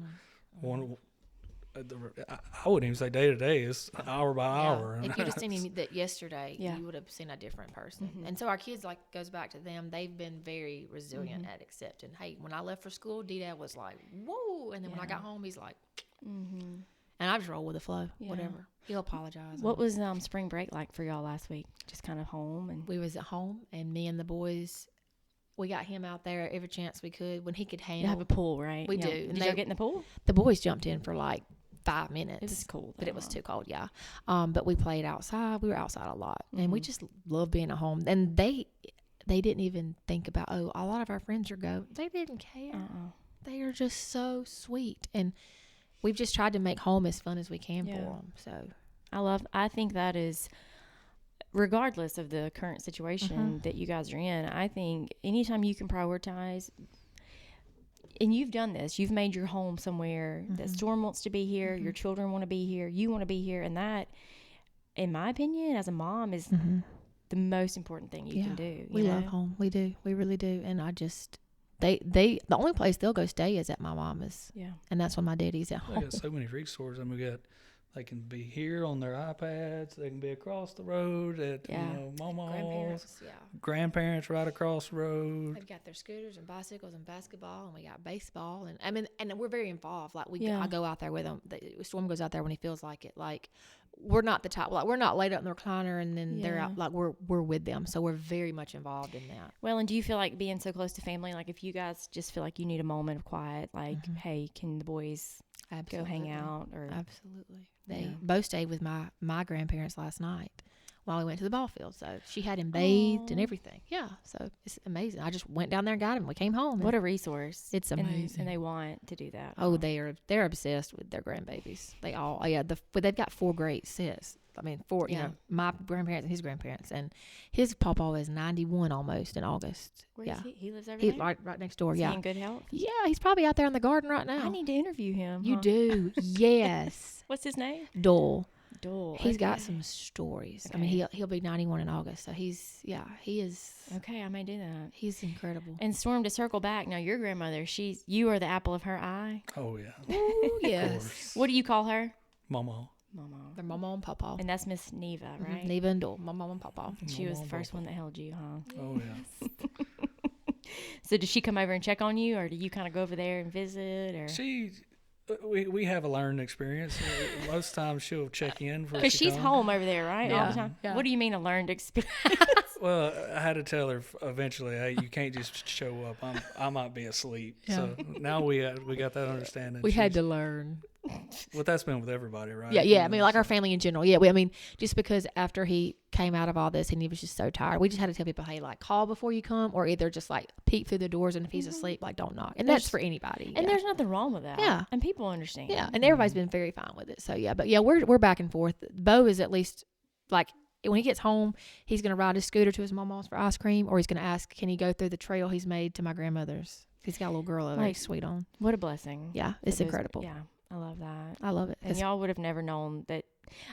I wouldn't even say day-to-day. It's hour by hour. If you'd have seen him yesterday, Yeah. you would have seen a different person. Mhm. And so our kids, like, goes back to them. They've been very resilient at accepting. Hey, when I left for school, D-Dad was like, whoa. And then when I got home, he's like, Mm-hmm. and I just roll with the flow, Yeah. whatever. He'll apologize. What was spring break like for y'all last week? Just kind of home and We was at home, and me and the boys, we got him out there every chance we could when he could you handle. have a pool, right? We Yeah. do, Did and y'all they- get in the pool? The boys jumped in for like 5 minutes. It was cold, But it though, was huh? too cold, yeah. But we played outside. We were outside a lot, and we Mhm. just love being at home. And they didn't even think about, a lot of our friends are going. They didn't care. They are just so sweet, and we've just tried to make home as fun as we can for Yeah. them. So I think that is, regardless of the current situation that you guys are in, I think anytime you can prioritize, and you've done this, you've made your home somewhere that Storme wants to be here, your children want to be here, you want to be here, and that, in my opinion, as a mom, is the most important thing you can do. We love home. We do. We really do. And I just, the only place they'll go stay is at my mama's. Yeah. And that's when my daddy's at They home. got so many resources. I mean, they can be here on their iPads. They can be across the road at Mama's. Grandparents, Grandparents right across the road. They've got their scooters and bicycles and basketball, and we got baseball, and I mean, and we're very involved. Like I go out there with them. Storme goes out there when he feels like it. Like we're not the type, like, we're not laid up in the recliner and then they're Yeah. out, like, we're with them. So we're very much involved in that. Well, and do you feel like being so close to family, like if you guys just feel like you need a moment of quiet, like, hey, can the boys go hang out? Or Absolutely. They Yeah. both stayed with my grandparents last night while we went to the ball field. So she had him bathed and Aw. everything. Yeah. So it's amazing. I just went down there and got him. We came home. What a resource. It's amazing. And they want to do that. Oh, they're obsessed with their grandbabies. They all, but they've got 4 great sets. I mean, 4, you Yeah. know, my grandparents and his grandparents, and his pawpaw is 91 almost in August. Where yeah, is he? He lives over he's there? right next door. Is Yeah, he in good health? yeah, he's probably out there in the garden right now. I need to interview him. You huh? do, yes. What's his name? Dole. Dole. He's got Okay. some stories. I mean, Okay. he'll be 91 in August, so he is. Okay, I may do that. He's incredible. And Storm, to circle back, now your grandmother, you are the apple of her eye. Oh yeah. Ooh, Of yes. course. What do you call her? Mama. Mama. They're Mama and Papa. And that's Miss Neva, right? Neva and Dole. Mama and Papa. She was the Mama, first Papa. one that held you, huh? Oh yeah. So did she come over and check on you, or do you kind of go over there and visit, or? We have a learned experience. Most times she'll check in for. Because she's home over there, right? All Yeah, the time. yeah. What do you mean a learned experience? Well, I had to tell her eventually, hey, you can't just show up. I might be asleep. So now we got that understanding. We had to learn. Well, that's been with everybody, right? Yeah, You I mean, know, like so- our family in general. Yeah, I mean, just because after he came out of all this and he was just so tired, we just had to tell people, hey, like, call before you come, or either just like peek through the doors, and if he's asleep, like, don't knock. And There's- that's for anybody. And yeah. there's nothing wrong with that. Yeah. And people understand. Yeah, and everybody's been very fine with it. So yeah, but yeah, we're back and forth. Bo is at least like when he gets home, he's gonna ride his scooter to his mama's for ice cream, or he's gonna ask, can he go through the trail he's made to my grandmother's? He's got a little girl that Like, he's sweet on. What a blessing. Yeah, for it's those- incredible. Yeah, I love that. I love it. And It's- y'all would have never known that.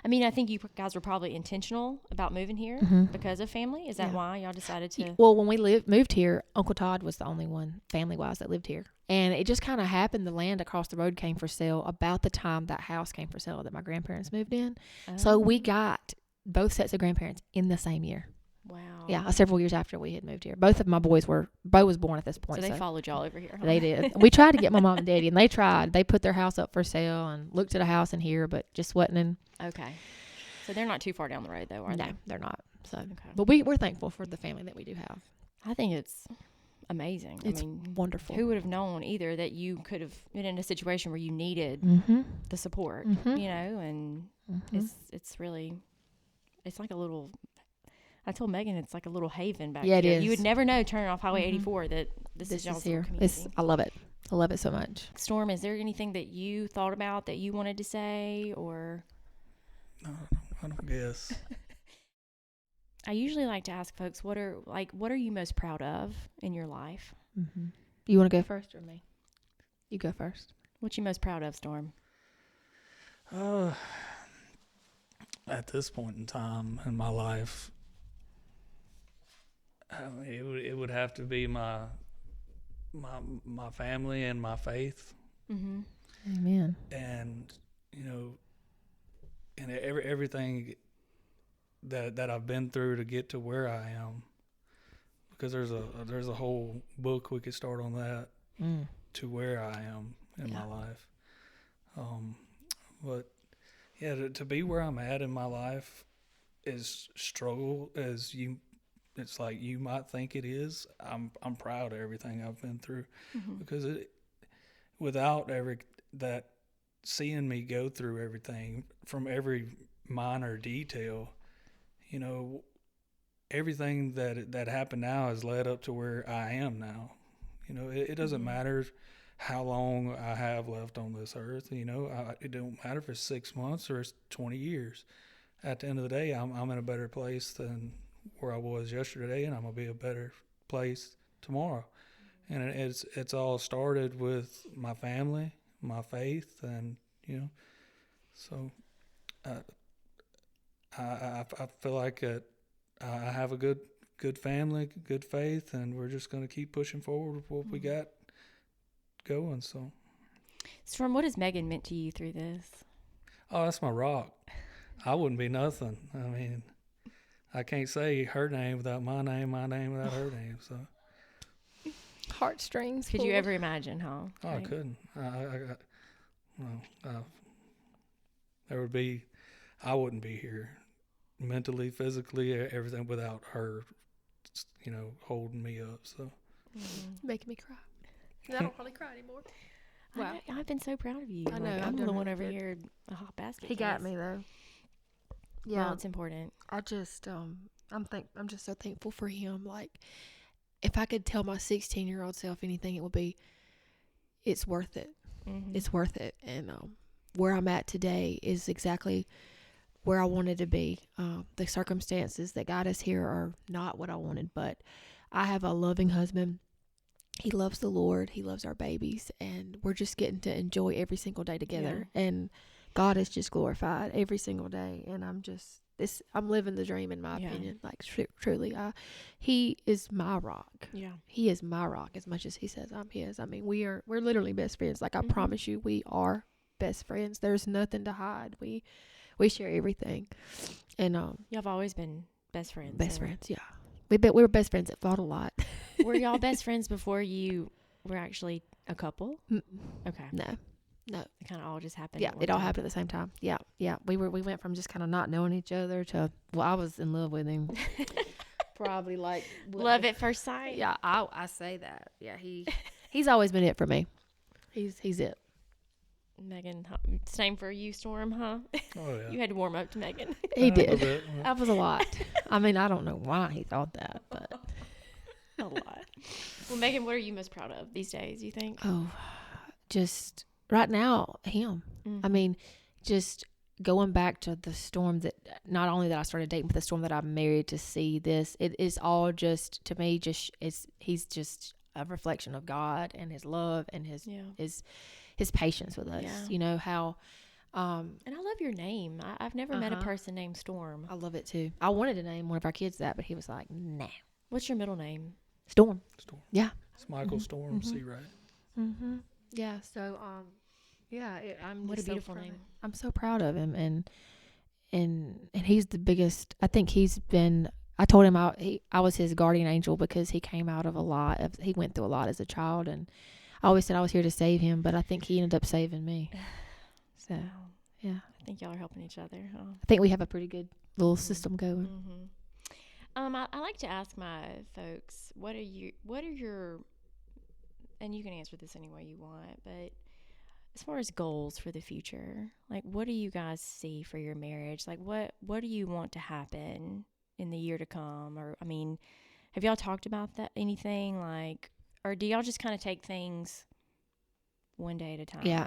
I mean, I think you guys were probably intentional about moving here Mhm. because of family. Is that Yeah. why y'all decided to? Well, when we moved here, Uncle Todd was the only one family-wise that lived here. And it just kind of happened. The land across the road came for sale about the time that house came for sale that my grandparents moved in. So Oh, we got both sets of grandparents in the same year. wow. Yeah, several years after we had moved here. Both of my boys Bo was born at this So point. they followed y'all over here. Huh? They did. We tried to get my mom and daddy, and they tried. They put their house up for sale and looked at a house in here, but just wasn't in. Okay. So they're not too far down the road, though, are No, they? they're not. So, Okay. but we're thankful for the family that we do have. I think it's amazing. It's I mean, wonderful. who would have known either that you could have been in a situation where you needed Mm-hmm. the support, Mhm. you know, and it's really, it's like a little, I told Megan it's like a little haven back Yeah, it here. is. You would never know turning off Highway Mhm. 84 that this is This y'all's is little here. community. I love it. I love it so much. Storm, is there anything that you thought about that you wanted to say, or? No, I don't guess. I usually like to ask folks, what are you most proud of in your life? Mm-hmm. You want to go first or me? You go first. What you most proud of, Storm? At this point in time in my life, it would have to be my family and my faith, Mm-hmm. Amen. and and everything that I've been through to get to where I am. Because there's a whole book we could start on that to where I am in my life. But yeah, to be where I'm at in my life is struggle as it's like you might think it is. I'm proud of everything I've been through, Mm-hmm. because without that seeing me go through everything from every minor detail, everything that happened now has led up to where I am now. It doesn't matter how long I have left on this earth. It don't matter if it's 6 months or it's 20 years. At the end of the day, I'm in a better place than where I was yesterday, and I'm gonna be a better place tomorrow. And it's all started with my family, my faith, and so I feel like I have a good family, good faith, and we're just gonna keep pushing forward with what we got going. So, Storm, what has Megan meant to you through this? oh, that's my rock. I wouldn't be nothing. I mean, I can't say her name without my name without her name. So, Heartstrings. Could you ever imagine, huh? oh, I Right. couldn't. There would be. I wouldn't be here mentally, physically, everything without her, holding me up. So Making me cry. I don't probably cry anymore. Wow. I've been so proud of you. I know, Like, I've I'm done the one really over good. here, a hot basket. He got case. me though. Well, it's important. I just I'm just so thankful for him. Like, if I could tell my 16-year-old self anything, it would be, it's worth it. Mm-hmm. It's worth it. And where I'm at today is exactly where I wanted to be. The circumstances that got us here are not what I wanted, but I have a loving husband. He loves the Lord. He loves our babies, and we're just getting to enjoy every single day together. Yeah. And God is just glorified every single day. And I'm living the dream in my opinion. Like truly, he is my rock. Yeah, he is my rock as much as he says I'm his. I mean, we're literally best friends. Like I promise you, we are best friends. There's nothing to hide. We share everything. And y'all always been best friends. Best friends, yeah. We were best friends that fought a lot. Were y'all best friends before you were actually a couple? Okay. No. It kind of all just happened. Yeah, it all happened at the same time. Yeah. We went from just kind of not knowing each other to, well, I was in love with him. Probably like love at first sight. Yeah, I say that. Yeah, he's always been it for me. He's it. Meagan, same for you, Storm, huh? Oh yeah. You had to warm up to Meagan. He did. Bit, That was a lot. I mean, I don't know why he thought that, but a lot. Well, Meagan, what are you most proud of these days, you think? Oh, just right now, him. I mean, just going back to the Storm that not only that I started dating, but the Storm that I married to see this. It is all just, to me, he's just a reflection of God and his love and his patience with us. Yeah. You know how and I love your name. I've never met a person named Storm. I love it too. I wanted to name one of our kids that, but he was like, nah. What's your middle name? Storm. Yeah. It's Michael Storm, right? Yeah, so I'm what a just beautiful so name. I'm so proud of him, and he's the biggest. I think I told him I was his guardian angel because he came out of he went through a lot as a child, and I always said I was here to save him, but I think he ended up saving me. So, yeah. I think y'all are helping each other, huh? I think we have a pretty good little system going. I like to ask my folks, what are your, and you can answer this any way you want, but as far as goals for the future, like what do you guys see for your marriage? Like what do you want to happen in the year to come? Or, I mean, have y'all talked about that, anything like, or do y'all just kind of take things one day at a time? Yeah.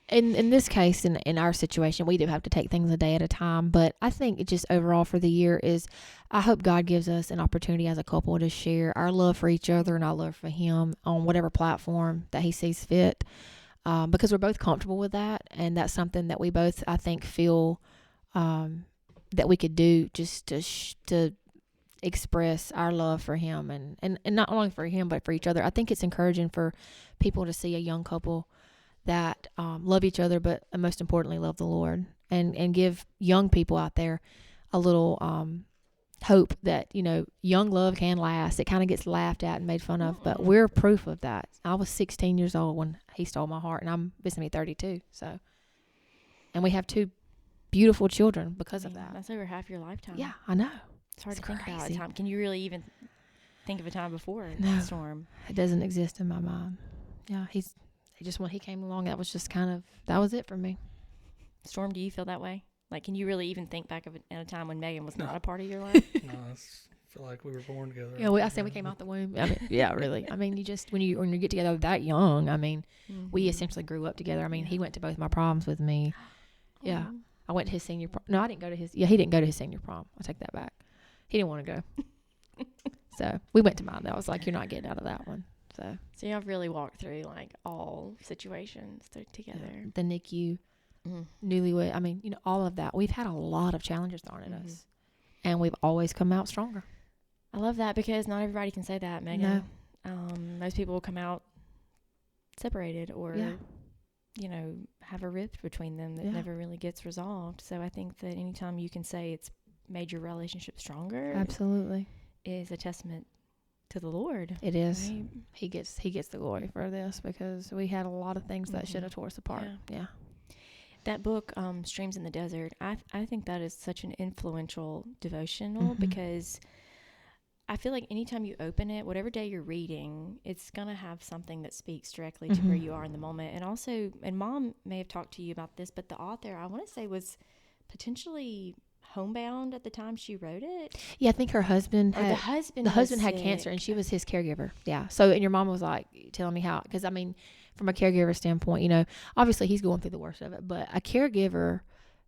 In this case, in our situation, we do have to take things a day at a time. But I think just overall for the year is, I hope God gives us an opportunity as a couple to share our love for each other and our love for him on whatever platform that he sees fit. Because we're both comfortable with that. And that's something that we both, I think, feel that we could do just to express our love for him and not only for him but for each other. I think it's encouraging for people to see a young couple that love each other, but most importantly love the Lord, and give young people out there a little hope that, young love can last. It kind of gets laughed at and made fun of, but we're proof of that. I was 16 years old when he stole my heart, and I'm visiting me 32. So, and we have 2 beautiful children because of that. That's over half your lifetime. Yeah, I know. It's hard to think about a time. Can you really even think of a time before Storm? It doesn't exist in my mind. Yeah, he came along, that was it for me. Storm, do you feel that way? Like, can you really even think back at a time when Meagan was not a part of your life? No, I feel like we were born together. Yeah, I say we came out the womb. I mean, yeah, really. I mean, you just when you get together that young, I mean, we essentially grew up together. I mean, he went to both my proms with me. Yeah, I went to his senior prom. No, I didn't go to his. Yeah, he didn't go to his senior prom. I take that back. He didn't want to go. So we went to mine. I was like, you're not getting out of that one. So y'all really walked through like all situations together. Yeah, the NICU, newlywed. I mean, all of that. We've had a lot of challenges thrown at us, and we've always come out stronger. I love that because not everybody can say that, Meagan. No. Most people will come out separated or, have a rift between them that never really gets resolved. So I think that anytime you can say it's made your relationship stronger, absolutely, is a testament to the Lord. It is. Right? He gets the glory for this because we had a lot of things that should have tore us apart. Yeah. That book, Streams in the Desert, I think that is such an influential devotional because I feel like anytime you open it, whatever day you're reading, it's going to have something that speaks directly to where you are in the moment. And also, and Mom may have talked to you about this, but the author, I want to say, was potentially homebound at the time she wrote it. Yeah, I think her husband Or had, the husband had cancer, and she was his caregiver. Yeah. So, and your mom was like telling me how, because I mean, from a caregiver standpoint, you know, obviously he's going through the worst of it, but a caregiver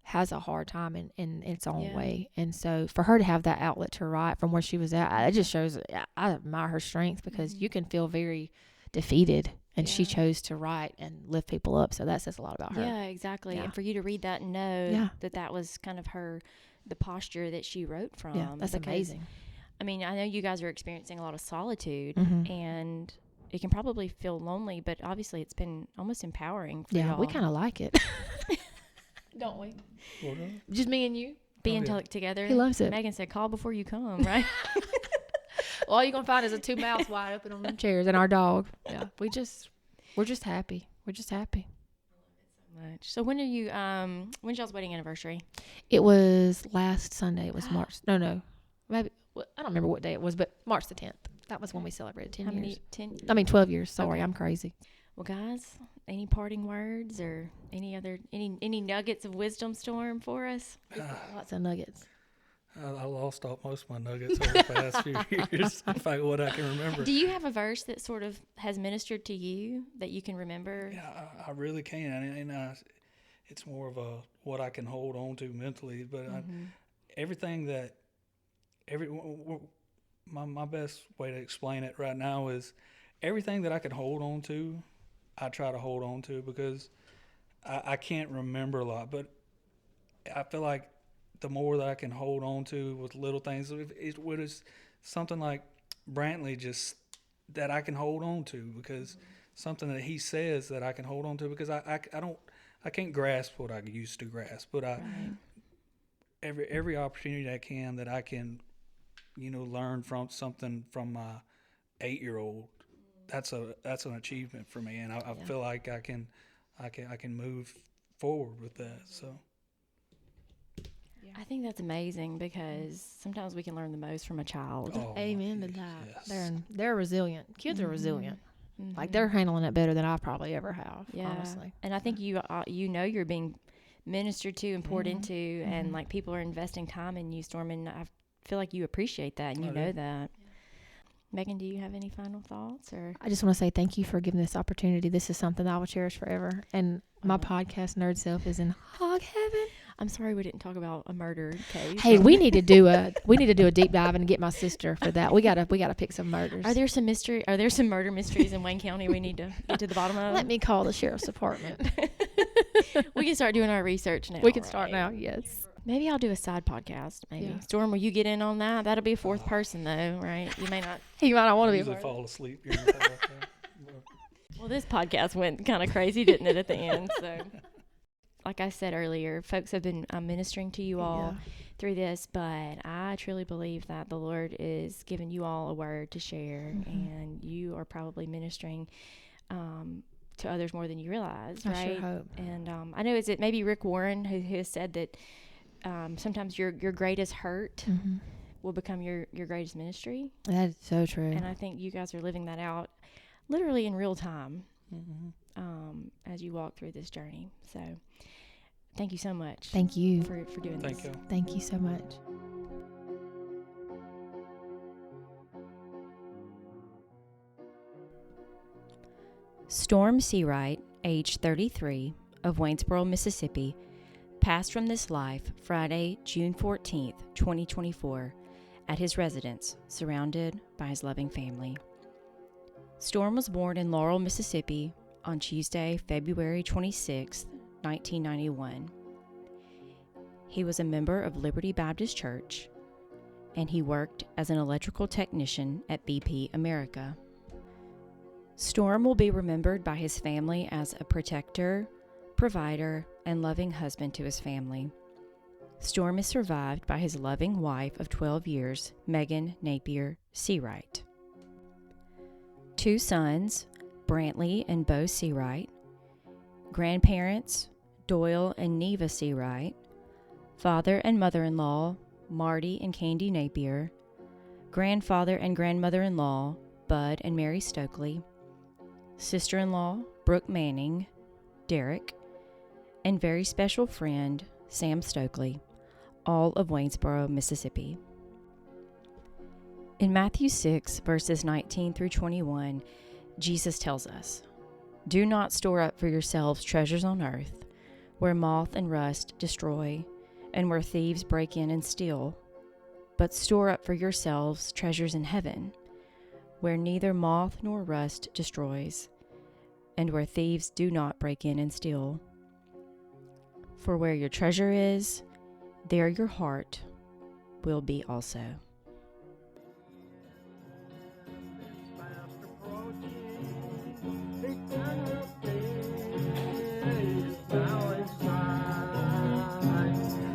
has a hard time in its own way. And so for her to have that outlet to write from where she was at, it just shows, I admire her strength, because you can feel very defeated, and she chose to write and lift people up. So that says a lot about her. Yeah, exactly. Yeah. And for you to read that and know that was kind of the posture that she wrote from. Yeah, that's amazing. I mean, I know you guys are experiencing a lot of solitude, and it can probably feel lonely, but obviously it's been almost empowering for y'all. We kind of like it. Don't we? Just me and you being together. He loves it. Megan said, "Call before you come," right? Well, all you're gonna find is two mouths wide open on them chairs and our dog. Yeah, we're just happy. We're just happy. Much. So when are you? When's y'all's wedding anniversary? It was last Sunday. It was March. No, maybe I don't remember what day it was, but March the 10th. That was when we celebrated 10 years. 12 years. Sorry, okay. I'm crazy. Well, guys, any parting words or any nuggets of wisdom, Storm, for us? Lots of nuggets. I lost most of my nuggets over the past few years. In fact, what I can remember. Do you have a verse that sort of has ministered to you that you can remember? Yeah, I really can. And it's more of what I can hold on to mentally. But my best way to explain it right now is everything that I can hold on to, I try to hold on to, because I can't remember a lot. But I feel like the more that I can hold on to with little things, it was something like Brantley, just that I can hold on to, because something that he says that I can hold on to, because I can't grasp what I used to grasp, but every opportunity I can that I can, learn from something from my 8-year-old, that's an achievement for me, and I feel like I can move forward with that. So. I think that's amazing, because sometimes we can learn the most from a child. Oh, Amen to that. Yes. They're resilient. Kids are resilient. Like, they're handling it better than I probably ever have. Yeah. Honestly. And I think you're being ministered to and poured into, and like people are investing time in you, Storme, and I feel like you appreciate that, and you know that. Yeah. Megan, do you have any final thoughts? Or I just want to say thank you for giving this opportunity. This is something that I will cherish forever. And my podcast nerd self is in hog heaven. I'm sorry we didn't talk about a murder case. Hey, we need to do a deep dive and get my sister for that. We gotta pick some murders. Are there some murder mysteries in Wayne County we need to get to the bottom of? Let me call the sheriff's department. We can start doing our research now. We can start now. Yes. Maybe I'll do a side podcast. Maybe Storme, will you get in on that? That'll be a fourth person though, right? You may not. You might not want to be. Usually fall asleep during the podcast. Well, this podcast went kind of crazy, didn't it, at the end? So, like I said earlier, folks have been ministering to you all through this, but I truly believe that the Lord is giving you all a word to share, and you are probably ministering to others more than you realize, right? I sure hope. And I know, is it maybe Rick Warren who has said that sometimes your greatest hurt will become your greatest ministry? That is so true. And I think you guys are living that out literally in real time as you walk through this journey. So thank you so much. Thank you for doing this. Thank you. Thank you so much. Storme Seawright, age 33, of Waynesboro, Mississippi, passed from this life Friday, June 14th, 2024, at his residence, surrounded by his loving family. Storme was born in Laurel, Mississippi on Tuesday, February 26, 1991. He was a member of Liberty Baptist Church, and he worked as an electrical technician at BP America. Storme will be remembered by his family as a protector, provider, and loving husband to his family. Storme is survived by his loving wife of 12 years, Meagan Napier Seawright. 2 sons, Brantley and Bo Seawright. Grandparents, Doyle and Neva Seawright, father and mother-in-law, Marty and Candy Napier, grandfather and grandmother-in-law, Bud and Mary Stokely, sister-in-law, Brooke Manning, Derek, and very special friend, Sam Stokely, all of Waynesboro, Mississippi. In Matthew 6, verses 19 through 21, Jesus tells us, "Do not store up for yourselves treasures on earth, where moth and rust destroy, and where thieves break in and steal, but store up for yourselves treasures in heaven, where neither moth nor rust destroys, and where thieves do not break in and steal. For where your treasure is, there your heart will be also."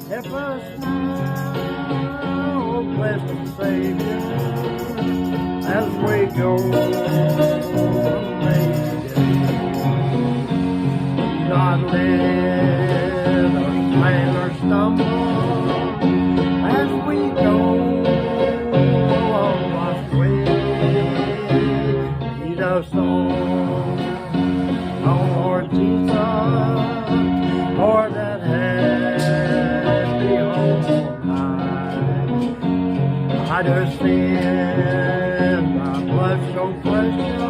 Help us now, blessed Savior, as we go from Meagan. Not let us fail or stumble as we go along God's way. Lead us on, oh Lord Jesus, Lord that I just sin, my blood so precious.